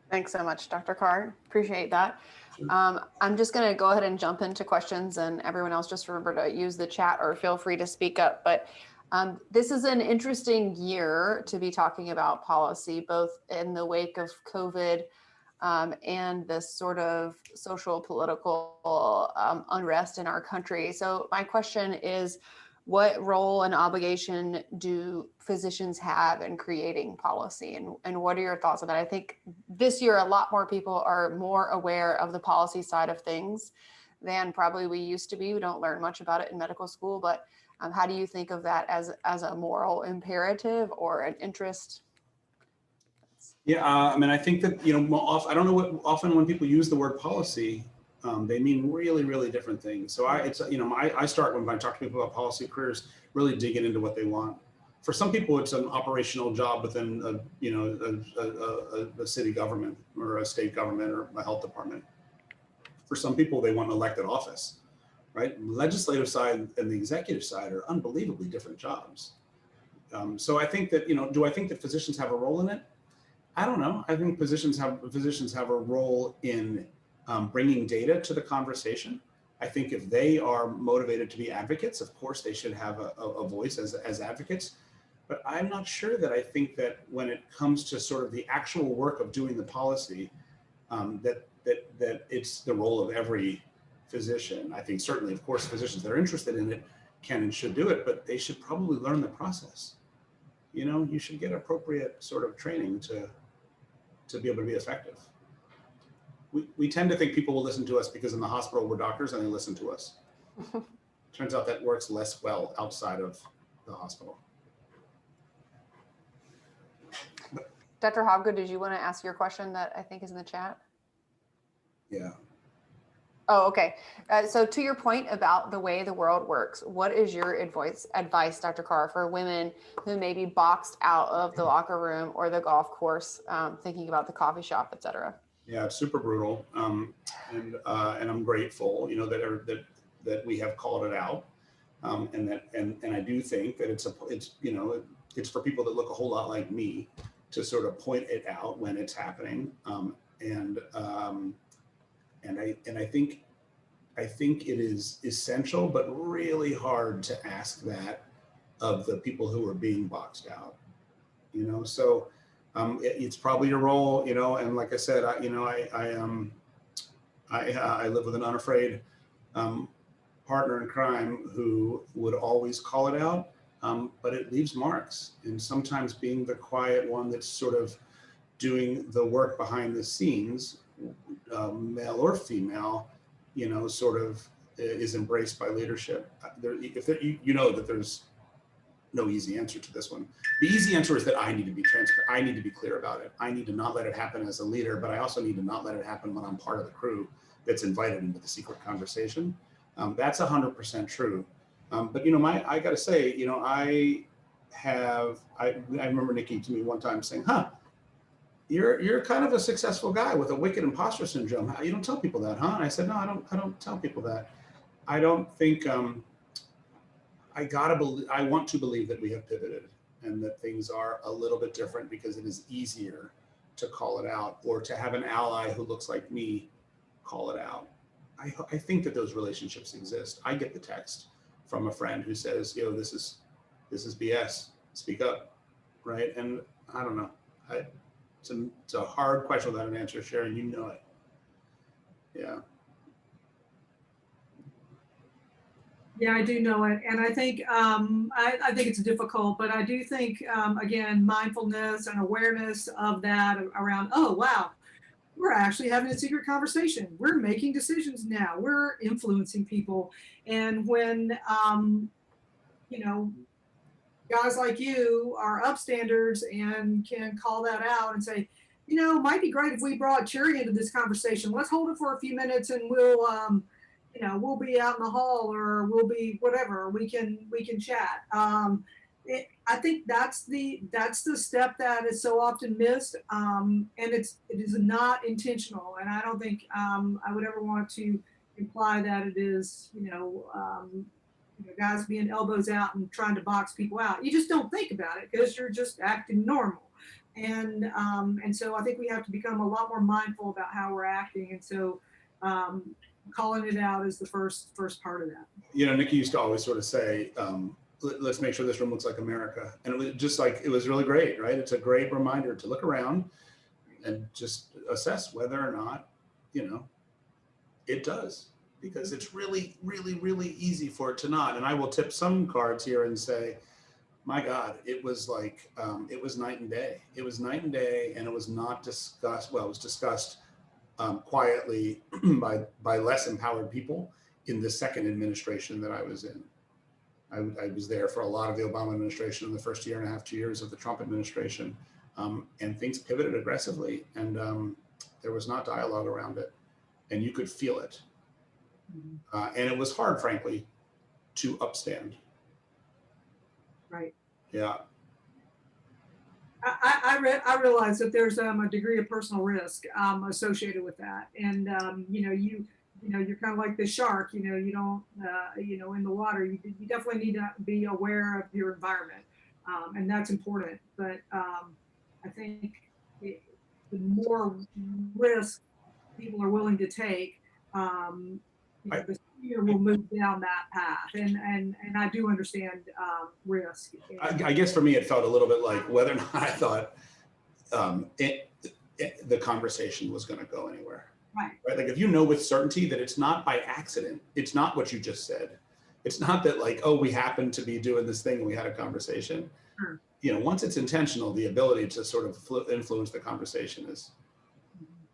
Thanks so much, Dr. Carr. Appreciate that. Sure. I'm just going to go ahead and jump into questions, and everyone else just remember to use the chat or feel free to speak up. But this is an interesting year to be talking about policy, both in the wake of COVID and this sort of social political unrest in our country. So my question is, what role and obligation do physicians have in creating policy, and what are your thoughts on that? I think this year a lot more people are more aware of the policy side of things than probably we used to be. We don't learn much about it in medical school, but how do you think of that as a moral imperative or an interest? Yeah, I mean, I think that, I don't know what, often when people use the word policy, they mean really, really different things. So I start when I talk to people about policy careers, really digging into what they want. For some people, it's an operational job within a city government or a state government or a health department. For some people, they want an elected office, right? The legislative side and the executive side are unbelievably different jobs. So I think that, do I think that physicians have a role in it? I don't know. I think physicians have a role in bringing data to the conversation. I think if they are motivated to be advocates, of course they should have a voice as advocates. But I'm not sure that I think that when it comes to sort of the actual work of doing the policy, that it's the role of every physician. I think certainly, of course, physicians that are interested in it can and should do it, but they should probably learn the process. You know, you should get appropriate sort of training to be able to be effective. We tend to think people will listen to us because in the hospital we're doctors and they listen to us. Turns out that works less well outside of the hospital. Dr. Hobgood, did you want to ask your question that I think is in the chat? Yeah. Oh, okay. So to your point about the way the world works, what is your advice, Dr. Carr, for women who may be boxed out of the locker room or the golf course, thinking about the coffee shop, et cetera? Yeah, it's super brutal, and I'm grateful, you know, that we have called it out, and I do think that it's you know, it's for people that look a whole lot like me to sort of point it out when it's happening, and I think it is essential, but really hard to ask that of the people who are being boxed out, you know. So it's probably your role, you know. And like I said, I live with an unafraid partner in crime who would always call it out, but it leaves marks. And sometimes being the quiet one that's sort of doing the work behind the scenes, male or female, you know, sort of is embraced by leadership. You know that there's no easy answer to this one. The easy answer is that I need to be transparent. I need to be clear about it. I need to not let it happen as a leader, but I also need to not let it happen when I'm part of the crew that's invited into the secret conversation. That's 100% true. But you know, I got to say, you know, I remember Nikki to me one time saying, "Huh, you're kind of a successful guy with a wicked imposter syndrome. You don't tell people that, huh?" And I said, "No, I don't tell people that. I don't think I want to believe that we have pivoted and that things are a little bit different because it is easier to call it out or to have an ally who looks like me call it out. I think that those relationships exist. I get the text from a friend who says, you know, this is BS, speak up, right? And I don't know. It's a hard question without an answer, Sharon, you know it. Yeah. Yeah, I do know it, and I think I think it's difficult, but I do think again, mindfulness and awareness of that around. Oh wow, we're actually having a secret conversation. We're making decisions now. We're influencing people, and when you know, guys like you are upstanders and can call that out and say, you know, it might be great if we brought Cherry into this conversation. Let's hold it for a few minutes, and we'll you know, we'll be out in the hall or we'll be whatever, we can chat. I think that's the step that is so often missed, and it is not intentional, and I don't think I would ever want to imply that it is, you know, guys being elbows out and trying to box people out. You just don't think about it because you're just acting normal, and so I think we have to become a lot more mindful about how we're acting, and so calling it out is the first part of that. You know, Nikki used to always sort of say, let's make sure this room looks like America. And it was just like, it was really great, right? It's a great reminder to look around and just assess whether or not, you know, it does. Because it's really, really, really easy for it to not. And I will tip some cards here and say, my God, it was like, it was night and day. It was night and day, and it was not discussed, well, it was discussed quietly by less empowered people in the second administration that I was in. I was there for a lot of the Obama administration in the first year and a half, 2 years of the Trump administration, and things pivoted aggressively, and there was not dialogue around it, and you could feel it. And it was hard, frankly, to upstand. Right. Yeah. I realize that there's a degree of personal risk associated with that, and you know, you're kind of like the shark. You know, you don't you know, in the water, you definitely need to be aware of your environment, and that's important. But I think the more risk people are willing to take, you know, the sooner we'll move down that path. And I do understand risk. I guess for me, it felt a little bit like whether or not I thought the conversation was going to go anywhere. Right. Like if you know with certainty that it's not by accident, it's not what you just said. It's not that like, oh, we happened to be doing this thing and we had a conversation. Sure. You know, once it's intentional, the ability to sort of influence the conversation is,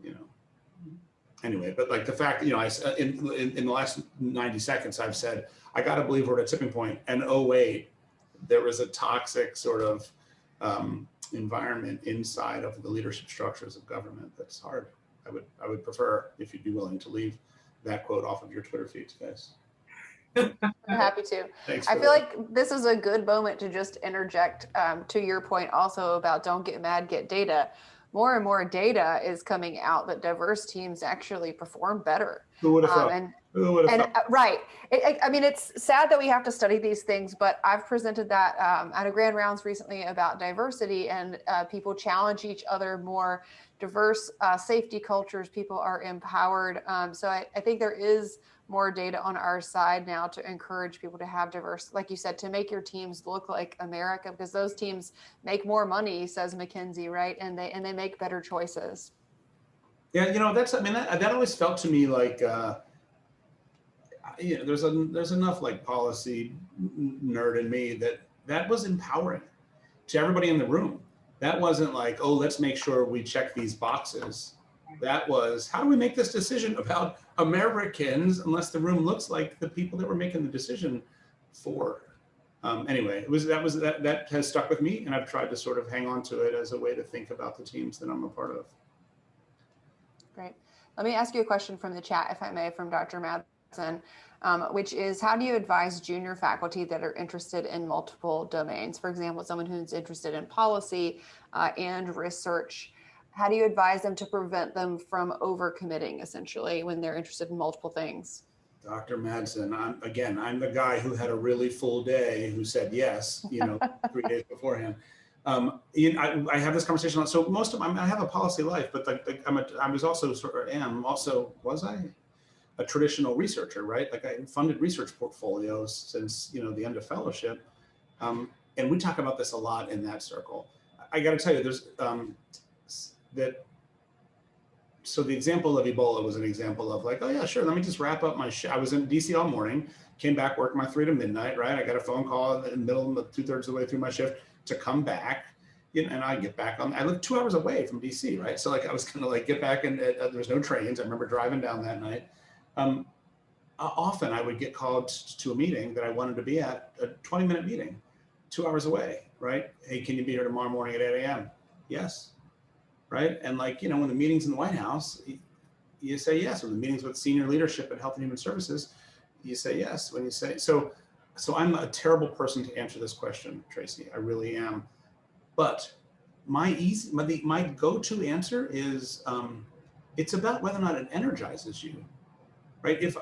you know, anyway, but like the fact, you know, in the last 90 seconds, I've said, I got to believe we're at a tipping point. And oh, wait, there was a toxic sort of environment inside of the leadership structures of government. That's hard. I would prefer if you'd be willing to leave that quote off of your Twitter feeds, guys. I'm happy to. Thanks. I feel like this is a good moment to just interject to your point also about don't get mad, get data. More and more data is coming out that diverse teams actually perform better. Who would have thought? Right. I mean, it's sad that we have to study these things, but I've presented that at a grand rounds recently about diversity, and people challenge each other more. Diverse safety cultures, people are empowered. So I think there is more data on our side now to encourage people to have diverse, like you said, to make your teams look like America, because those teams make more money, says McKinsey, right? And they make better choices. Yeah, you know, that always felt to me like, you know, there's enough like policy nerd in me that was empowering to everybody in the room. That wasn't like, oh, let's make sure we check these boxes. That was, how do we make this decision about Americans unless the room looks like the people that we're making the decision for? Anyway, that has stuck with me, and I've tried to sort of hang on to it as a way to think about the teams that I'm a part of. Great. Let me ask you a question from the chat, if I may, from Dr. Madsen, which is, how do you advise junior faculty that are interested in multiple domains? For example, someone who's interested in policy and research. How do you advise them to prevent them from overcommitting, essentially, when they're interested in multiple things? Dr. Madsen, I'm the guy who had a really full day who said yes, you know, 3 days beforehand. You know, I have this conversation. So most of I have a policy life, but I was also a traditional researcher, right? Like I funded research portfolios since, you know, the end of fellowship. And we talk about this a lot in that circle. I got to tell you, there's so the example of Ebola was an example of like, oh yeah, sure. Let me just wrap up I was in DC all morning, came back, worked my 3 to midnight, right? I got a phone call in the middle of 2/3 of the way through my shift to come back. You know, and I get back I live 2 hours away from DC, right? So like I was gonna like get back, and there was no trains. I remember driving down that night. Often I would get called to a meeting that I wanted to be at, a 20-minute meeting, 2 hours away, right? Hey, can you be here tomorrow morning at 8 a.m.? Yes. Right. And like, you know, when the meeting's in the White House, you say yes. When the meetings with senior leadership at Health and Human Services, you say yes. When you say, so I'm a terrible person to answer this question, Tracy. I really am. But my go-to answer is, it's about whether or not it energizes you, right? If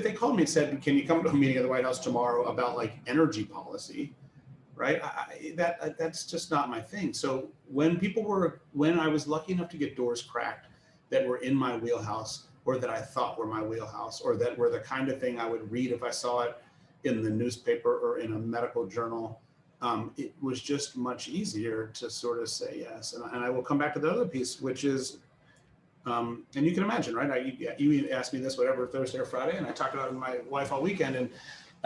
they called me and said, can you come to a meeting at the White House tomorrow about like energy policy, right? That's just not my thing. So when I was lucky enough to get doors cracked that were in my wheelhouse, or that I thought were my wheelhouse, or that were the kind of thing I would read if I saw it in the newspaper or in a medical journal, it was just much easier to sort of say yes. And I will come back to the other piece, which is, and you can imagine, right? You asked me this, whatever, Thursday or Friday, and I talked about it with my wife all weekend, and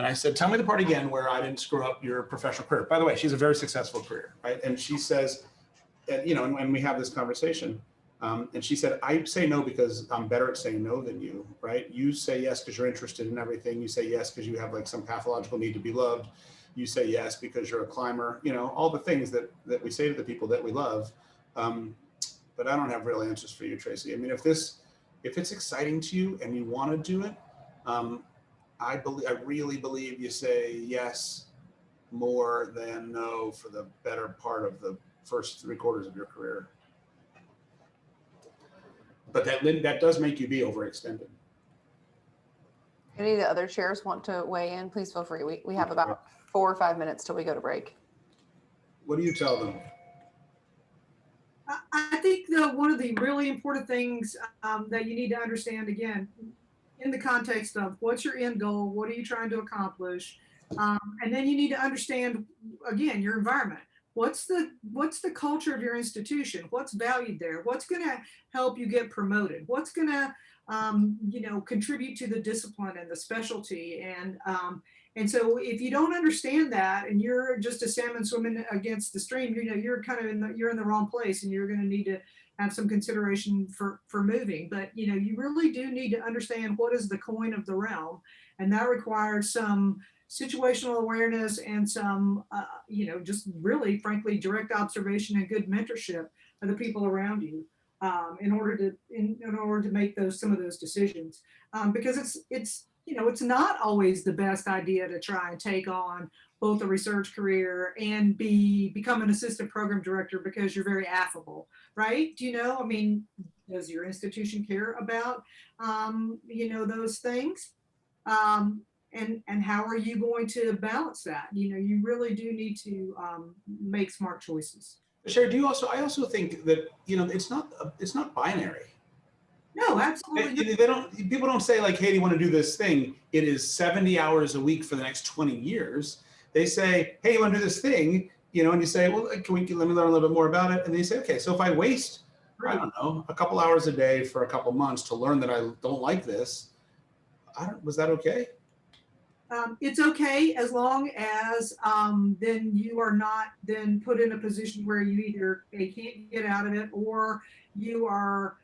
I said, tell me the part again where I didn't screw up your professional career. By the way, she's a very successful career, right? And she says, you know, and we have this conversation, and she said, I say no because I'm better at saying no than you, right? You say yes because you're interested in everything. You say yes because you have like some pathological need to be loved. You say yes because you're a climber, you know, all the things that we say to the people that we love. But I don't have real answers for you, Tracy. I mean, if it's exciting to you and you want to do it, I really believe you say yes more than no for the better part of the first 3/4 of your career. But that does make you be overextended. Any of the other chairs want to weigh in? Please feel free. We have about 4 or 5 minutes till we go to break. What do you tell them? I think one of the really important things that you need to understand, again, in the context of what's your end goal, what are you trying to accomplish, and then you need to understand, again, your environment. what's the culture of your institution? What's valued there? What's going to help you get promoted? What's going to contribute to the discipline and the specialty? And so if you don't understand that, and you're just a salmon swimming against the stream, you're kind of you're in the wrong place, and you're going to need to have some consideration for moving. But you really do need to understand what is the coin of the realm, and that requires some situational awareness and some just really frankly direct observation and good mentorship of the people around you, in order to make some of those decisions, because it's not always the best idea to try and take on both a research career and become an assistant program director because you're very affable, right? I mean, does your institution care about those things? And how are you going to balance that? You really do need to make smart choices. Sherry, I also think that, it's not binary. No, absolutely. People don't say like, hey, do you want to do this thing? It is 70 hours a week for the next 20 years. They say, hey, you want to do this thing? And you say, well, let me learn a little bit more about it. And they say, okay, so if I waste, I don't know, a couple hours a day for a couple months to learn that I don't like this, was that okay? It's okay as long as then you are not then put in a position where you either can't get out of it, or you are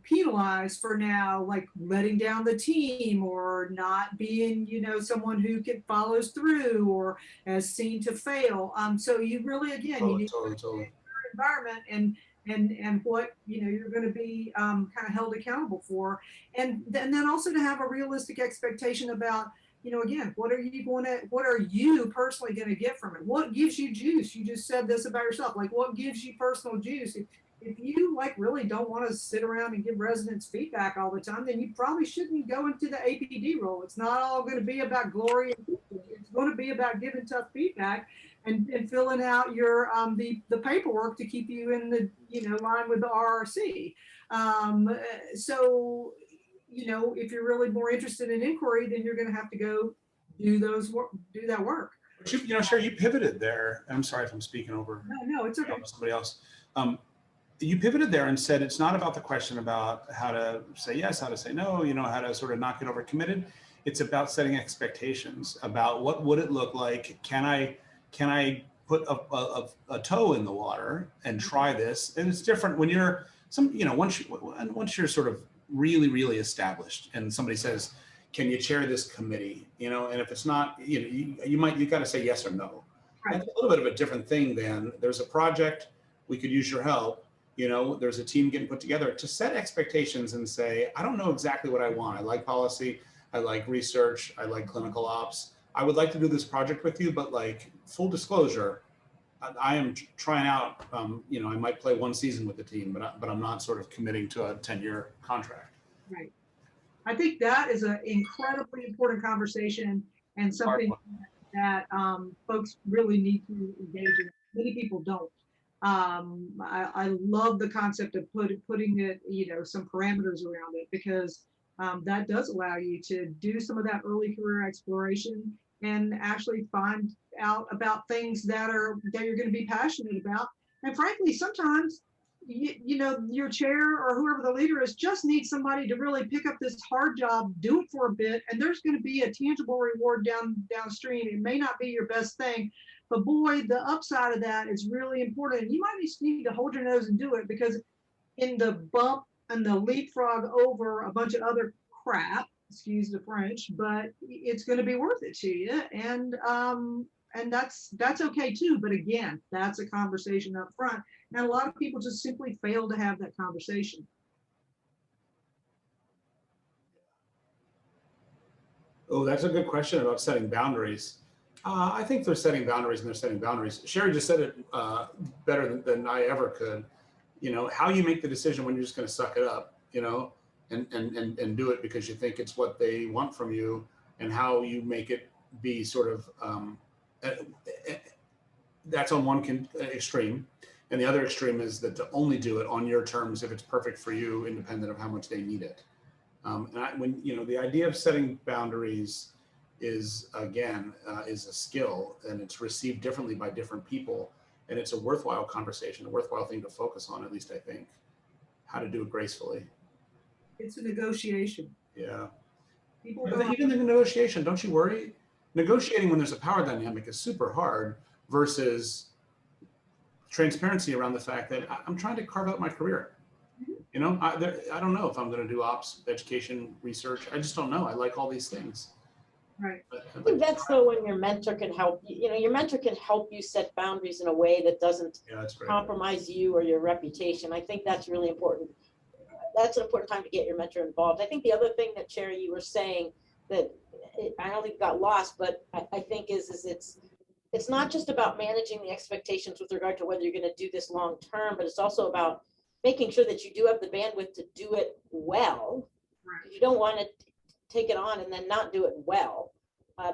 penalized for now, like letting down the team, or not being, someone who follows through, or is seen to fail. So you really, again, you need totally. your environment and what you're going to be kind of held accountable for, and then also to have a realistic expectation about, again, what are you personally going to get from it? What gives you juice? You just said this about yourself. Like, what gives you personal juice? If you really don't want to sit around and give residents feedback all the time, then you probably shouldn't go into the APD role. It's not all going to be about glory. It's going to be about giving tough feedback and filling out your the paperwork to keep you in the line with the RRC. So if you're really more interested in inquiry, then you're going to have to go do that work. Sherry, you pivoted there. I'm sorry if I'm speaking over. No, it's okay. Somebody else. You pivoted there and said it's not about the question about how to say yes, how to say no, how to sort of not get overcommitted. It's about setting expectations about what would it look like. Can I put a toe in the water and try this? And it's different when you're once you're sort of really established and somebody says, can you chair this committee? And if it's not, you got to say yes or no. Right. That's a little bit of a different thing than there's a project, we could use your help. There's a team getting put together to set expectations and say, I don't know exactly what I want. I like policy, I like research, I like clinical ops. I would like to do this project with you, but like full disclosure, I am trying out, I might play one season with the team, but I'm not sort of committing to a 10-year contract. Right. I think that is an incredibly important conversation and something that folks really need to engage in. Many people don't. I love the concept of putting it, some parameters around it, because that does allow you to do some of that early career exploration and actually find out about things that you're going to be passionate about. And frankly, sometimes your chair or whoever the leader is just needs somebody to really pick up this hard job, do it for a bit, and there's going to be a tangible reward downstream. It may not be your best thing, but boy, the upside of that is really important. And you might just need to hold your nose and do it, because in the bump and the leapfrog over a bunch of other crap, excuse the French, but it's going to be worth it to you. And that's okay too. But again, that's a conversation up front. And a lot of people just simply fail to have that conversation. Oh, that's a good question about setting boundaries. I think they're setting boundaries and they're setting boundaries. Sherry just said it better than I ever could. How you make the decision when you're just going to suck it up, and do it because you think it's what they want from you, and how you make it be sort of, that's on one extreme. And the other extreme is that to only do it on your terms if it's perfect for you, independent of how much they need it. The idea of setting boundaries is, again, is a skill, and it's received differently by different people. And it's a worthwhile conversation, a worthwhile thing to focus on, at least I think, how to do it gracefully. It's a negotiation. Yeah. People But go, even the negotiation, don't you worry? Negotiating when there's a power dynamic is super hard versus transparency around the fact that I'm trying to carve out my career. You know, I don't know if I'm going to do ops, education, research. I just don't know. I like all these things. right. But I think that's though when your mentor can help you. You know, your mentor can help you set boundaries in a way that doesn't yeah, that's great. compromise you or your reputation. I think that's really important. That's an important time to get your mentor involved. I think the other thing that Cherry, you were saying that I don't think got lost, but I think is it's not just about managing the expectations with regard to whether you're going to do this long term, but it's also about making sure that you do have the bandwidth to do it well. Right. You don't want to take it on and then not do it well,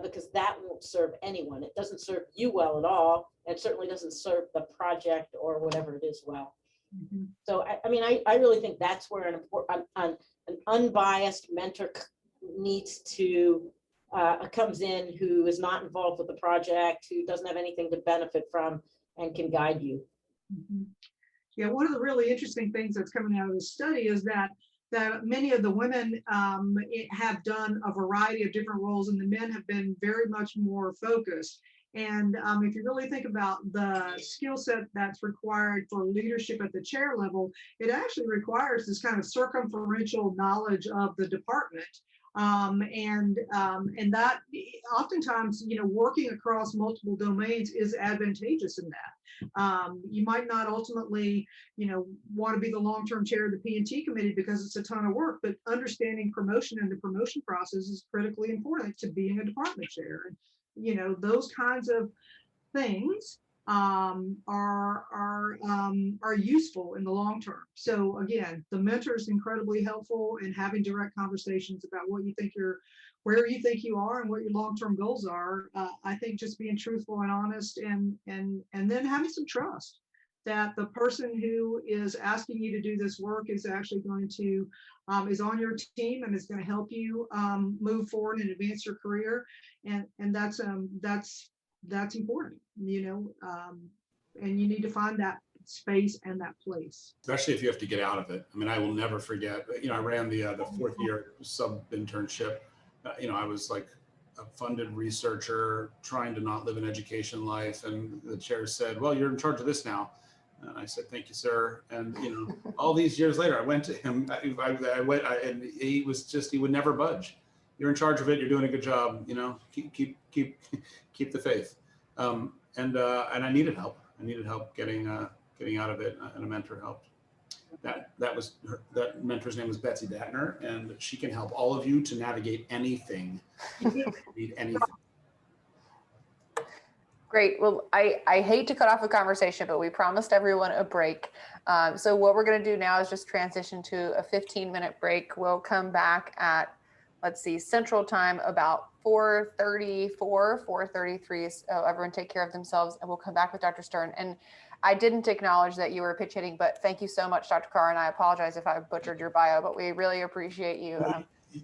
because that won't serve anyone. It doesn't serve you well at all. It certainly doesn't serve the project or whatever it is well. Mm-hmm. So, I mean, I really think that's where an unbiased mentor needs to, comes in, who is not involved with the project, who doesn't have anything to benefit from and can guide you. Mm-hmm. Yeah, one of the really interesting things that's coming out of the study is that many of the women have done a variety of different roles, and the men have been very much more focused. And if you really think about the skill set that's required for leadership at the chair level, it actually requires this kind of circumferential knowledge of the department. And that oftentimes, you know, working across multiple domains is advantageous in that. You might not ultimately, you know, want to be the long-term chair of the P&T committee because it's a ton of work, but understanding promotion and the promotion process is critically important to being a department chair. And, you know, those kinds of things are useful in the long term. So again, the mentor is incredibly helpful in having direct conversations about what you think where you think you are and what your long-term goals are. I think just being truthful and honest, and then having some trust that the person who is asking you to do this work is actually going to is on your team and is going to help you move forward and advance your career, and that's important, you know, and you need to find that space and that place. Especially if you have to get out of it. I mean, I will never forget, you know, I ran the fourth year sub internship. You know, I was like a funded researcher trying to not live an education life. And the chair said, well, you're in charge of this now. And I said, thank you, sir. And, you know, all these years later, I went to him, and he would never budge. You're in charge of it. You're doing a good job. You know, keep the faith. And I needed help. I needed help getting out of it, and a mentor helped. That mentor's name was Betsy Datner, and she can help all of you to navigate anything. Need anything. Great. Well, I hate to cut off a conversation, but we promised everyone a break. So what we're going to do now is just transition to a 15-minute break. We'll come back at, let's see, Central Time about 4:34, 4:33. So everyone take care of themselves, and we'll come back with Dr. Stern. And I didn't acknowledge that you were pitch hitting, but thank you so much, Dr. Carr. And I apologize if I butchered your bio, but we really appreciate you.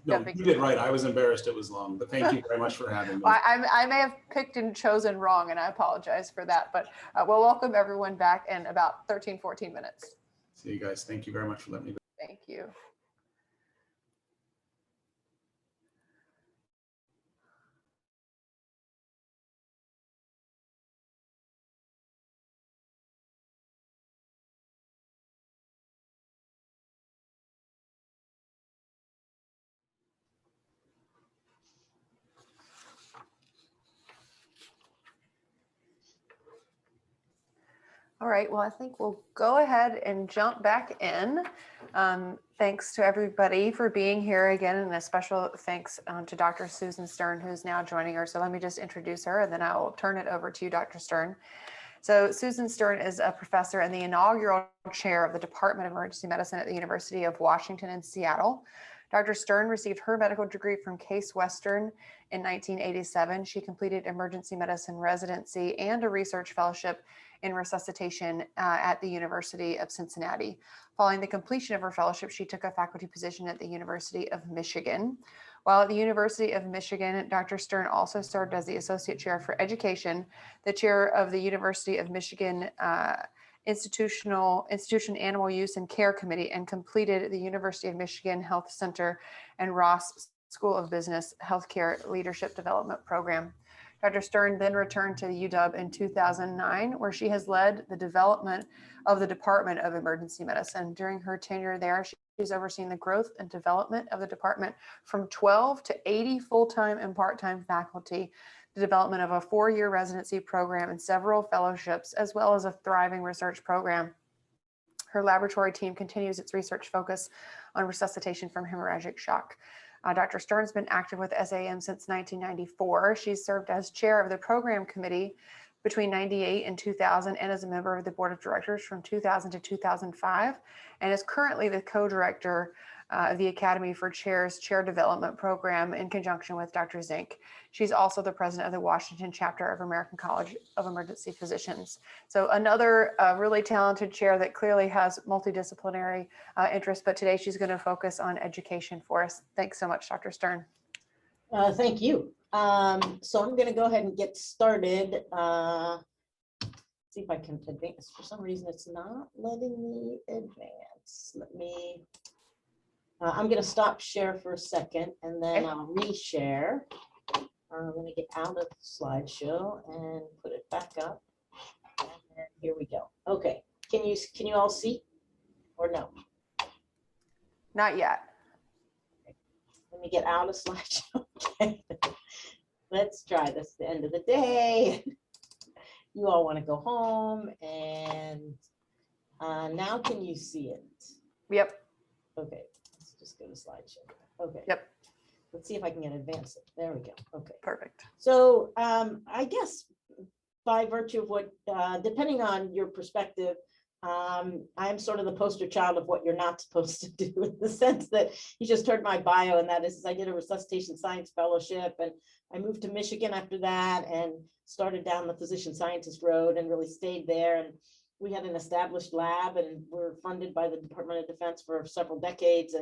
No, you did right. I was embarrassed it was long, but thank you very much for having me. Well, I may have picked and chosen wrong, and I apologize for that, but we'll welcome everyone back in about 13, 14 minutes. See you guys. Thank you very much for letting me go. Thank you. All right, well, I think we'll go ahead and jump back in. Thanks to everybody for being here again, and a special thanks to Dr. Susan Stern, who's now joining her. So let me just introduce her, and then I will turn it over to you, Dr. Stern. So Susan Stern is a professor and the inaugural chair of the Department of Emergency Medicine at the University of Washington in Seattle. Dr. Stern received her medical degree from Case Western in 1987. She completed emergency medicine residency and a research fellowship in resuscitation at the University of Cincinnati. Following the completion of her fellowship, she took a faculty position at the University of Michigan, While at the University of Michigan, Dr. Stern also served as the Associate Chair for Education, the Chair of the University of Michigan Institution Animal Use and Care Committee, and completed the University of Michigan Health Center and Ross School of Business Healthcare Leadership Development Program. Dr. Stern then returned to UW in 2009, where she has led the development of the Department of Emergency Medicine. During her tenure there, she's overseen the growth and development of the department from 12 to 80 full-time and part-time faculty, the development of a 4-year residency program and several fellowships, as well as a thriving research program. Her laboratory team continues its research focus on resuscitation from hemorrhagic shock. Dr. Stern's been active with SAM since 1994. She's served as chair of the program committee between 98 and 2000 and as a member of the board of directors from 2000 to 2005, and is currently the co-director of the Academy for Chairs Chair Development Program in conjunction with Dr. Zink. She's also the president of the Washington chapter of American College of Emergency Physicians. So another really talented chair that clearly has multidisciplinary interests, but today she's going to focus on education for us. Thanks so much, Dr. Stern. Thank you. So I'm going to go ahead and get started. See if I can advance. For some reason, it's not letting me advance. Let me. I'm going to stop share for a second, and then I'll reshare. I'm going to get out of the slideshow and put it back up. And then here we go. Okay. Can you all see or no? Not yet. Let me get out of slideshow. Okay. Let's try this at the end of the day. You all want to go home, and now can you see it? Yep. Okay. Let's just go to slideshow. Okay. Yep. Let's see if I can advance it. There we go. Okay. Perfect. So I guess by virtue of what, depending on your perspective, I'm sort of the poster child of what you're not supposed to do, in the sense that you just heard my bio, and that is I did a resuscitation science fellowship, and I moved to Michigan after that and started down the physician scientist road and really stayed there. And we had an established lab, and we're funded by the Department of Defense for several decades.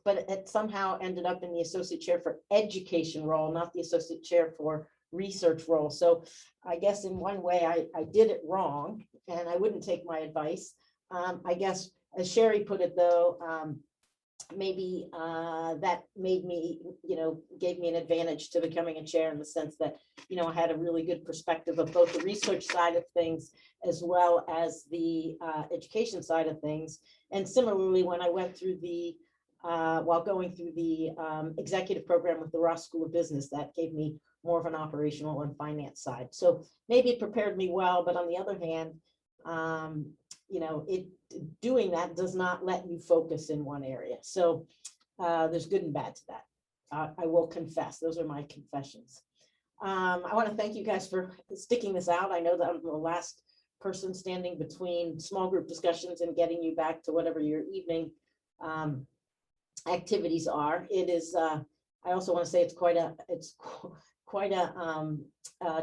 But it somehow ended up in the associate chair for education role, not the associate chair for research role. So I guess in one way I did it wrong, and I wouldn't take my advice. I guess, as Sherry put it though, maybe that made me, gave me an advantage to becoming a chair, in the sense that, I had a really good perspective of both the research side of things as well as the education side of things. And similarly, when I went through while going through the executive program with the Ross School of Business, that gave me more of an operational and finance side. So maybe it prepared me well, but on the other hand, doing that does not let you focus in one area. So there's good and bad to that. I will confess, those are my confessions. I want to thank you guys for sticking this out. I know that I'm the last person standing between small group discussions and getting you back to whatever your evening activities are. It is, I also want to say it's quite a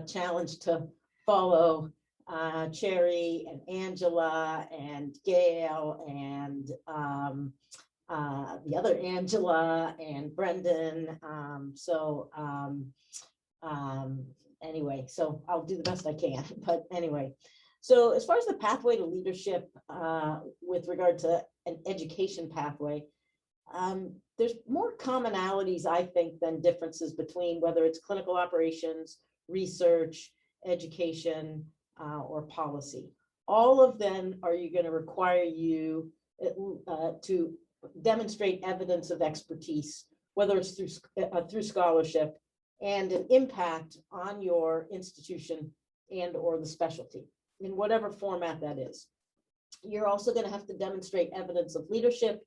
challenge to follow Cherry and Angela and Gail and the other Angela and Brendan. Anyway, so I'll do the best I can, but anyway. So as far as the pathway to leadership with regard to an education pathway, there's more commonalities, I think, than differences between whether it's clinical operations, research, education, or policy. All of them are going to require you to demonstrate evidence of expertise, whether it's through scholarship, and an impact on your institution and or the specialty, in whatever format that is. You're also going to have to demonstrate evidence of leadership,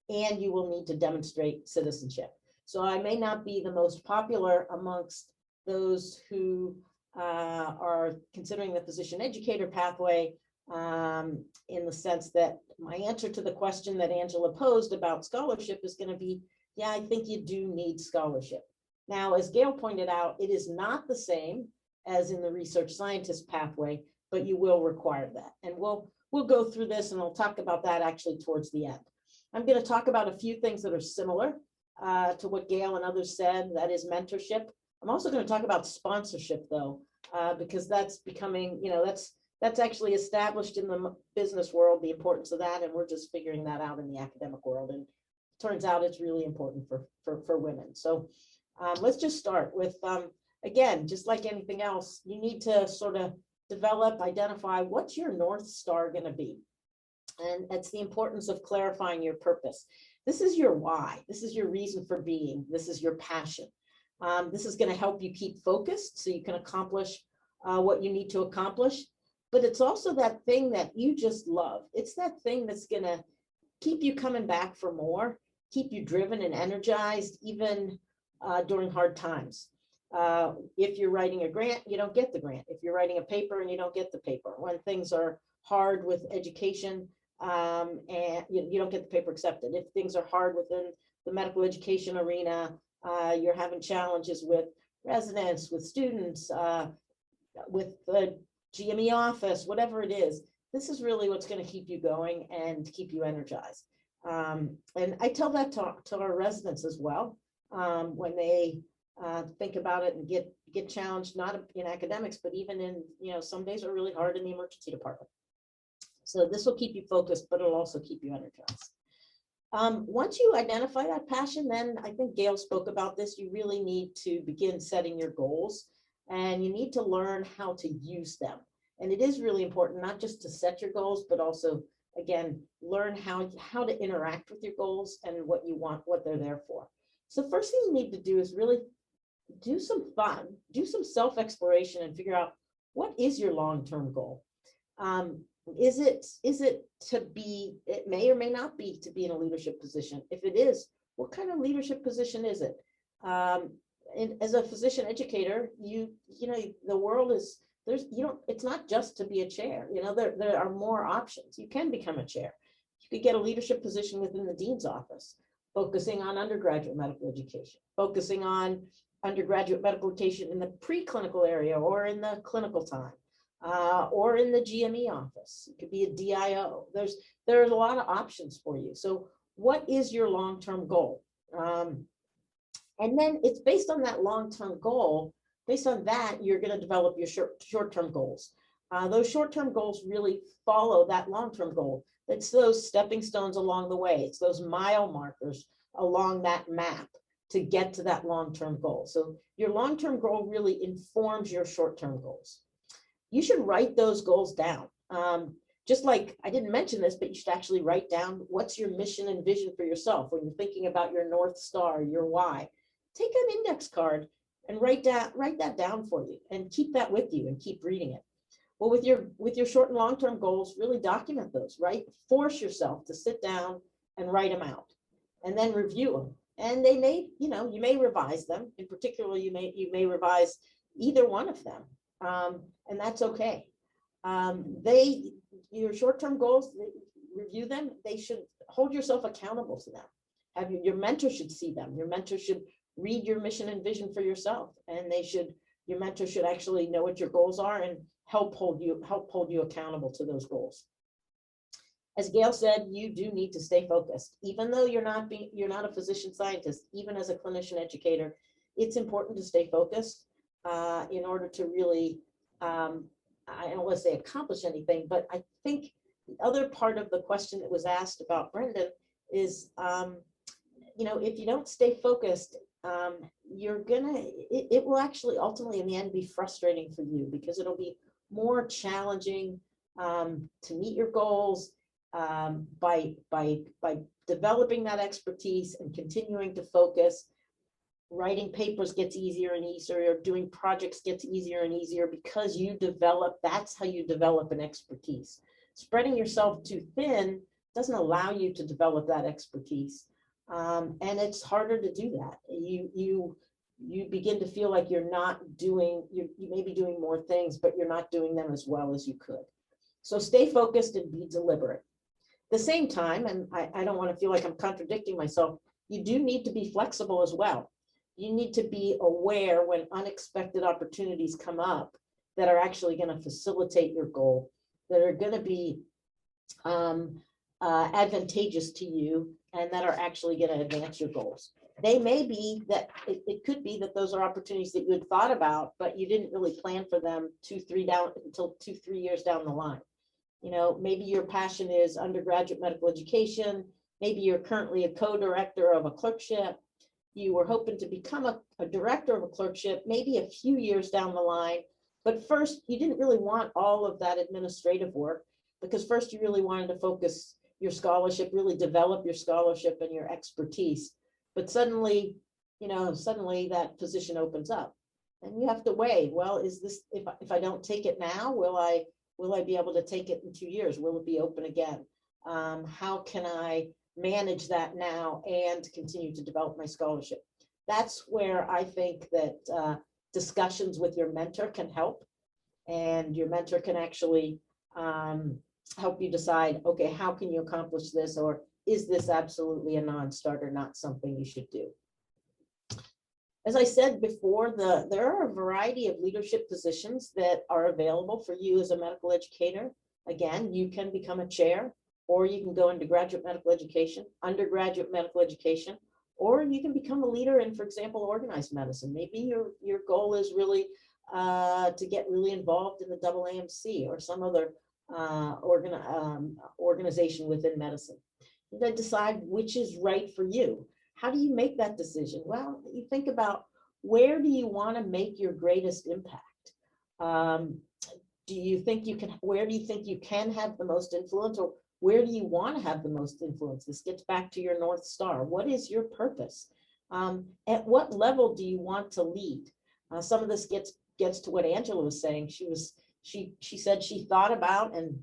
and you will need to demonstrate citizenship. So I may not be the most popular amongst those who are considering the physician educator pathway, in the sense that my answer to the question that Angela posed about scholarship is going to be, yeah, I think you do need scholarship. Now, as Gail pointed out, it is not the same as in the research scientist pathway, but you will require that. And we'll go through this, and I'll talk about that actually towards the end. I'm going to talk about a few things that are similar to what Gail and others said, that is mentorship. I'm also going to talk about sponsorship though, because that's becoming, that's actually established in the business world, the importance of that. And we're just figuring that out in the academic world. And it turns out it's really important for women. So let's just start with, again, just like anything else, you need to sort of develop, identify what's your North Star going to be. And it's the importance of clarifying your purpose. This is your why. This is your reason for being. This is your passion. This is going to help you keep focused so you can accomplish what you need to accomplish. But it's also that thing that you just love. It's that thing that's going to keep you coming back for more, keep you driven and energized, even during hard times. If you're writing a grant, you don't get the grant. If you're writing a paper and you don't get the paper. When things are hard with education, and you don't get the paper accepted. If things are hard within the medical education arena, you're having challenges with residents, with students, with the GME office, whatever it is, this is really what's going to keep you going and keep you energized. And I tell that to our residents as well, when they think about it and get challenged, not in academics, but even in, some days are really hard in the emergency department. So this will keep you focused, but it'll also keep you energized. Once you identify that passion, then I think Gail spoke about this, you really need to begin setting your goals and you need to learn how to use them. And it is really important, not just to set your goals, but also, again, learn how to interact with your goals and what you want, what they're there for. So the first thing you need to do is really do some fun, do some self-exploration and figure out what is your long-term goal. Is it to be, it may or may not be to be in a leadership position. If it is, what kind of leadership position is it? And as a physician educator, you know, the world is, it's not just to be a chair. There are more options. You can become a chair. You could get a leadership position within the dean's office, focusing on undergraduate medical education, focusing on undergraduate medical education in the preclinical area or in the clinical time. Or in the GME office. It could be a DIO. There's a lot of options for you. So what is your long-term goal? And then it's based on that long-term goal. Based on that, you're going to develop your short-term goals. Those short-term goals really follow that long-term goal. It's those stepping stones along the way. It's those mile markers along that map to get to that long-term goal. So your long-term goal really informs your short-term goals. You should write those goals down. Just like I didn't mention this, but you should actually write down what's your mission and vision for yourself when you're thinking about your North Star, your why. Take an index card and write that down for you and keep that with you and keep reading it. Well, with your short and long-term goals, really document those, right? Force yourself to sit down and write them out and then review them. And they may, you may revise them. In particular, you may revise either one of them. And that's okay. Your short-term goals, review them. They should hold yourself accountable to them. Your mentor should see them. Your mentor should read your mission and vision for yourself. And your mentor should actually know what your goals are and help hold you accountable to those goals. As Gail said, you do need to stay focused. Even though you're not a physician scientist, even as a clinician educator, it's important to stay focused. In order to really, I don't want to say accomplish anything, but I think the other part of the question that was asked about Brendan is, if you don't stay focused, it will actually ultimately in the end be frustrating for you because it'll be more challenging to meet your goals by developing that expertise and continuing to focus. Writing papers gets easier and easier, doing projects gets easier and easier because that's how you develop an expertise. Spreading yourself too thin doesn't allow you to develop that expertise. And it's harder to do that. You begin to feel like you may be doing more things, but you're not doing them as well as you could. So stay focused and be deliberate. At the same time, and I don't want to feel like I'm contradicting myself, you do need to be flexible as well. You need to be aware when unexpected opportunities come up that are actually going to facilitate your goal, that are going to be advantageous to you, and that are actually going to advance your goals. they may be that it could be that those are opportunities that you had thought about, but you didn't really plan for them 2-3 years down the line. You know, maybe your passion is undergraduate medical education. Maybe you're currently a co-director of a clerkship. You were hoping to become a director of a clerkship, maybe a few years down the line. But first, you didn't really want all of that administrative work, because first you really wanted to focus your scholarship, really develop your scholarship and your expertise. But suddenly, you know, suddenly that position opens up and you have to weigh, well, is this, if I don't take it now, will I be able to take it in 2 years? Will it be open again? How can I manage that now and continue to develop my scholarship? That's where I think that discussions with your mentor can help, and your mentor can actually help you decide, okay, how can you accomplish this? Or is this absolutely a non-starter, not something you should do? As I said before, there are a variety of leadership positions that are available for you as a medical educator. Again, you can become a chair, or you can go into graduate medical education, undergraduate medical education, or you can become a leader in, for example, organized medicine. Maybe your goal is really to get really involved in the AAMC or some other organization within medicine. You then decide which is right for you. How do you make that decision? Well, you think about, where do you want to make your greatest impact? Do you think you can, where do you think you can have the most influence, or where do you want to have the most influence? This gets back to your North Star. What is your purpose? At what level do you want to lead? Some of this gets to what Angela was saying. She said she thought about and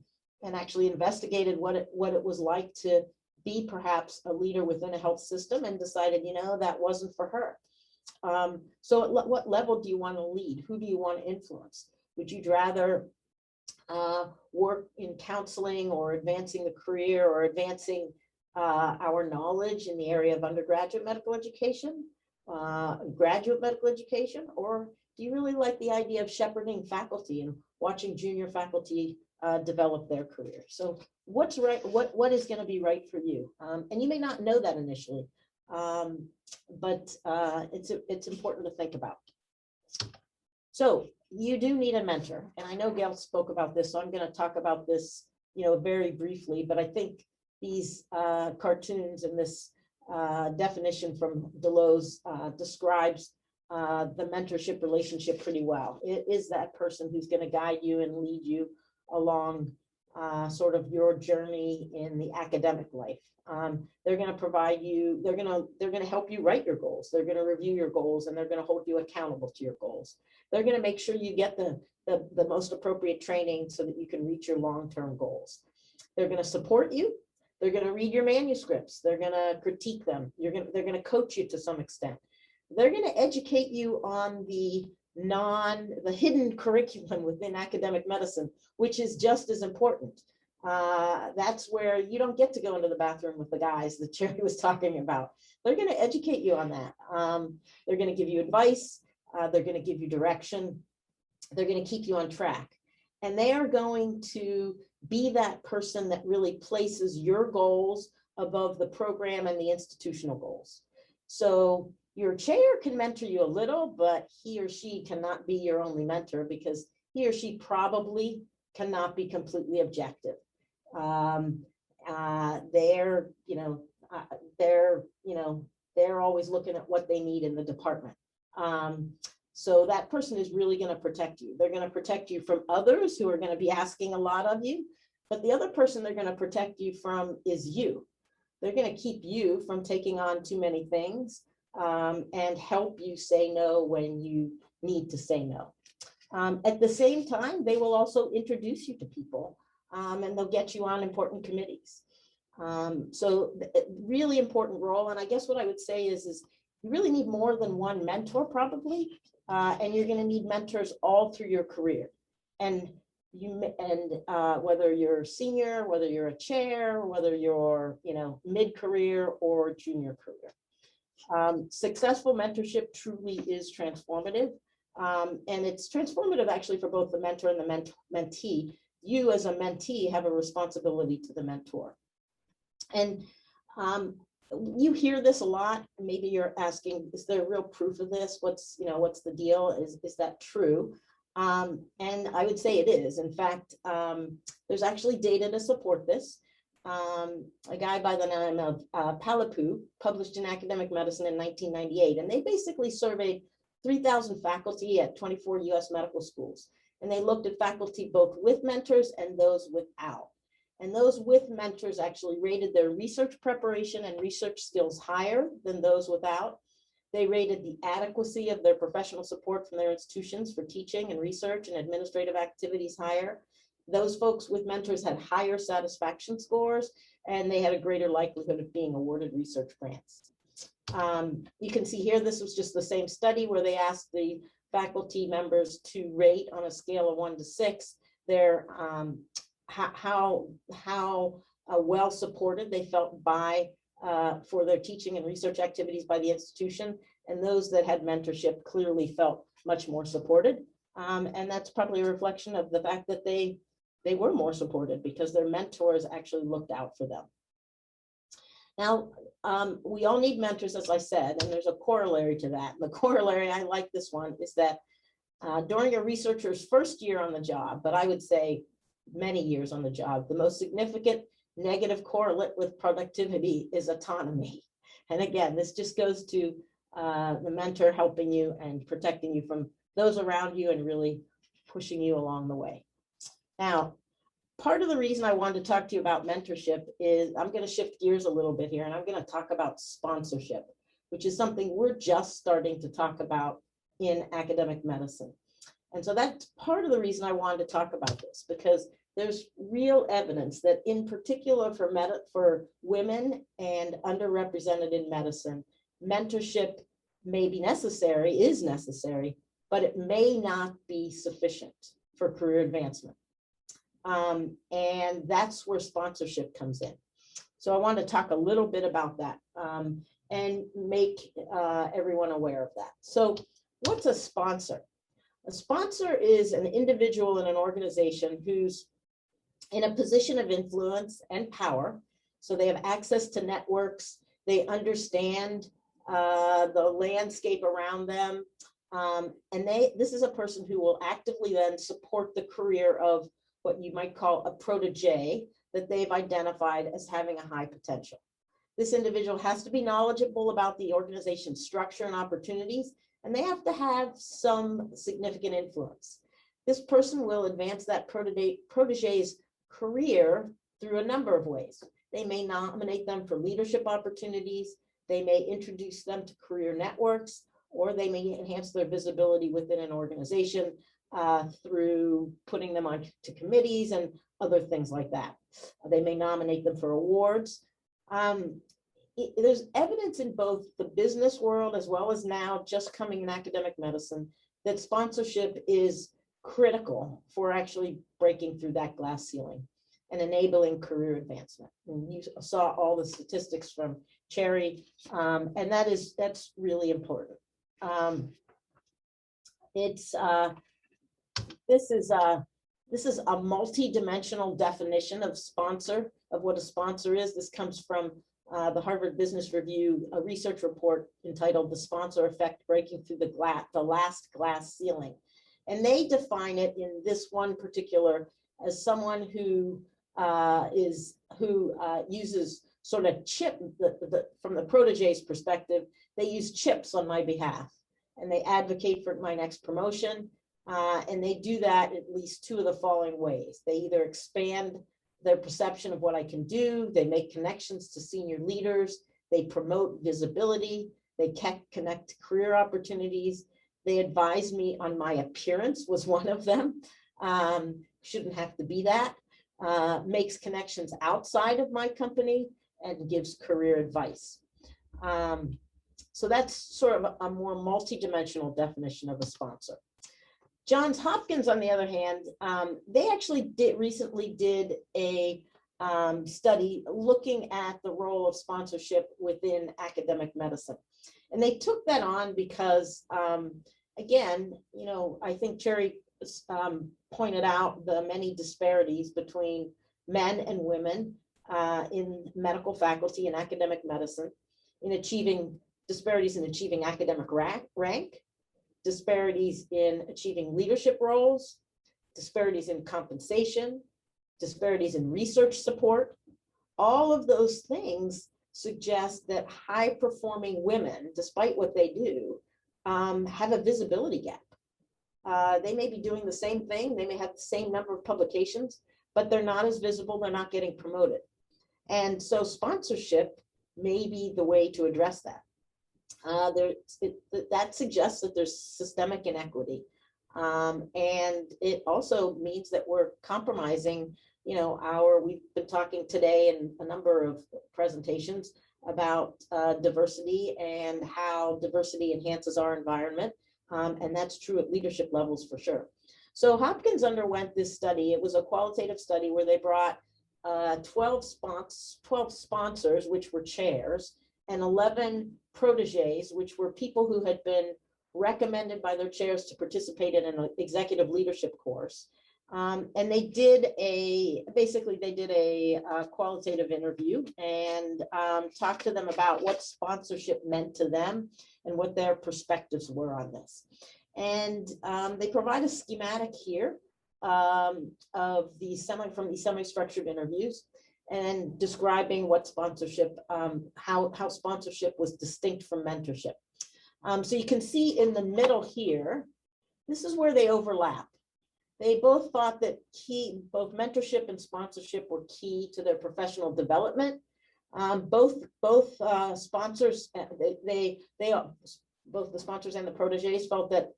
actually investigated what it was like to be perhaps a leader within a health system, and decided, you know, that wasn't for her. So at what level do you want to lead? Who do you want to influence? Would you rather work in counseling, or advancing the career, or advancing our knowledge in the area of undergraduate medical education, graduate medical education? Or do you really like the idea of shepherding faculty and watching junior faculty develop their career? So what's right? What is going to be right for you? And you may not know that initially, but it's important to think about. So you do need a mentor, and I know Gail spoke about this, so I'm going to talk about this, you know, very briefly. But I think these cartoons and this definition from Delo's describes the mentorship relationship pretty well. It is that person who's going to guide you and lead you along sort of your journey in the academic life. They're going to provide you, they're going to help you write your goals. They're going to review your goals, and they're going to hold you accountable to your goals. They're going to make sure you get the most appropriate training so that you can reach your long-term goals. They're going to support you. They're going to read your manuscripts. They're going to critique them. They're going to coach you to some extent. They're going to educate you on the hidden curriculum within academic medicine, which is just as important. That's where you don't get to go into the bathroom with the guys that Jerry was talking about. They're going to educate you on that. They're going to give you advice. They're going to give you direction. They're going to keep you on track. And they are going to be that person that really places your goals above the program and the institutional goals. So your chair can mentor you a little, but he or she cannot be your only mentor, because he or she probably cannot be completely objective. They're always looking at what they need in the department. So that person is really going to protect you. They're going to protect you from others who are going to be asking a lot of you, but the other person they're going to protect you from is you. They're going to keep you from taking on too many things, and help you say no when you need to say no. At the same time, they will also introduce you to people, and they'll get you on important committees. So really important role. And I guess what I would say is you really need more than one mentor probably, and you're going to need mentors all through your career. And whether you're senior, whether you're a chair, whether you're mid-career or junior career. Successful mentorship truly is transformative, and it's transformative actually for both the mentor and the mentee. You as a mentee have a responsibility to the mentor. And you hear this a lot. Maybe you're asking, is there real proof of this? What's the deal? Is that true? And I would say it is. In fact, there's actually data to support this. A guy by the name of Palapu published in Academic Medicine in 1998, and they basically surveyed 3,000 faculty at 24 US medical schools. And they looked at faculty both with mentors and those without. And those with mentors actually rated their research preparation and research skills higher than those without. They rated the adequacy of their professional support from their institutions for teaching and research and administrative activities higher. Those folks with mentors had higher satisfaction scores, and they had a greater likelihood of being awarded research grants. You can see here, this was just the same study where they asked the faculty members to rate on a scale of 1 to 6 their how well supported they felt by for their teaching and research activities by the institution. And those that had mentorship clearly felt much more supported. And that's probably a reflection of the fact that they were more supported because their mentors actually looked out for them. Now, we all need mentors, as I said, and there's a corollary to that. And the corollary, I like this one, is that during a researcher's first year on the job, but I would say many years on the job, the most significant negative correlate with productivity is autonomy. And again, this just goes to the mentor helping you and protecting you from those around you and really pushing you along the way. Now, part of the reason I wanted to talk to you about mentorship is I'm going to shift gears a little bit here, and I'm going to talk about sponsorship, which is something we're just starting to talk about in academic medicine. And so that's part of the reason I wanted to talk about this, because there's real evidence that in particular for women and underrepresented in medicine, mentorship may be necessary, is necessary, but it may not be sufficient for career advancement. And that's where sponsorship comes in. So I want to talk a little bit about that and make everyone aware of that. So what's a sponsor? A sponsor is an individual in an organization who's in a position of influence and power. So they have access to networks, they understand the landscape around them. And this is a person who will actively then support the career of what you might call a protege that they've identified as having a high potential. This individual has to be knowledgeable about the organization's structure and opportunities, and they have to have some significant influence. This person will advance that protege's career through a number of ways. They may nominate them for leadership opportunities, they may introduce them to career networks, or they may enhance their visibility within an organization through putting them on to committees and other things like that. They may nominate them for awards. There's evidence in both the business world as well as now just coming in academic medicine that sponsorship is critical for actually breaking through that glass ceiling and enabling career advancement. And you saw all the statistics from Cherry, and that's really important. This is a multi-dimensional definition of sponsor, of what a sponsor is. This comes from the Harvard Business Review, a research report entitled "The Sponsor Effect: Breaking Through the Last Glass Ceiling." And they define it in this one particular as someone who uses sort of chip, from the protege's perspective, they use chips on my behalf and they advocate for my next promotion. And they do that at least two of the following ways. They either expand their perception of what I can do, they make connections to senior leaders, they promote visibility, they connect to career opportunities, they advise me on my appearance was one of them. Shouldn't have to be that. Makes connections outside of my company and gives career advice. So that's sort of a more multidimensional definition of a sponsor. Johns Hopkins, on the other hand, they actually recently did a study looking at the role of sponsorship within academic medicine. And they took that on because, again, I think Cherry pointed out the many disparities between men and women in medical faculty and academic medicine, in achieving disparities in achieving academic rank, disparities in achieving leadership roles, disparities in compensation, disparities in research support. All of those things suggest that high-performing women, despite what they do, have a visibility gap. They may be doing the same thing, they may have the same number of publications, but they're not as visible, they're not getting promoted. And so sponsorship may be the way to address that. That suggests that there's systemic inequity. And it also means that we're compromising, we've been talking today in a number of presentations about diversity and how diversity enhances our environment. And that's true at leadership levels for sure. So Hopkins underwent this study. It was a qualitative study where they brought 12 sponsors, which were chairs, and 11 proteges, which were people who had been recommended by their chairs to participate in an executive leadership course. And they did a qualitative interview and talked to them about what sponsorship meant to them and what their perspectives were on this. And they provide a schematic here of the semi-structured interviews and describing what sponsorship, how sponsorship was distinct from mentorship. So you can see in the middle here, this is where they overlap. They both thought that both mentorship and sponsorship were key to their professional development. Both sponsors, both the sponsors and the proteges felt that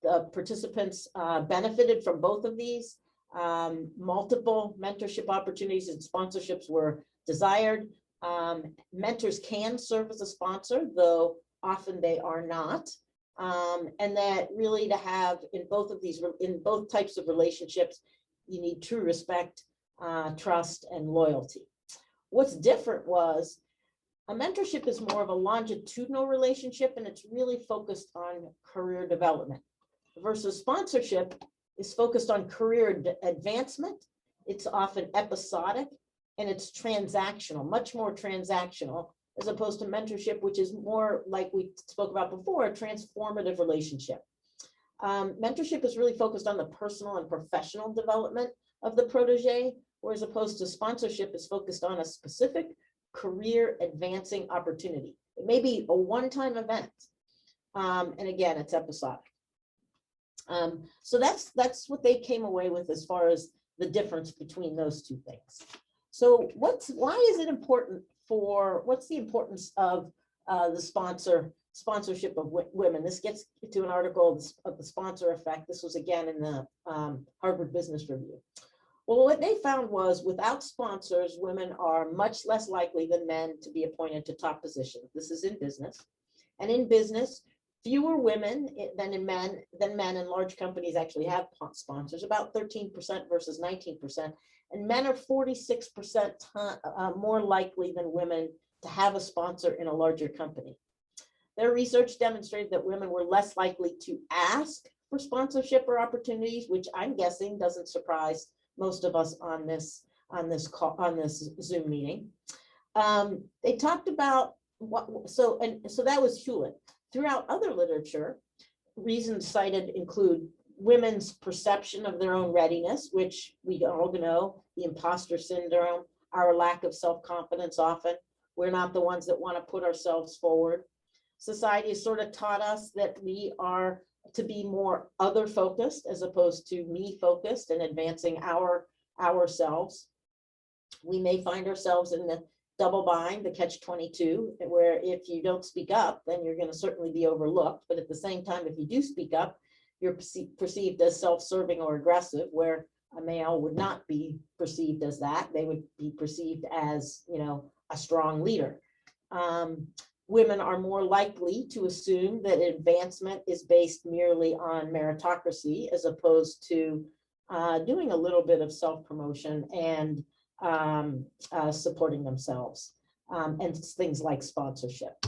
the participants benefited from both of these. Multiple mentorship opportunities and sponsorships were desired. Mentors can serve as a sponsor, though often they are not. And that really to have in both types of relationships, you need true respect, trust, and loyalty. What's different was a mentorship is more of a longitudinal relationship, and it's really focused on career development, versus sponsorship is focused on career advancement. It's often episodic and it's transactional, much more transactional, as opposed to mentorship, which is more like we spoke about before, a transformative relationship. Mentorship is really focused on the personal and professional development of the protege, whereas opposed to sponsorship is focused on a specific career advancing opportunity. It may be a one-time event. And again, it's episodic. So that's what they came away with as far as the difference between those two things. So what's the importance of the sponsorship of women? This gets to an article of the sponsor effect. This was again in the Harvard Business Review. Well, what they found was without sponsors, women are much less likely than men to be appointed to top positions. This is in business. And in business, fewer women than men in large companies actually have sponsors, about 13% versus 19%. And men are 46% more likely than women to have a sponsor in a larger company. Their research demonstrated that women were less likely to ask for sponsorship or opportunities, which I'm guessing doesn't surprise most of us on this Zoom meeting. They talked about so that was Hewlett. Throughout other literature, reasons cited include women's perception of their own readiness, which we all know, the imposter syndrome, our lack of self-confidence often. We're not the ones that want to put ourselves forward. Society has sort of taught us that we are to be more other-focused as opposed to me-focused and advancing ourselves. We may find ourselves in the double bind, the catch-22, where if you don't speak up, then you're going to certainly be overlooked. But at the same time, if you do speak up, you're perceived as self-serving or aggressive, where a male would not be perceived as that. They would be perceived as, a strong leader. Women are more likely to assume that advancement is based merely on meritocracy, as opposed to doing a little bit of self-promotion and supporting themselves, and things like sponsorship.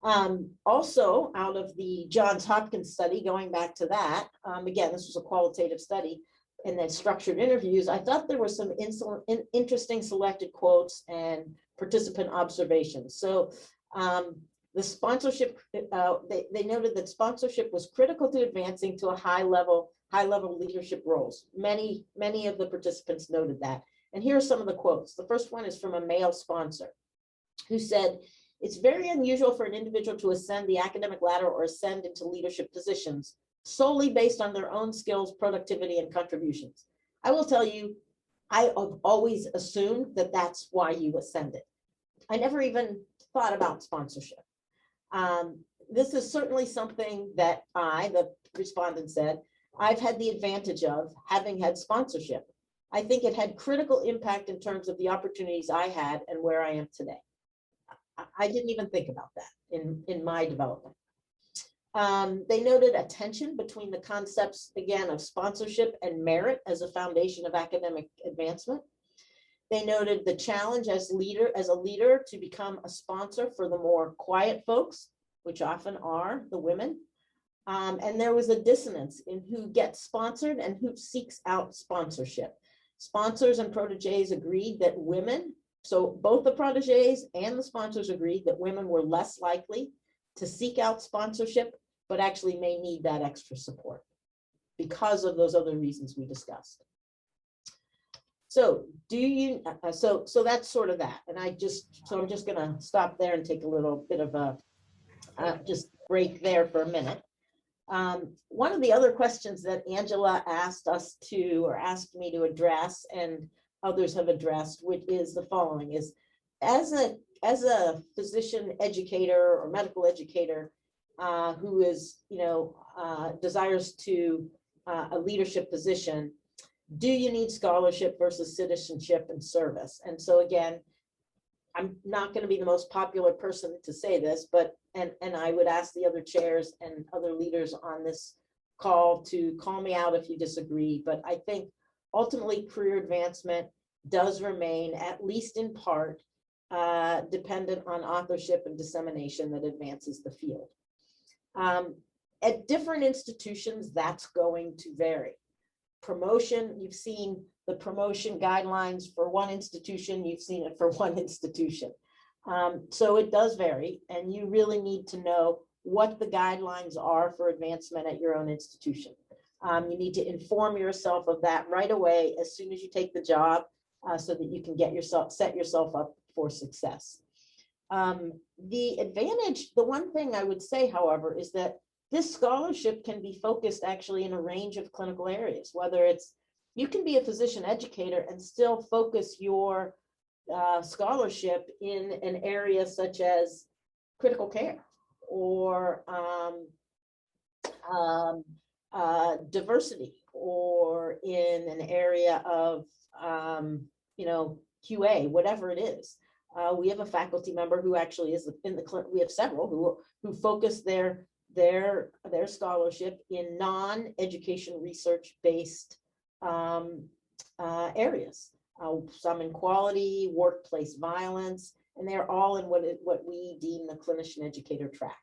Also, out of the Johns Hopkins study, going back to that, again, this was a qualitative study, and then structured interviews, I thought there were some interesting selected quotes and participant observations. So the sponsorship, they noted that sponsorship was critical to advancing to a high level leadership roles. Many of the participants noted that. And here are some of the quotes. The first one is from a male sponsor who said, "It's very unusual for an individual to ascend the academic ladder or ascend into leadership positions solely based on their own skills, productivity, and contributions. I will tell you, I have always assumed that that's why you ascended. I never even thought about sponsorship. This is certainly something that the respondent said, I've had the advantage of having had sponsorship. I think it had critical impact in terms of the opportunities I had and where I am today." I didn't even think about that in my development. They noted a tension between the concepts, again, of sponsorship and merit as a foundation of academic advancement. They noted the challenge as a leader to become a sponsor for the more quiet folks, which often are the women. And there was a dissonance in who gets sponsored and who seeks out sponsorship. Sponsors and proteges agreed that women, so both the proteges and the sponsors agreed that women were less likely to seek out sponsorship, but actually may need that extra support because of those other reasons we discussed. So so that's sort of that. And I'm just gonna stop there and take a little bit of a just break there for a minute. One of the other questions that Angela asked me to address, and others have addressed, which is the following: is as a physician educator or medical educator who is, desires to a leadership position, do you need scholarship versus citizenship and service? And so again, I'm not going to be the most popular person to say this, but and I would ask the other chairs and other leaders on this call to call me out if you disagree. But I think ultimately career advancement does remain, at least in part, dependent on authorship and dissemination that advances the field. At different institutions, that's going to vary. Promotion, you've seen the promotion guidelines for one institution, you've seen it for one institution. So it does vary, and you really need to know what the guidelines are for advancement at your own institution. You need to inform yourself of that right away as soon as you take the job, so that you can set yourself up for success. The one thing I would say, however, is that this scholarship can be focused actually in a range of clinical areas, whether it's, you can be a physician educator and still focus your scholarship in an area such as critical care or diversity, or in an area of QA, whatever it is. We have a faculty member who actually is in the, we have several who focus their scholarship in non-education research-based areas. Some in quality, workplace violence, and they're all in what we deem the clinician educator track.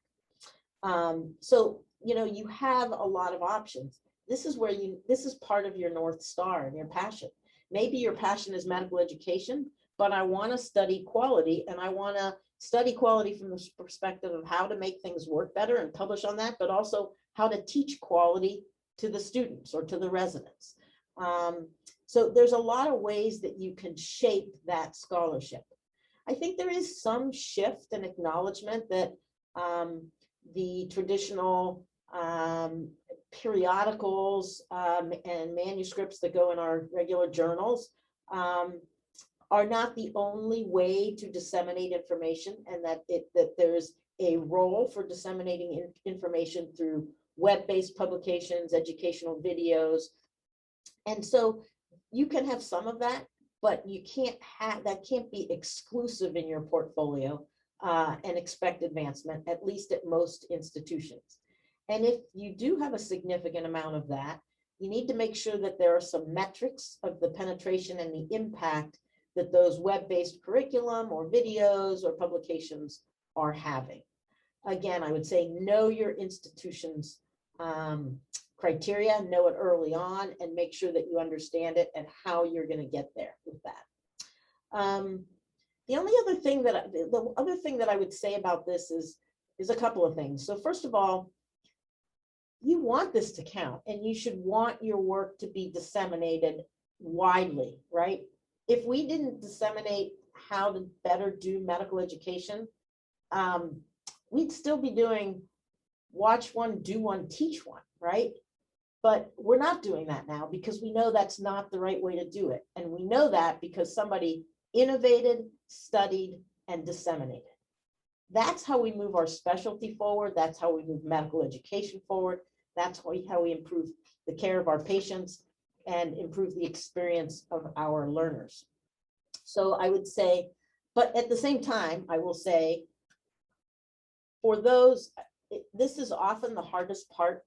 So, you have a lot of options. This is part of your North Star and your passion. Maybe your passion is medical education, but I want to study quality, and I want to study quality from the perspective of how to make things work better and publish on that, but also how to teach quality to the students or to the residents. So there's a lot of ways that you can shape that scholarship. I think there is some shift and acknowledgement that the traditional periodicals and manuscripts that go in our regular journals are not the only way to disseminate information, and that there's a role for disseminating information through web-based publications, educational videos. And so you can have some of that, but that can't be exclusive in your portfolio and expect advancement, at least at most institutions. And if you do have a significant amount of that, you need to make sure that there are some metrics of the penetration and the impact that those web-based curriculum or videos or publications are having. Again, I would say know your institution's criteria, know it early on, and make sure that you understand it and how you're going to get there with that. The other thing that I would say about this is a couple of things. So first of all, you want this to count, and you should want your work to be disseminated widely, right? If we didn't disseminate how to better do medical education, we'd still be doing watch one, do one, teach one, right? But we're not doing that now because we know that's not the right way to do it. And we know that because somebody innovated, studied, and disseminated. That's how we move our specialty forward. That's how we move medical education forward. That's how we improve the care of our patients and improve the experience of our learners. So I would say, but at the same time, I will say, for those, this is often the hardest part.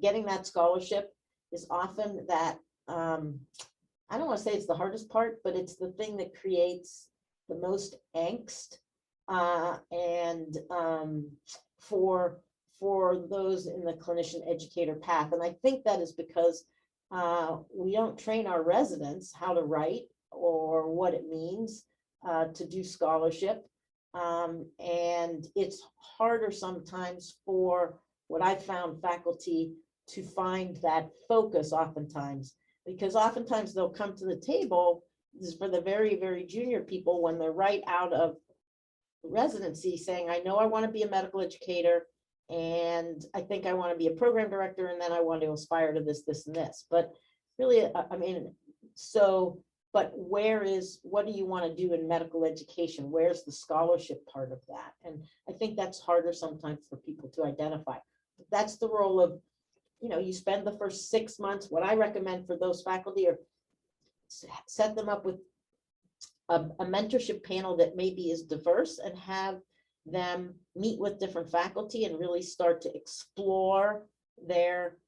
Getting that scholarship is often that, I don't want to say it's the hardest part, but it's the thing that creates the most angst and for those in the clinician educator path. And I think that is because we don't train our residents how to write or what it means to do scholarship. And it's harder sometimes for what I found faculty to find that focus oftentimes, because oftentimes they'll come to the table, this is for the very, very junior people, when they're right out of residency saying, I know I want to be a medical educator, and I think I want to be a program director, and then I want to aspire to this, this, and this. But really, I mean, so, but what do you want to do in medical education? Where's the scholarship part of that? And I think that's harder sometimes for people to identify. That's the role of, you spend the first 6 months. What I recommend for those faculty are set them up with a mentorship panel that maybe is diverse, and have them meet with different faculty and really start to explore their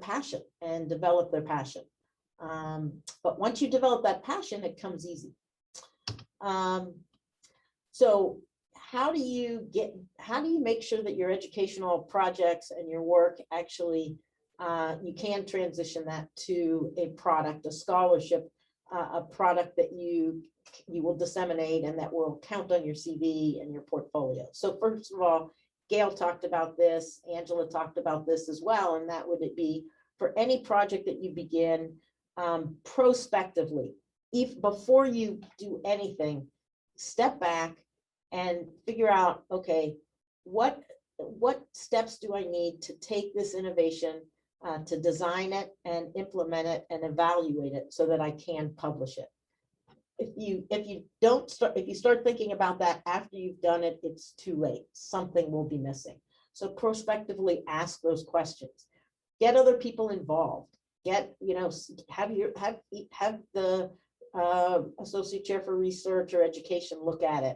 passion and develop their passion. But once you develop that passion, it comes easy. So how do you make sure that your educational projects and your work actually, you can transition that to a product, a scholarship, a product that you will disseminate and that will count on your CV and your portfolio? So first of all, Gail talked about this, Angela talked about this as well, and that would be for any project that you begin prospectively. Before you do anything, step back and figure out, okay, what steps do I need to take this innovation, to design it and implement it and evaluate it so that I can publish it. If you start thinking about that after you've done it, it's too late. Something will be missing. So prospectively ask those questions. Get other people involved. Have the associate chair for research or education look at it.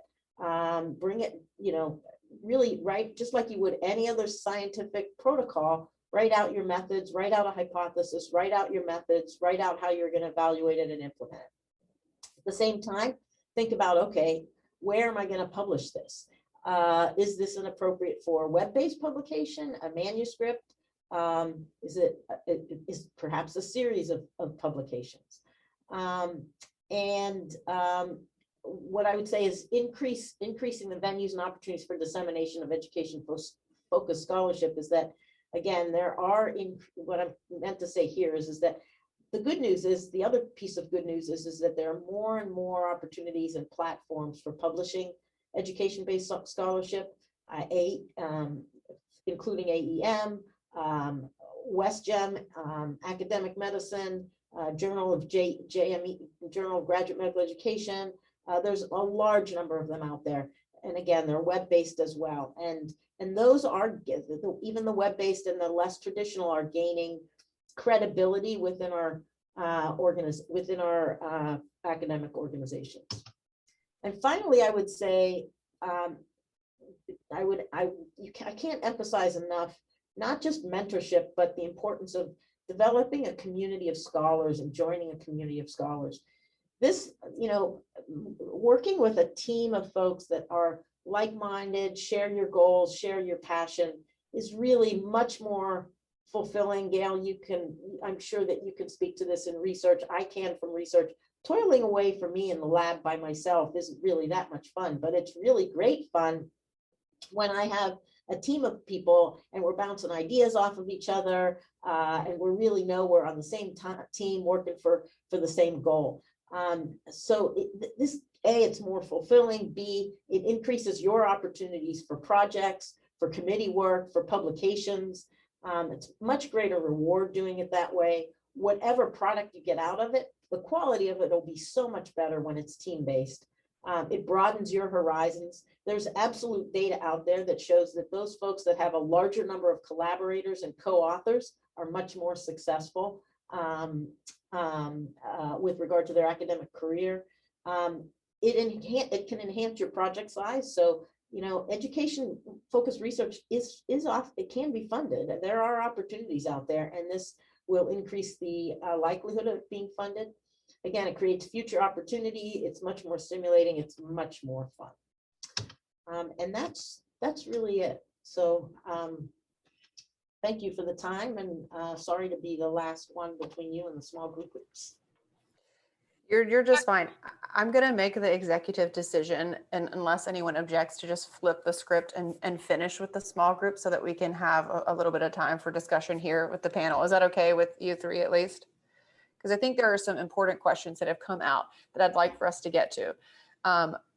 Bring it, really write, just like you would any other scientific protocol, write out your methods, write out a hypothesis, write out your methods, write out how you're going to evaluate it and implement it. At the same time, think about, okay, where am I going to publish this? Is this an appropriate for web-based publication, a manuscript? Is perhaps a series of publications? What I would say is increasing the venues and opportunities for dissemination of education focused scholarship is that, again, what I'm meant to say here is that the other piece of good news is that there are more and more opportunities and platforms for publishing education-based scholarship, including AEM, WestGem, Academic Medicine, Journal of JME, Journal of Graduate Medical Education. There's a large number of them out there. And again, they're web-based as well. And those are, even the web-based and the less traditional, are gaining credibility within our academic organizations. And finally, I would say, I can't emphasize enough, not just mentorship, but the importance of developing a community of scholars and joining a community of scholars. This, working with a team of folks that are like-minded, share your goals, share your passion, is really much more fulfilling. Gail, I'm sure that you can speak to this in research. I can from research. Toiling away for me in the lab by myself isn't really that much fun, but it's really great fun when I have a team of people and we're bouncing ideas off of each other, and we really know we're on the same team working for the same goal. So it's more fulfilling. B, it increases your opportunities for projects, for committee work, for publications. It's much greater reward doing it that way. Whatever product you get out of it, the quality of it will be so much better when it's team-based. It broadens your horizons. There's absolute data out there that shows that those folks that have a larger number of collaborators and co-authors are much more successful with regard to their academic career. It can enhance your project size. So, education-focused research it can be funded, and there are opportunities out there, and this will increase the likelihood of it being funded. Again, it creates future opportunity. It's much more stimulating. It's much more fun. And that's really it. So thank you for the time, and sorry to be the last one between you and the small groups. You're just fine. I'm going to make the executive decision, and unless anyone objects, to just flip the script and finish with the small group so that we can have a little bit of time for discussion here with the panel. Is that okay with you three at least? Because I think there are some important questions that have come out that I'd like for us to get to.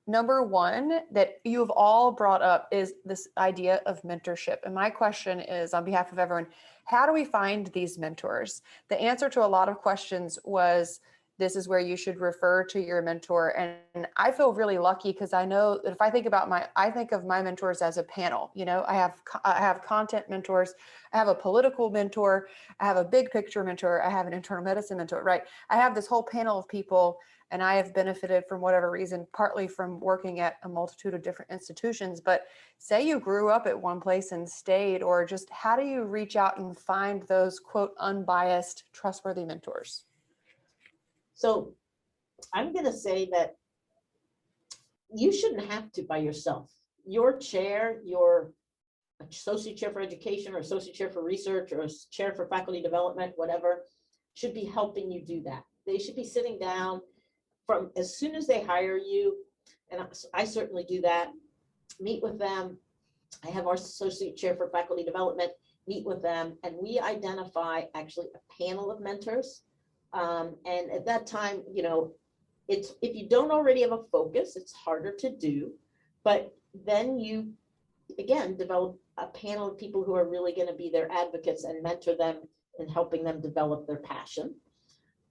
Number one that you have all brought up is this idea of mentorship. And my question is, on behalf of everyone, how do we find these mentors? The answer to a lot of questions was, this is where you should refer to your mentor. And I feel really lucky because I know that if I think of my mentors as a panel. I have content mentors, I have a political mentor, I have a big picture mentor, I have an internal medicine mentor, right? I have this whole panel of people, and I have benefited from whatever reason, partly from working at a multitude of different institutions. But say you grew up at one place and stayed, or just how do you reach out and find those, quote, unbiased, trustworthy mentors? So I'm going to say that you shouldn't have to by yourself. Your chair, your associate chair for education, or associate chair for research, or chair for faculty development, whatever, should be helping you do that. They should be sitting down from as soon as they hire you, and I certainly do that, meet with them. I have our associate chair for faculty development, meet with them, and we identify actually a panel of mentors. And at that time, if you don't already have a focus, it's harder to do, but then you, again, develop a panel of people who are really going to be their advocates and mentor them in helping them develop their passion.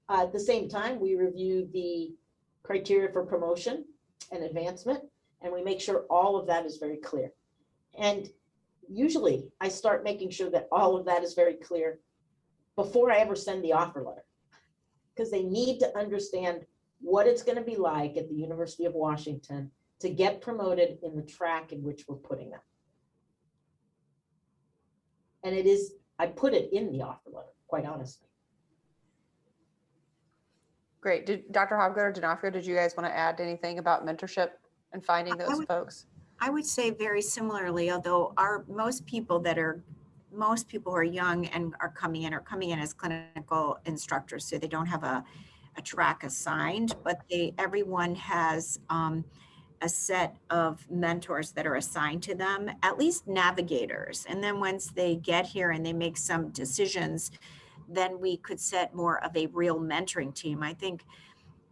At the same time, we review the criteria for promotion and advancement, and we make sure all of that is very clear. And usually I start making sure that all of that is very clear before I ever send the offer letter, because they need to understand what it's going to be like at the University of Washington to get promoted in the track in which we're putting them. And I put it in the offer letter, quite honestly. Great. Dr. Hobgood or D'Onofrio, did you guys want to add anything about mentorship and finding those folks? I would say very similarly, although most people who are young and are coming in as clinical instructors, so they don't have a track assigned, but everyone has a set of mentors that are assigned to them, at least navigators. And then once they get here and they make some decisions, then we could set more of a real mentoring team. I think,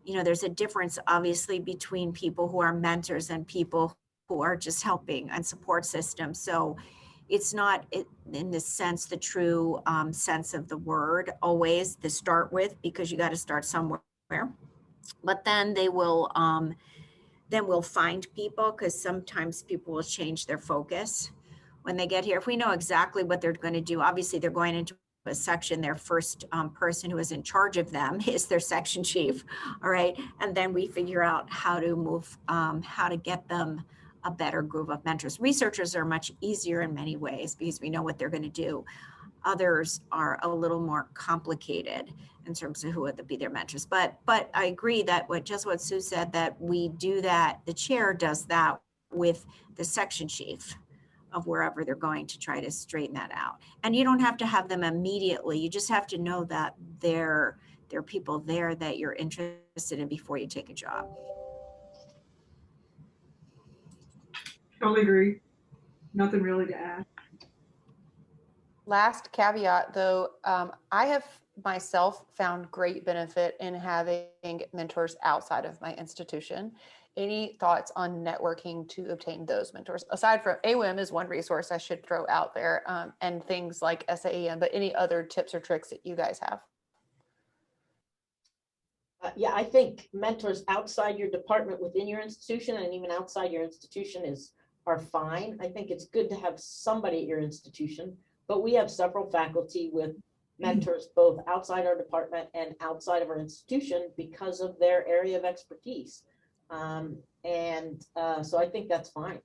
there's a difference obviously between people who are mentors and people who are just helping and support systems. So it's not in this sense, the true sense of the word always to start with, because you got to start somewhere. But then we'll find people, because sometimes people will change their focus when they get here. If we know exactly what they're going to do, obviously they're going into a section, their first person who is in charge of them is their section chief. All right. And then we figure out how to move, how to get them a better group of mentors. Researchers are much easier in many ways because we know what they're going to do. Others are a little more complicated in terms of who would be their mentors. But I agree that what Sue said, that we do that, the chair does that with the section chief, of wherever they're going to try to straighten that out. And you don't have to have them immediately. You just have to know that there are people there that you're interested in before you take a job. Totally agree. Nothing really to add. Last caveat, though, I have myself found great benefit in having mentors outside of my institution. Any thoughts on networking to obtain those mentors? Aside from AWIM is one resource I should throw out there, and things like SAEM, but any other tips or tricks that you guys have? Yeah, I think mentors outside your department within your institution and even outside your institution are fine. I think it's good to have somebody at your institution, but we have several faculty with mentors both outside our department and outside of our institution because of their area of expertise. So I think that's fine.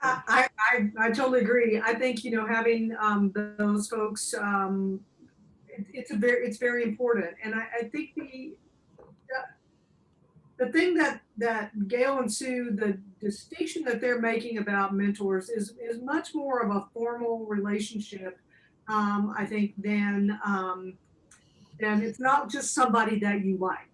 I totally agree. I think, having those folks, it's very important. And I think the thing that Gail and Sue, the distinction that they're making about mentors is much more of a formal relationship, I think, than it's not just somebody that you like.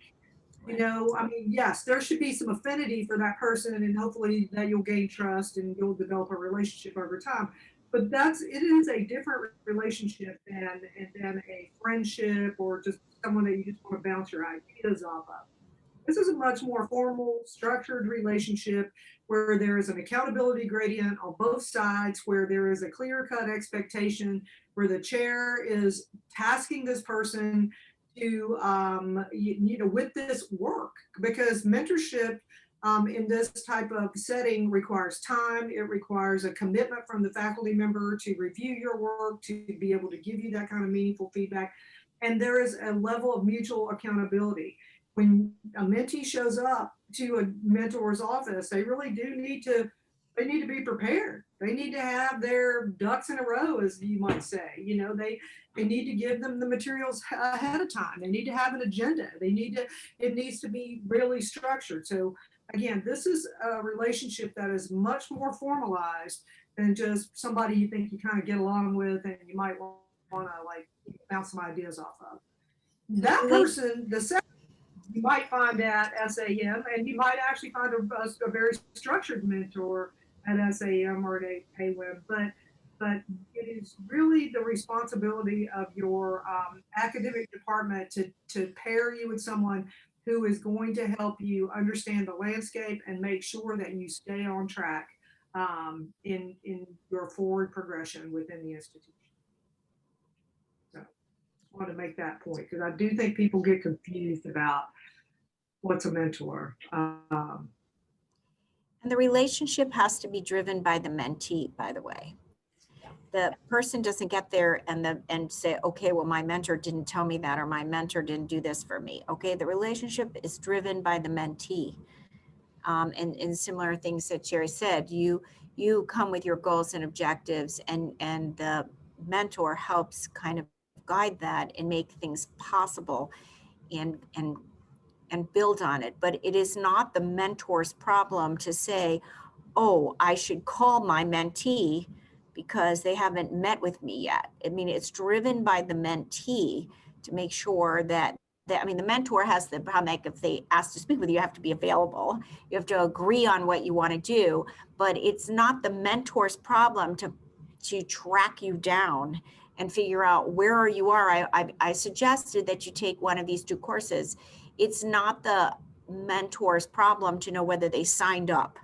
I mean, yes, there should be some affinity for that person, and hopefully that you'll gain trust and you'll develop a relationship over time. But it is a different relationship than a friendship or just someone that you just want to bounce your ideas off of. This is a much more formal, structured relationship where there is an accountability gradient on both sides, where there is a clear-cut expectation, where the chair is tasking this person to, with this work, because mentorship in this type of setting requires time. It requires a commitment from the faculty member to review your work, to be able to give you that kind of meaningful feedback. And there is a level of mutual accountability. When a mentee shows up to a mentor's office, they really do need to be prepared. They need to have their ducks in a row, as you might say. They need to give them the materials ahead of time. They need to have an agenda. It needs to be really structured. So again, this is a relationship that is much more formalized than just somebody you think you kind of get along with and you might want to bounce some ideas off of. That person, the second, you might find at SAM, and you might actually find a very structured mentor at SAM or at AWIM, but it is really the responsibility of your academic department to pair you with someone who is going to help you understand the landscape and make sure that you stay on track in your forward progression within the institution. So I want to make that point, because I do think people get confused about what's a mentor. And the relationship has to be driven by the mentee, by the way. The person doesn't get there and say, okay, well, my mentor didn't tell me that, or my mentor didn't do this for me. Okay, the relationship is driven by the mentee. And similar things that Jerry said, you come with your goals and objectives, and the mentor helps kind of guide that and make things possible and build on it. But it is not the mentor's problem to say, oh, I should call my mentee because they haven't met with me yet. I mean, it's driven by the mentee to make sure that the mentor has the problem, like if they ask to speak with you, you have to be available. You have to agree on what you want to do, but it's not the mentor's problem to track you down and figure out where you are. I suggested that you take one of these 2 courses. It's not the mentor's problem to know whether they signed up,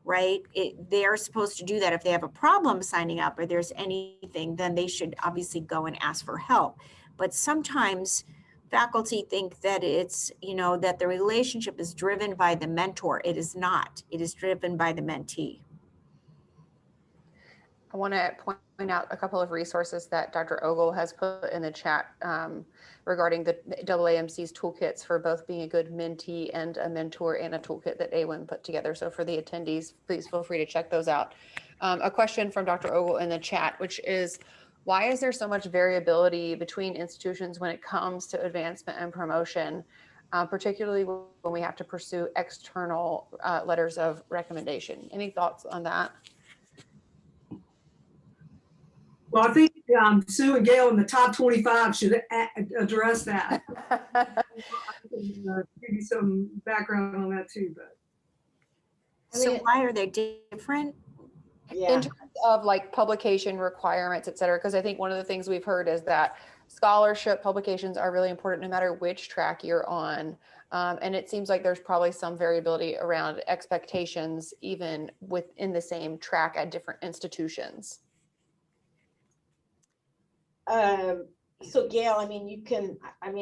right? They're supposed to do that. If they have a problem signing up or there's anything, then they should obviously go and ask for help. But sometimes faculty think that it's, that the relationship is driven by the mentor. It is not. It is driven by the mentee. I want to point out a couple of resources that Dr. Ogle has put in the chat regarding the AAMC's toolkits for both being a good mentee and a mentor, and a toolkit that AWIM put together. So for the attendees, please feel free to check those out. A question from Dr. Ogle in the chat, which is, why is there so much variability between institutions when it comes to advancement and promotion? particularly when we have to pursue external letters of recommendation. Any thoughts on that? Well, I think Sue and Gail in the top 25 should address that. I can give you some background on that too, but. I So mean, why are they different? yeah. In terms of like publication requirements, et cetera, because I think one of the things we've heard is that scholarship publications are really important no matter which track you're on. And it seems like there's probably some variability around expectations, even within the same track at different institutions. So Gail, I mean,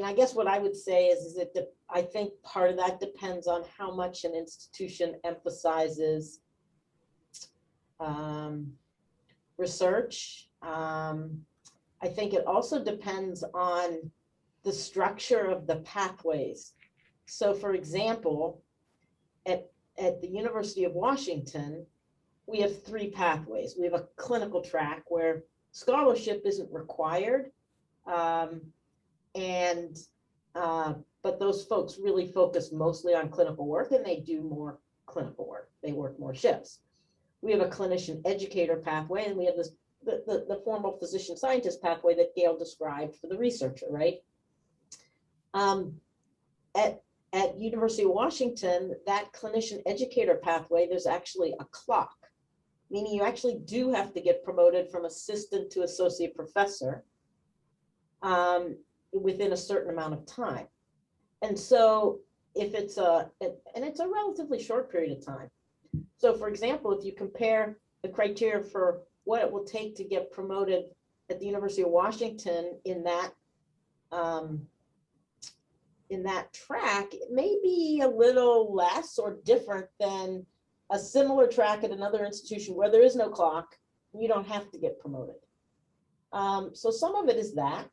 I guess what I would say is that I think part of that depends on how much an institution emphasizes research. I think it also depends on the structure of the pathways. So for example, at the University of Washington, we have 3 pathways. We have a clinical track where scholarship isn't required. But those folks really focus mostly on clinical work, and they do more clinical work. They work more shifts. We have a clinician educator pathway, and we have the formal physician scientist pathway that Gail described for the researcher, right? At University of Washington, that clinician educator pathway, there's actually a clock, meaning you actually do have to get promoted from assistant to associate professor within a certain amount of time. And so if it's it's a relatively short period of time. So for example, if you compare the criteria for what it will take to get promoted at the University of Washington in that track, it may be a little less or different than a similar track at another institution where there is no clock, and you don't have to get promoted. So some of it is that.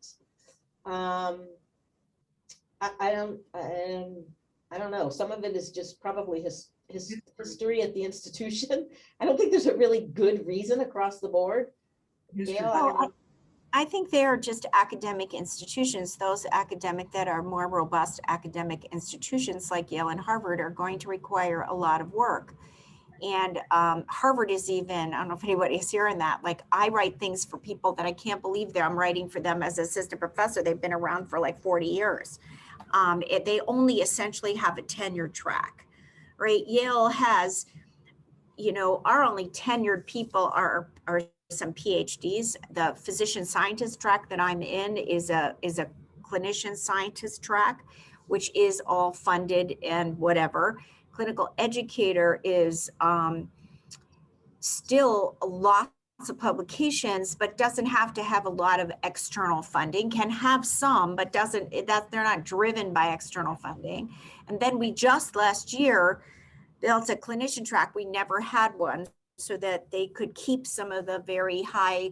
I don't know. Some of it is just probably history at the institution. I don't think there's a really good reason across the board. Gail, I don't know. I think they are just academic institutions. Those academic that are more robust academic institutions like Yale and Harvard are going to require a lot of work. And Harvard is even, I don't know if anybody's hearing that, like I write things for people that I can't believe I'm writing for them as assistant professor. They've been around for like 40 years. They only essentially have a tenure track, right? Yale has, our only tenured people are some PhDs. The physician scientist track that I'm in is a clinician scientist track, which is all funded and whatever. Clinical educator is still lots of publications, but doesn't have to have a lot of external funding, can have some, but they're not driven by external funding. And then we just last year built a clinician track. We never had one, so that they could keep some of the very high,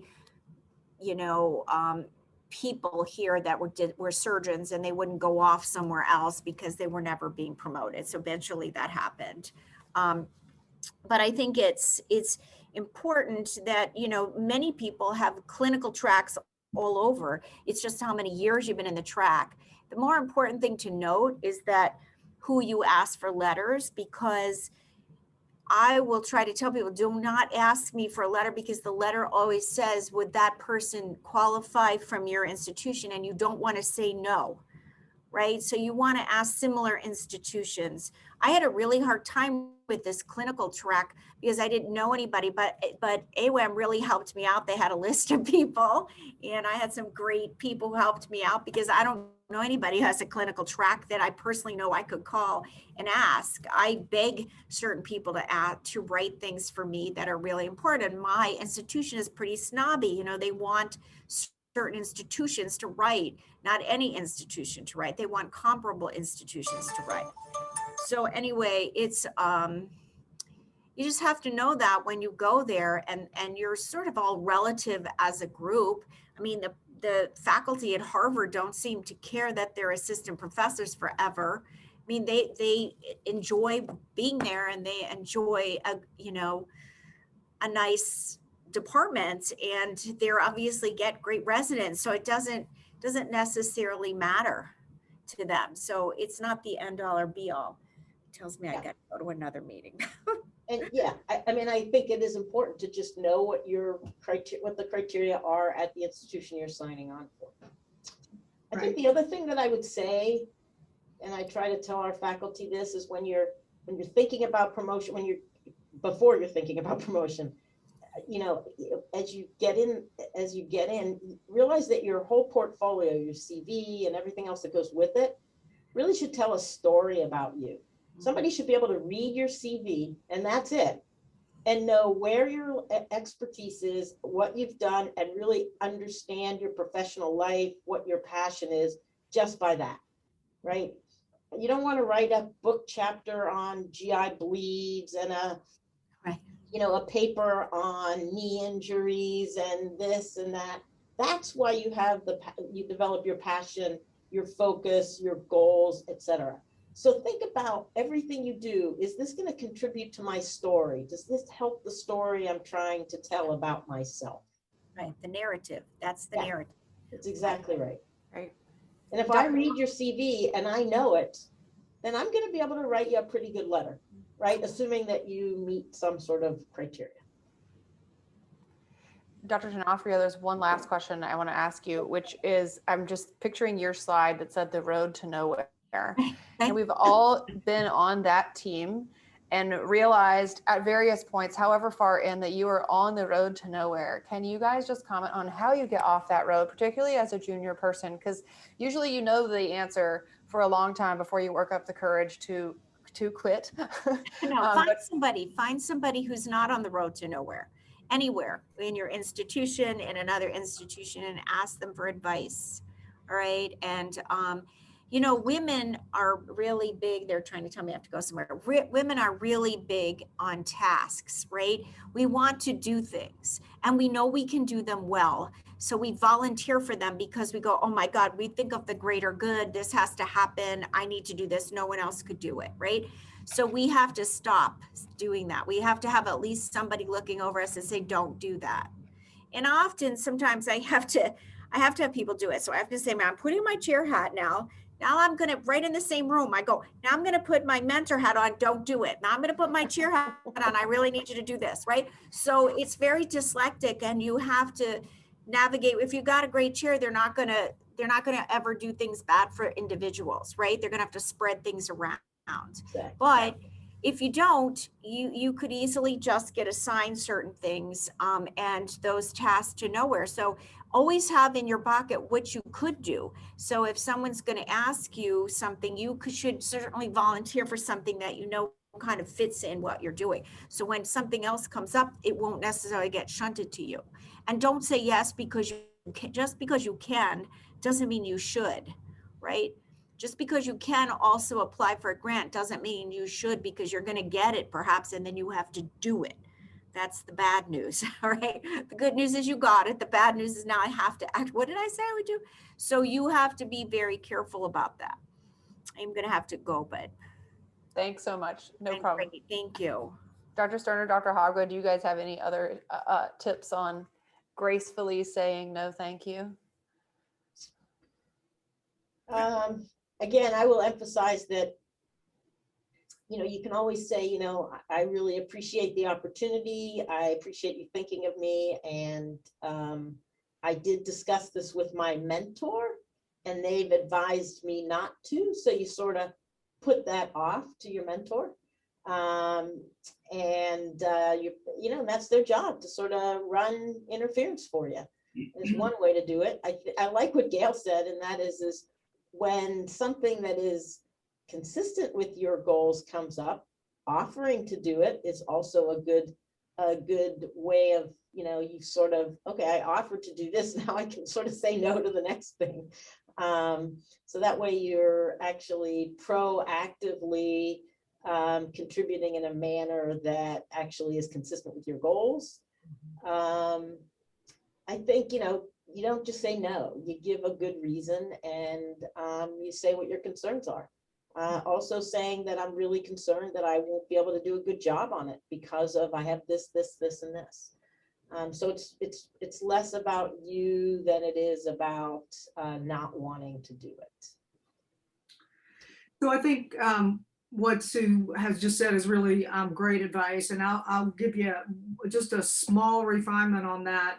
people here that were surgeons, and they wouldn't go off somewhere else because they were never being promoted. So eventually that happened. But I think it's important that, many people have clinical tracks all over. It's just how many years you've been in the track. The more important thing to note is that who you ask for letters, because I will try to tell people, do not ask me for a letter, because the letter always says, would that person qualify from your institution? And you don't want to say no, right? So you want to ask similar institutions. I had a really hard time with this clinical track because I didn't know anybody, but AWAM really helped me out. They had a list of people, and I had some great people who helped me out, because I don't know anybody who has a clinical track that I personally know I could call and ask. I beg certain people to write things for me that are really important. My institution is pretty snobby. They want certain institutions to write, not any institution to write. They want comparable institutions to write. So anyway, it's you just have to know that when you go there, and you're sort of all relative as a group. I mean, the faculty at Harvard don't seem to care that they're assistant professors forever. I mean, they enjoy being there, and they enjoy a nice department, and they're obviously get great residents. So it doesn't necessarily matter to them. So it's not the end all or be all. It tells me I Yeah. got to go to another meeting. And yeah, I mean, I think it is important to just know what your criteria, what the criteria are at the institution you're signing on for. I think the other thing that I would say, and I try to tell our faculty this, is when you're thinking about promotion, before you're thinking about promotion, you know, as you get in, realize that your whole portfolio, your CV and everything else that goes with it, really should tell a story about you. Somebody should be able to read your CV, and that's it, and know where your expertise is, what you've done, and really understand your professional life, what your passion is, just by that, right? You don't want to write a book chapter on GI bleeds and Right. you know, a paper on knee injuries and this and that. That's why you develop your passion, your focus, your goals, etc. So think about everything you do. Is this going to contribute to my story? Does this help the story I'm trying to tell about myself? Right. The narrative. That's the Yeah. narrative. That's exactly right. Right. And if I read your CV and I know it, then I'm going to be able to write you a pretty good letter, right? Assuming that you meet some sort of criteria. Dr. D'Onofrio, there's one last question I want to ask you, which is, I'm just picturing your slide that said the road to nowhere. And we've all been on that team and realized at various points, however far in, that you are on the road to nowhere. Can you guys just comment on how you get off that road, particularly as a junior person? Because usually you know the answer for a long time before you work up the courage to quit. No, find somebody who's not on the road to nowhere, anywhere in your institution, in another institution, and ask them for advice. All right. And, you know, women are really big. They're trying to tell me I have to go somewhere. Women are really big on tasks, right? We want to do things and we know we can do them well. So we volunteer for them because we go, oh my God, we think of the greater good. This has to happen. I need to do this. No one else could do it, right? So we have to stop doing that. We have to have at least somebody looking over us and say, don't do that. And often, sometimes I have to have people do it. So I have to say, I'm putting my chair hat now. Now I'm going to, right in the same room, I go, now I'm going to put my mentor hat on. Don't do it. Now I'm going to put my chair hat on. I really need you to do this, right? So it's very dyslectic, and you have to navigate. If you got a great chair, they're not going to ever do things bad for individuals, right? They're going to have to spread things around. Exactly. But if you don't, you could easily just get assigned certain things and those tasks to nowhere. So always have in your pocket what you could do. So if someone's going to ask you something, should certainly volunteer for something that you know kind of fits in what you're doing. So when something else comes up, it won't necessarily get shunted to you. And don't say yes because you can, just because you can doesn't mean you should, right? Just because you can also apply for a grant doesn't mean you should, because you're going to get it perhaps, and then you have to do it. That's the bad news, all right? The good news is you got it. The bad news is now I have to act. What did I say I would do? So you have to be very careful about that. I'm going to have to go, but. Thanks so much. No problem. Great. Thank you. Dr. Sterner, Dr. Hogwood, do you guys have any other tips on gracefully saying no, thank you? Again, I will emphasize that, you know, you can always say, you know, I really appreciate the opportunity. I appreciate you thinking of me. And I did discuss this with my mentor, and they've advised me not to. So you sort of put that off to your mentor. You know, that's their job, to sort of run interference for you. Is one way to do it. I like what Gail said, and that is when something that is consistent with your goals comes up, offering to do it is also a good way of, you know, you sort of, okay, I offered to do this, now I can sort of say no to the next thing. So that way you're actually proactively contributing in a manner that actually is consistent with your goals. I think, you know, you don't just say no, you give a good reason, and you say what your concerns are. Also saying that I'm really concerned that I won't be able to do a good job on it because of I have this, and this. So it's less about you than it is about not wanting to do it. So I think what Sue has just said is really great advice, and I'll give you just a small refinement on that.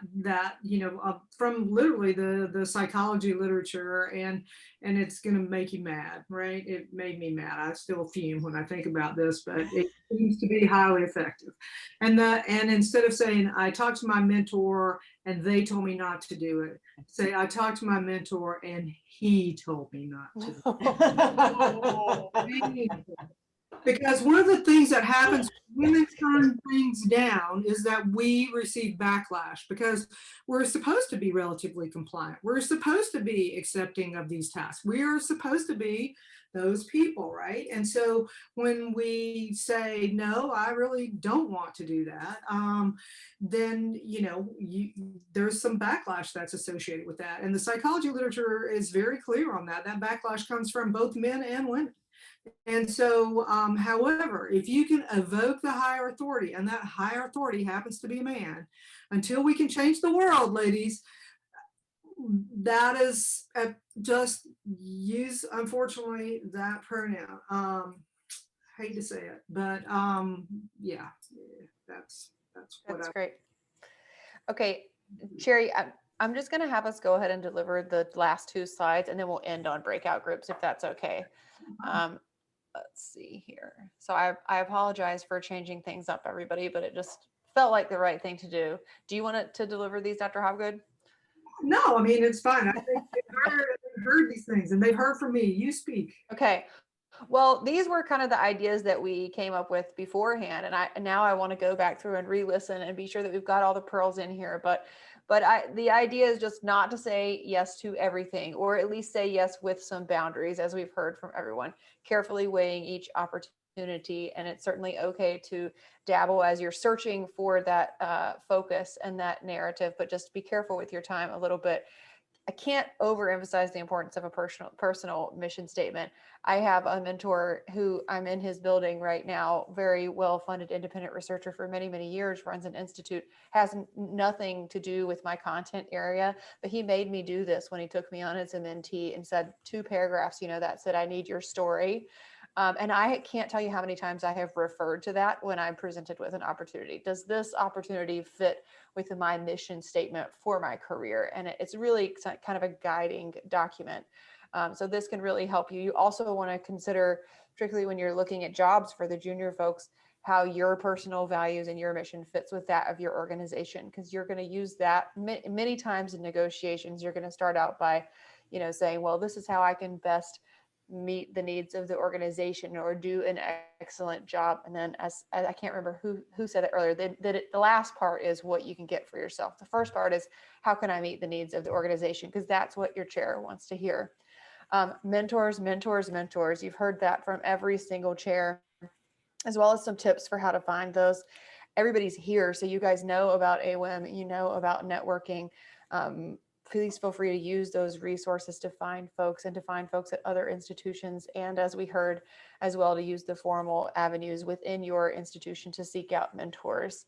From literally the psychology literature, and it's going to make you mad, right? It made me mad. I still fume when I think about this, but it seems to be highly effective. And instead of saying I talked to my mentor and they told me not to do it, say I talked to my mentor and he told me not to. Because one of the things that happens when women turn things down is that we receive backlash, because we're supposed to be relatively compliant. We're supposed to be accepting of these tasks. We are supposed to be those people, right? And so when we say, no, I really don't want to do that, then, there's some backlash that's associated with that. And the psychology literature is very clear on that. That backlash comes from both men and women. And so, however, if you can evoke the higher authority, and that higher authority happens to be a man, until we can change the world, ladies, that is just use, unfortunately, that pronoun. Hate to say it, but yeah, that's what That's great. Okay, Sherry, I'm just going to have us go ahead and deliver the last 2 slides, and then we'll end on breakout groups if that's okay. Let's see here. So I apologize for changing things up, everybody, but it just felt like the right thing to do. Do you want it to deliver these, Dr. Hobgood? No, I mean, it's fine. I think they've heard these things, and they've heard from me. You speak. Okay. Well, these were kind of the ideas that we came up with beforehand, and now I want to go back through and re-listen and be sure that we've got all the pearls in here. But the idea is just not to say yes to everything, or at least say yes with some boundaries, as we've heard from everyone, carefully weighing each opportunity. And it's certainly okay to dabble as you're searching for that focus and that narrative, but just be careful with your time a little bit. I can't overemphasize the importance of a personal mission statement. I have a mentor who I'm in his building right now, very well-funded independent researcher for many, many years, runs an institute, has nothing to do with my content area, but he made me do this when he took me on as a mentee and said 2 paragraphs, that said, I need your story. And I can't tell you how many times I have referred to that when I'm presented with an opportunity. Does this opportunity fit with my mission statement for my career? And it's really kind of a guiding document. So this can really help you. You also want to consider, particularly when you're looking at jobs for the junior folks, how your personal values and your mission fits with that of your organization, because you're going to use that many times in negotiations. You're going to start out by, saying, well, this is how I can best meet the needs of the organization or do an excellent job. And then as I can't remember who said it earlier, the last part is what you can get for yourself. The first part is how can I meet the needs of the organization? Because that's what your chair wants to hear. Mentors, mentors, mentors. You've heard that from every single chair, as well as some tips for how to find those. Everybody's here, so you guys know about AWIM, you know about networking. Please feel free to use those resources to find folks and to find folks at other institutions. And as we heard as well, to use the formal avenues within your institution to seek out mentors.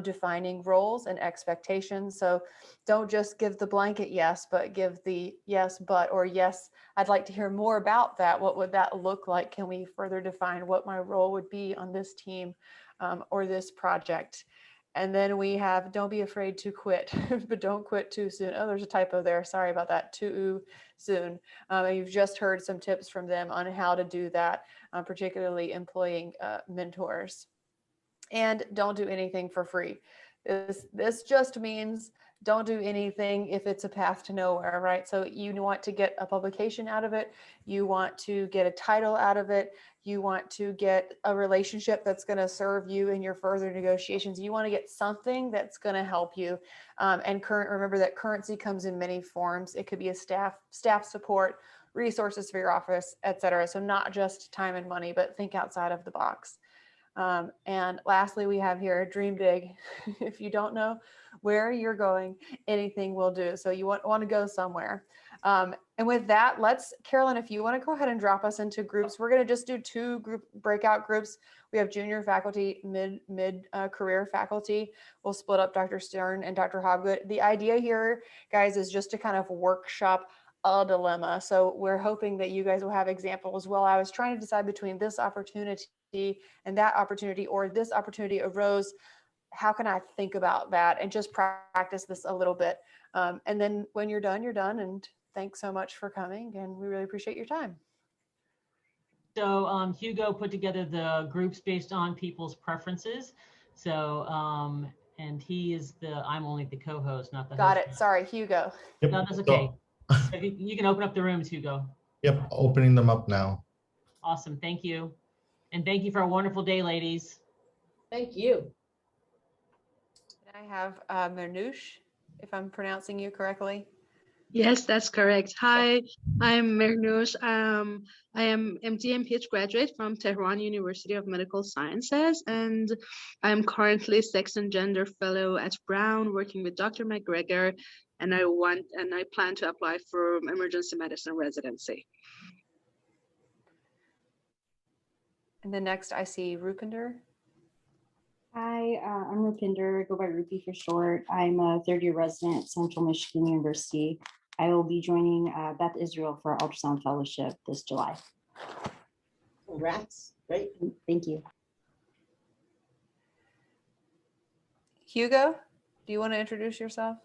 Defining roles and expectations. So don't just give the blanket yes, but give the yes, but, or yes, I'd like to hear more about that. What would that look like? Can we further define what my role would be on this team or this project? And then we have, don't be afraid to quit, but don't quit too soon. Oh, there's a typo there. Sorry about that. Too soon. You've just heard some tips from them on how to do that, particularly employing mentors. And don't do anything for free. This just means don't do anything if it's a path to nowhere, right? So you want to get a publication out of it. You want to get a title out of it. You want to get a relationship that's going to serve you in your further negotiations. You want to get something that's going to help you. Remember that currency comes in many forms. It could be a staff support, resources for your office, et cetera. So not just time and money, but think outside of the box. And lastly, we have here, dream big. If you don't know where you're going, anything will do. So you want to go somewhere. And with that, Carolyn, if you want to go ahead and drop us into groups, we're going to just do 2 breakout groups. We have junior faculty, mid career faculty. We'll split up Dr. Stern and Dr. Hobgood. The idea here, guys, is just to kind of workshop a dilemma. So we're hoping that you guys will have examples. Well, I was trying to decide between this opportunity and that opportunity, or this opportunity arose. How can I think about that and just practice this a little bit? And then when you're done, you're done. And thanks so much for coming. And we really appreciate your time. So Hugo put together the groups based on people's preferences. So, and he is I'm only the co-host, not the Got host. it. Sorry, Hugo. Yep. No, that's okay. So you can open up the rooms, Hugo. Yep, opening them up now. Awesome, thank you. And thank you for a wonderful day, ladies. Thank you. I have Mernouche, if I'm pronouncing you correctly. Yes, that's correct. Hi, I'm Mernouche. I am MD and PhD graduate from Tehran University of Medical Sciences, and I'm currently Sex and Gender Fellow at Brown, working with Dr. McGregor, and I plan to apply for emergency medicine residency. And then next I see Rupinder. Hi, I'm Rupinder, go by Rupi for short. I'm a third-year resident at Central Michigan University. I will be joining Beth Israel for our ultrasound fellowship this July. Congrats. Great. Thank you. Hugo, do you want to introduce yourself?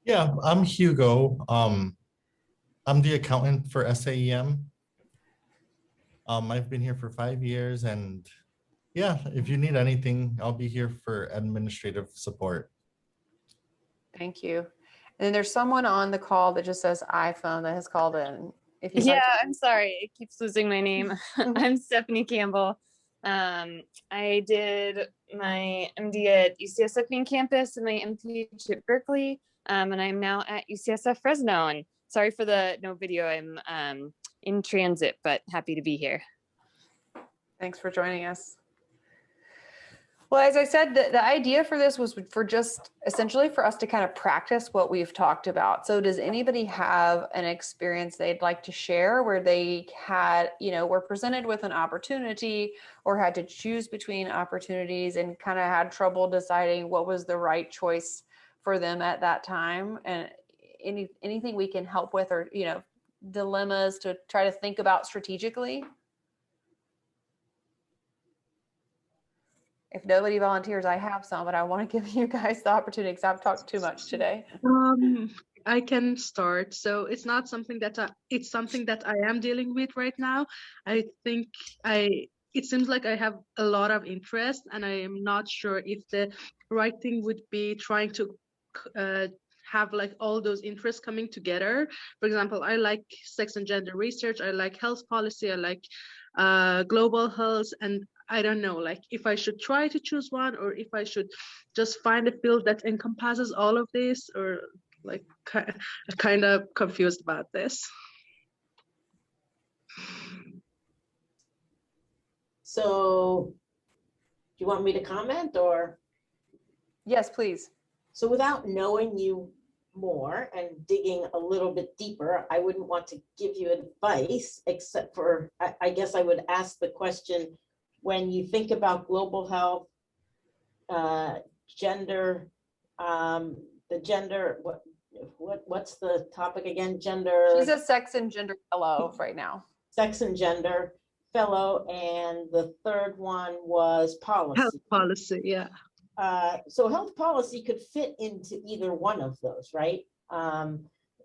Yeah, I'm Hugo. I'm the accountant for SAEM. I've been here for 5 years, and yeah, if you need anything, I'll be here for administrative support. Thank you. And then there's someone on the call that just says iPhone that has called in. If you I'm sorry, it keeps losing my name. I'm Stephanie Campbell. I did my MD at UCSF main campus and my MPH at Berkeley, and I'm now at UCSF Fresno. And sorry for the no video. I'm in transit, but happy to be here. Thanks for joining us. Well, as I said, the idea for this was for just essentially for us to kind of practice what we've talked about. So does anybody have an experience they'd like to share where they had, were presented with an opportunity or had to choose between opportunities and kind of had trouble deciding what was the right choice for them at that time? And anything we can help with, or, dilemmas to try to think about strategically? If nobody volunteers, I have some, but I want to give you guys the opportunity because I've talked too much today. I can start. So it's not something that it's something that I am dealing with right now. I think it seems like I have a lot of interest, and I am not sure if the right thing would be trying to have like all those interests coming together. For example, I like sex and gender research. I like health policy. I like global health, and I don't know, like if I should try to choose one or if I should just find a field that encompasses all of this, or like kind of confused about this. So do you want me to comment or? Yes, please. So without knowing you more and digging a little bit deeper, I wouldn't want to give you advice, except for, I guess I would ask the question, when you think about global health, gender, the gender, what's the topic again? Gender. She's a sex and gender fellow right now. Sex and gender fellow, and the third one was policy. Health policy, yeah. So health policy could fit into either one of those, right?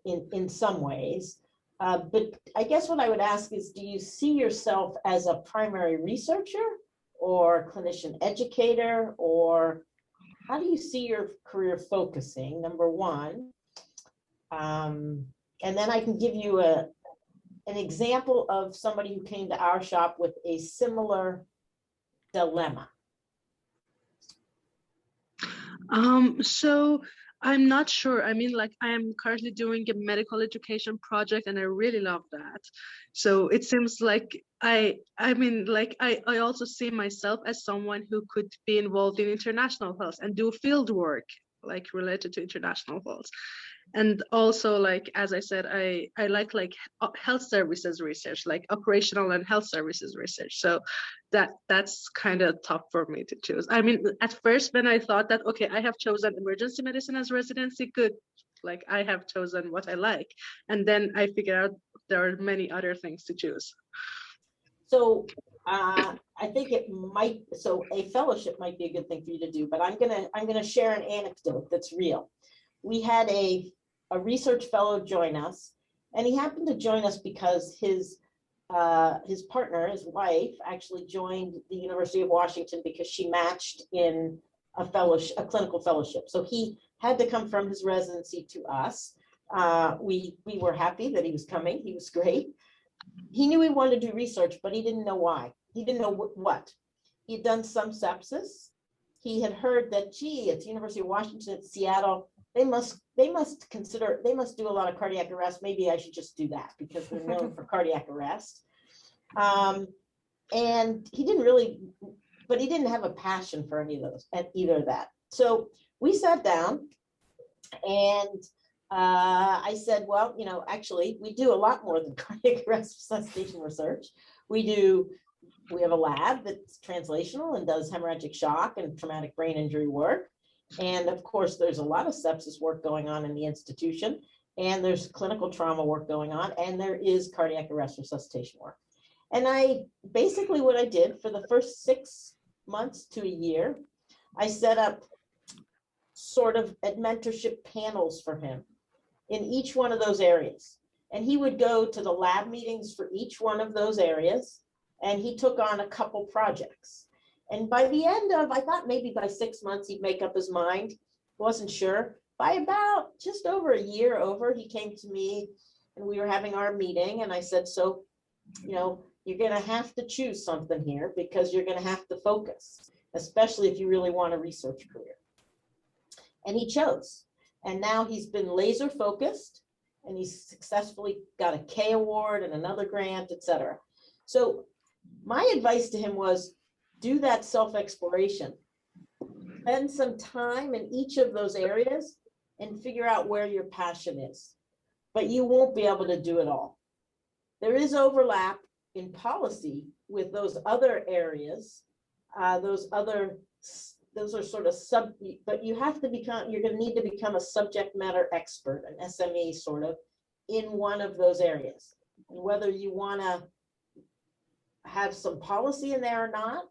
In some ways. But I guess what I would ask is, do you see yourself as a primary researcher or clinician educator, or how do you see your career focusing, number one? And then I can give you an example of somebody who came to our shop with a similar dilemma. So I'm not sure. I mean, like I am currently doing a medical education project and I really love that. So it seems like I also see myself as someone who could be involved in international health and do field work like related to international health. And also, like, as I said, I like health services research, like operational and health services research. So that's kind of tough for me to choose. I mean, at first when I thought that, okay, I have chosen emergency medicine as residency, good, Like I have chosen what I like, and then I figure out there are many other things to choose. So I think it might, so a fellowship might be a good thing for you to do, but I'm gonna share an anecdote that's real. We had a research fellow join us, and he happened to join us because his partner, his wife, actually joined the University of Washington because she matched in a clinical fellowship. So he had to come from his residency to us. We were happy that he was coming. He was great. He knew he wanted to do research, but he didn't know why. He didn't know what. He had done some sepsis. He had heard that, gee, at the University of Washington at Seattle, they must do a lot of cardiac arrest. Maybe I should just do that because they're known for cardiac arrest. And he didn't really, but he didn't have a passion for any of those, at either of that. So we sat down and I said, well, actually, we do a lot more than cardiac arrest resuscitation research. We have a lab that's translational and does hemorrhagic shock and traumatic brain injury work. And of course, there's a lot of sepsis work going on in the institution, and there's clinical trauma work going on, and there is cardiac arrest resuscitation work. And basically what I did for the first 6 months to a year, I set up sort of mentorship panels for him in each one of those areas. And he would go to the lab meetings for each one of those areas, and he took on a couple projects. And by the end of, I thought maybe by 6 months, he'd make up his mind. Wasn't sure. By about just over a year over, he came to me and we were having our meeting. And I said, so, you're going to have to choose something here because you're going to have to focus, especially if you really want a research career. And he chose. And now he's been laser focused and he's successfully got a K award and another grant, et cetera. So my advice to him was do that self-exploration. Spend some time in each of those areas and figure out where your passion is. But you won't be able to do it all. There is overlap in policy with those other areas, those are sort of but you're going to need to become a subject matter expert, an SME sort of, in one of those areas. And whether you want to have some policy in there or not,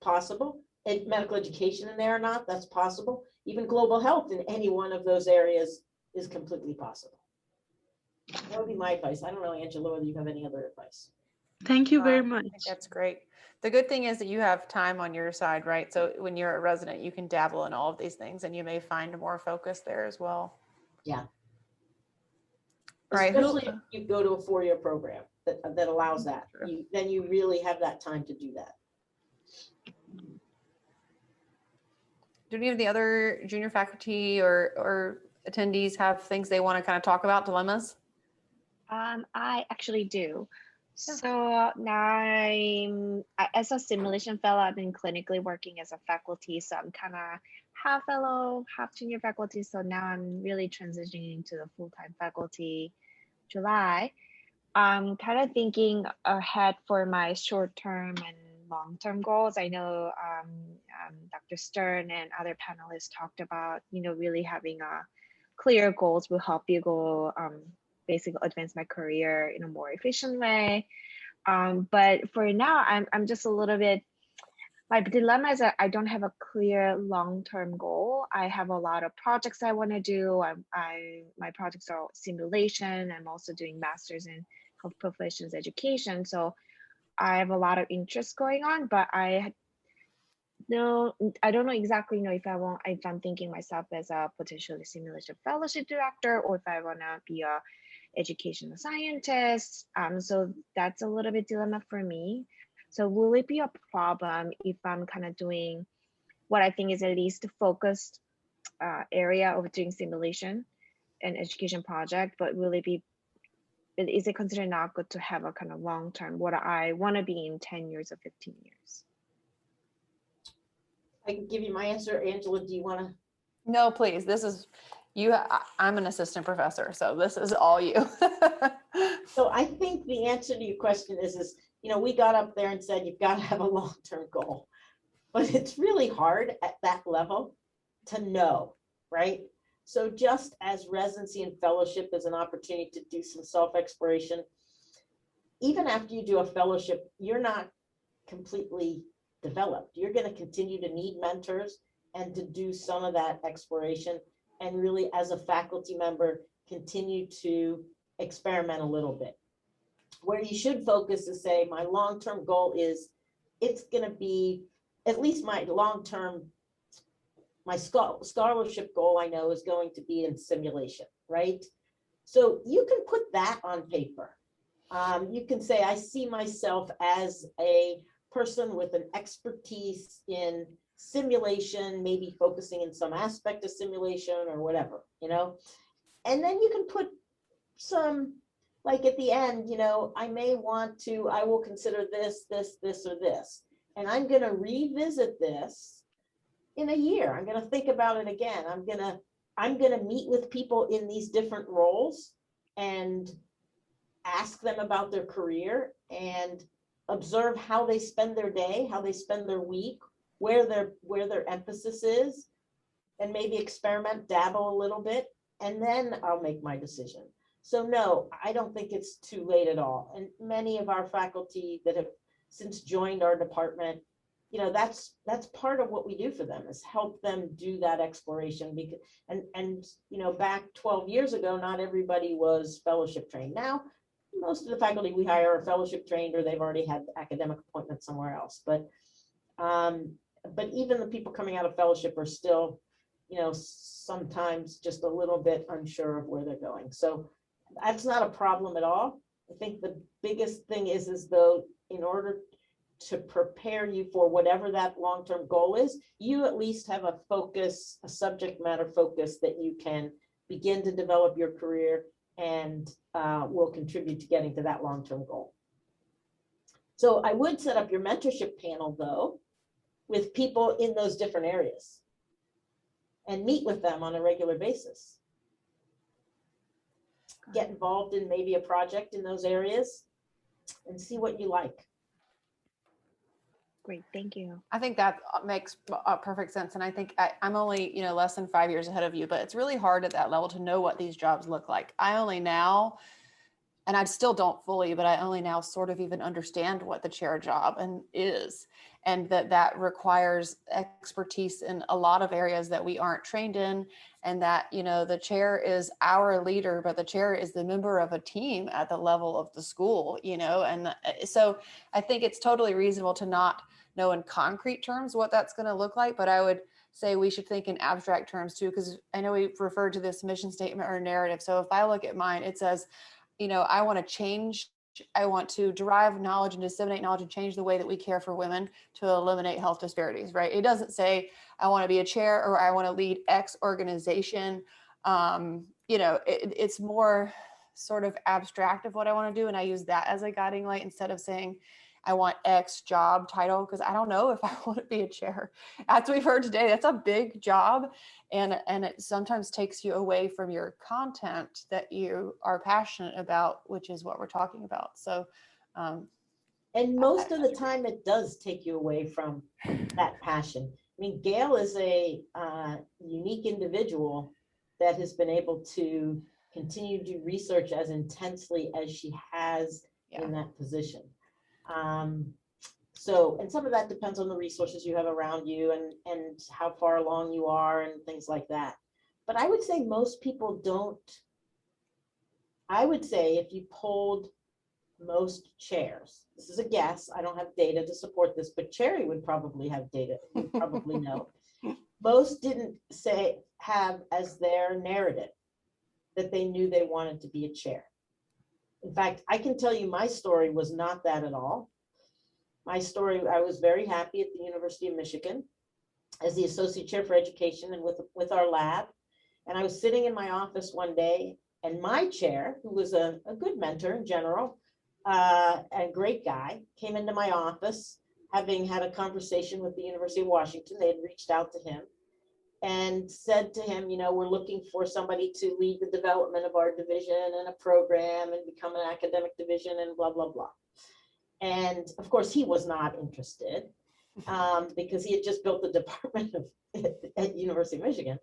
possible. And medical education in there or not, that's possible. Even global health in any one of those areas is completely possible. That would be my advice. I don't know, Angela, whether you have any other advice. Thank you very I much. think that's great. The good thing is that you have time on your side, right? So when you're a resident, you can dabble in all of these things and you may find more focus there as well. Yeah. Right. Especially if you go to a 4-year program that allows that. Then you really have that time to do that. Do any of the other junior faculty or attendees have things they want to kind of talk about, dilemmas? I actually do. So now as a simulation fellow, I've been clinically working as a faculty. So I'm kind of half fellow, half junior faculty. So now I'm really transitioning to the full-time faculty July. I'm kind of thinking ahead for my short-term and long-term goals. I know Dr. Stern and other panelists talked about, really having clear goals will help you go basically advance my career in a more efficient way. But for now, I'm just a little bit, my dilemma is that I don't have a clear long-term goal. I have a lot of projects I want to do. My projects are simulation. I'm also doing master's in health professions education. So I have a lot of interest going on, but I don't know exactly if I'm thinking myself as a potentially simulation fellowship director or if I want to be a educational scientist. So that's a little bit dilemma for me. So will it be a problem if I'm kind of doing what I think is at least a focused area of doing simulation and education project, but is it considered not good to have a kind of long-term, what I want to be in 10 years or 15 years? I can give you my answer. Angela, do you want to? No, please. This is you. I'm an assistant professor, so this is all you. So I think the answer to your question is, we got up there and said, you've got to have a long-term goal, but it's really hard at that level to know, right? So just as residency and fellowship is an opportunity to do some self-exploration, even after you do a fellowship, you're not completely developed. You're going to continue to need mentors and to do some of that exploration, and really as a faculty member, continue to experiment a little bit. Where you should focus is say, my long-term goal is, it's going to be, at least my long-term, my scholarship goal I know is going to be in simulation, right? So you can put that on paper. You can say, I see myself as a person with an expertise in simulation, maybe focusing in some aspect of simulation or whatever, you know? And then you can put some, like at the end, you know, I will consider this, this, this, or this. And I'm going to revisit this in a year. I'm going to think about it again. I'm going to meet with people in these different roles and ask them about their career and observe how they spend their day, how they spend their week, where their emphasis is, and maybe experiment, dabble a little bit, and then I'll make my decision. So no, I don't think it's too late at all. And many of our faculty that have since joined our department, you know, that's part of what we do for them, is help them do that exploration. Because and you know, back 12 years ago, not everybody was fellowship trained. Now, most of the faculty we hire are fellowship trained, or they've already had academic appointments somewhere else. But even the people coming out of fellowship are still, you know, sometimes just a little bit unsure of where they're going. So that's not a problem at all. I think the biggest thing is though, in order to prepare you for whatever that long-term goal is, you at least have a focus, a subject matter focus that you can begin to develop your career and will contribute to getting to that long-term goal. So I would set up your mentorship panel though, with people in those different areas and meet with them on a regular basis. Get involved in maybe a project in those areas and see what you like. Great, thank you. I think that makes perfect sense. And I think I'm only, you know, less than 5 years ahead of you, but it's really hard at that level to know what these jobs look like. I only now, and I still don't fully, but I only now sort of even understand what the chair job is, and that requires expertise in a lot of areas that we aren't trained in. And that, you know, the chair is our leader, but the chair is the member of a team at the level of the school, you know? And so I think it's totally reasonable to not know in concrete terms what that's going to look like, but I would say we should think in abstract terms too, because I know we've referred to this mission statement or narrative. So if I look at mine, it says, you know, I want to derive knowledge and disseminate knowledge and change the way that we care for women to eliminate health disparities, right? It doesn't say I want to be a chair or I want to lead X organization. You know, it's more sort of abstract of what I want to do. And I use that as a guiding light instead of saying I want X job title, because I don't know if I want to be a chair. As we've heard today, that's a big job. And it sometimes takes you away from your content that you are passionate about, which is what we're talking about. So, and most of the time it does take you away from that passion. I mean, Gail is a unique individual that has been able to continue to do research as intensely as she has in that position. So, and some of that depends on the resources you have around you and how far along you are and things like that. But I would say most people don't. I would say if you polled most chairs, this is a guess, I don't have data to support this, but Cherry would probably have data, would probably know. Most didn't have as their narrative that they knew they wanted to be a chair. In fact, I can tell you my story was not that at all. My story, I was very happy at the University of Michigan as the associate chair for education and with our lab. And I was sitting in my office one day, and my chair, who was a good mentor in general, a great guy, came into my office, having had a conversation with the University of Washington. They had reached out to him and said to him, you know, we're looking for somebody to lead the development of our division and a program and become an academic division and blah, blah, blah. And of course, he was not interested because he had just built the department at University of Michigan.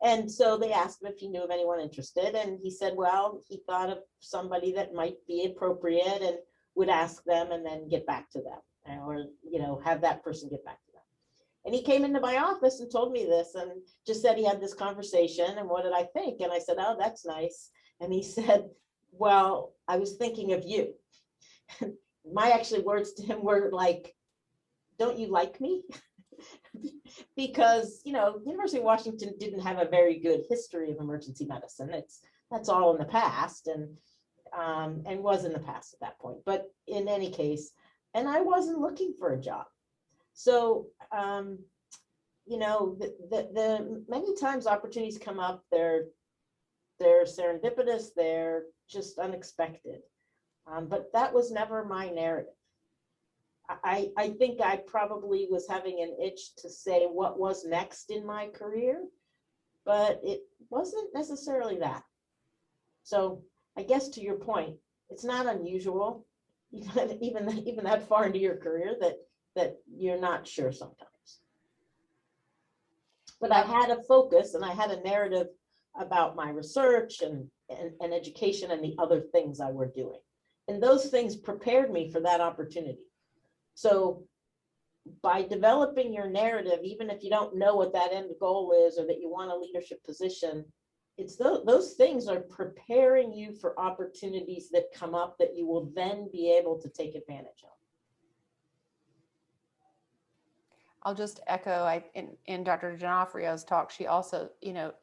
And so they asked him if he knew of anyone interested. And he said, well, he thought of somebody that might be appropriate and would ask them and then get back to them, or, have that person get back to them. And he came into my office and told me this and just said he had this conversation and what did I think? And I said, oh, that's nice. And he said, well, I was thinking of you. My actually words to him were like, don't you like me? Because, University of Washington didn't have a very good history of emergency medicine. That's all in the past and was in the past at that point. But in any case, and I wasn't looking for a job. So, the many times opportunities come up, they're serendipitous, they're just unexpected. But that was never my narrative. I think I probably was having an itch to say what was next in my career, but it wasn't necessarily that. So I guess to your point, it's not unusual, even that far into your career, that you're not sure sometimes. But I had a focus and I had a narrative about my research and education and the other things I were doing. And those things prepared me for that opportunity. So by developing your narrative, even if you don't know what that end goal is or that you want a leadership position, it's those things are preparing you for opportunities that come up that you will then be able to take advantage of. I'll just echo, in Dr. D'Onofrio's talk, she also,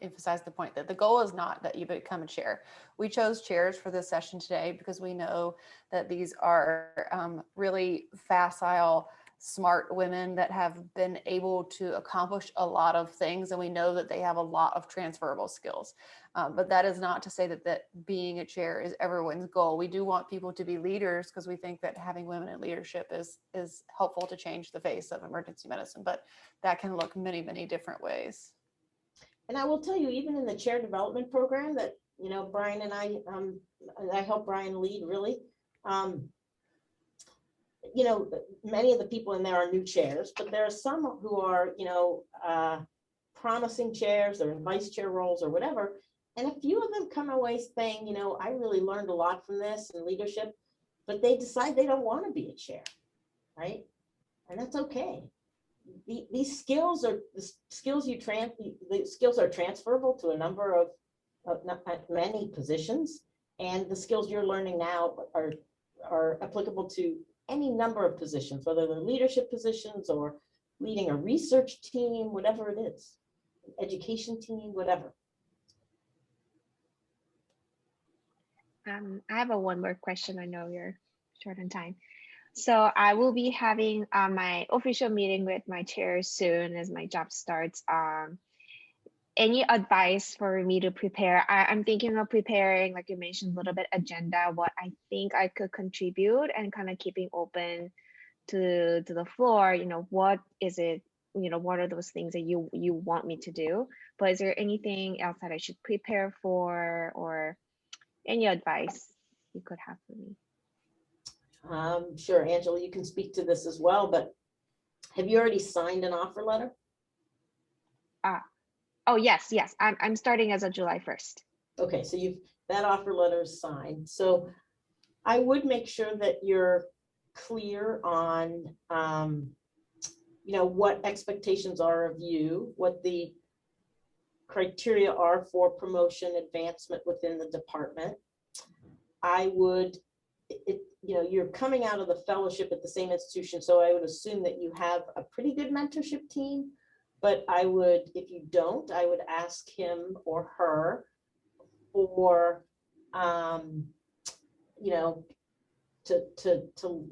emphasized the point that the goal is not that you become a chair. We chose chairs for this session today because we know that these are really facile, smart women that have been able to accomplish a lot of things, and we know that they have a lot of transferable skills. But that is not to say that being a chair is everyone's goal. We do want people to be leaders because we think that having women in leadership is helpful to change the face of emergency medicine, but that can look many, many different ways. And I will tell you, even in the chair development program that, Brian and I help Brian lead really, many of the people in there are new chairs, but there are some who are, promising chairs or in vice chair roles or whatever. And a few of them come away saying, I really learned a lot from this and leadership, but they decide they don't want to be a chair, right? And that's okay. These skills are the skills the skills are transferable to a number of many positions, and the skills you're learning now are applicable to any number of positions, whether they're leadership positions or leading a research team, whatever it is, education team, whatever. I have one more question. I know you're short on time. So I will be having my official meeting with my chair soon as my job starts. Any advice for me to prepare? I'm thinking of preparing, like you mentioned, a little bit agenda, what I think I could contribute, and kind of keeping open to the floor. What is it? What are those things that you want me to do? But is there anything else that I should prepare for, or any advice you could have for me? Sure, Angela, you can speak to this as well, but have you already signed an offer letter? Oh, yes. I'm starting as of July 1st. Okay, so that offer letter is signed. So I would make sure that you're clear on, what expectations are of you, what the criteria are for promotion, advancement within the department. I would, you're coming out of the fellowship at the same institution, so I would assume that you have a pretty good mentorship team. But I would, if you don't, I would ask him or her for, to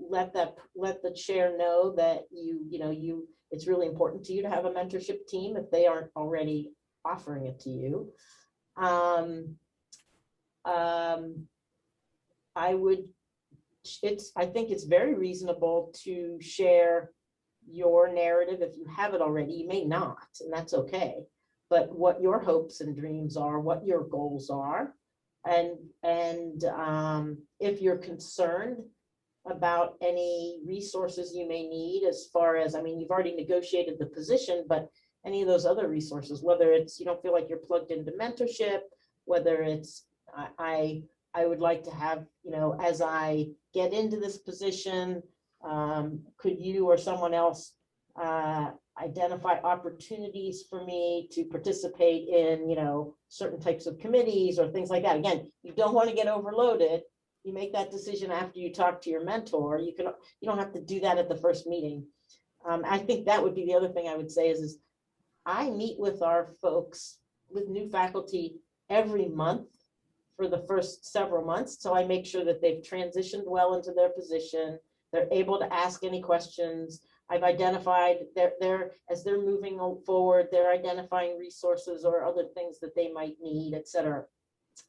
let the chair know that it's really important to you to have a mentorship team if they aren't already offering it to you. I think it's very reasonable to share your narrative if you have it already. You may not, and that's okay, but what your hopes and dreams are, what your goals are, and if you're concerned about any resources you may need, as far as, you've already negotiated the position, but any of those other resources, whether it's you don't feel like you're plugged into mentorship, whether it's I would like to have, you know, as I get into this position, could you or someone else identify opportunities for me to participate in, you know, certain types of committees or things like that. Again, you don't want to get overloaded. You make that decision after you talk to your mentor. You don't have to do that at the first meeting. I think that would be the other thing I would say is I meet with our folks with new faculty every month for the first several months. So I make sure that they've transitioned well into their position. They're able to ask any questions. I've identified as they're moving forward, they're identifying resources or other things that they might need, et cetera.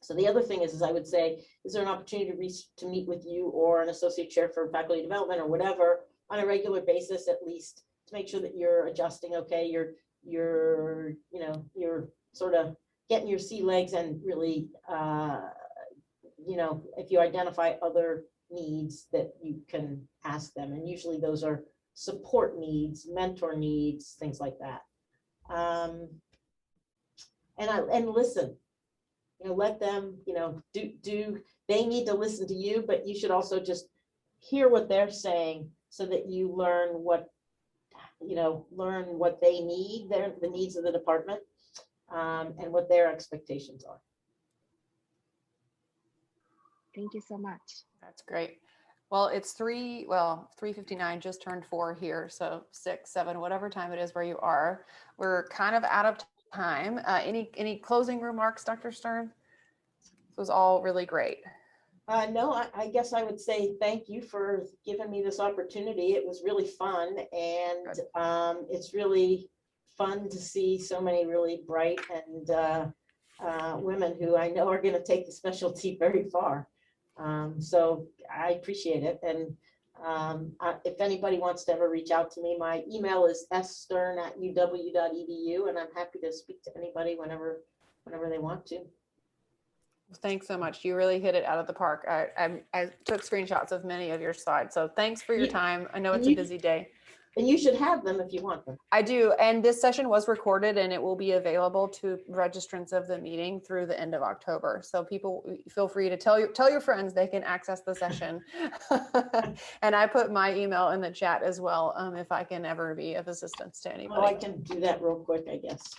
So the other thing is I would say, is there an opportunity to meet with you or an associate chair for faculty development or whatever on a regular basis, at least to make sure that you're adjusting, okay, you're sort of getting your sea legs and really, you know, if you identify other needs that you can ask them. And usually those are support needs, mentor needs, things like that. And listen, you know, let them, you know, they need to listen to you, but you should also just hear what they're saying so that you learn what they need, the needs of the department, and what their expectations are. Thank you so much. That's great. Well, it's 3:59, just turned 4 here. So 6, 7, whatever time it is where you are. We're kind of out of time. Any closing remarks, Dr. Stern? This was all really great. No, I guess I would say thank you for giving me this opportunity. It was really fun, and it's really fun to see so many really bright and women who I know are going to take the specialty very far. So I appreciate it. And if anybody wants to ever reach out to me, my email is sstern@uw.edu, and I'm happy to speak to anybody whenever they want to. Thanks so much. You really hit it out of the park. I took screenshots of many of your slides. So thanks for your time. I know it's a busy day. And you should have them if you want them. I do. And this session was recorded and it will be available to registrants of the meeting through the end of October. So people feel free to tell your friends they can access the session. And I put my email in the chat as well, if I can ever be of assistance to anybody. Oh, I can do that real quick, I guess.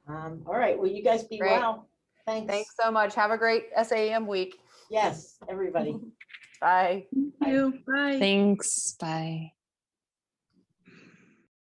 All right. Well, you guys be well. Thanks. Thanks so much. Have a great SAM week. Yes, everybody. Bye. Thank you. Bye. Thanks. Bye.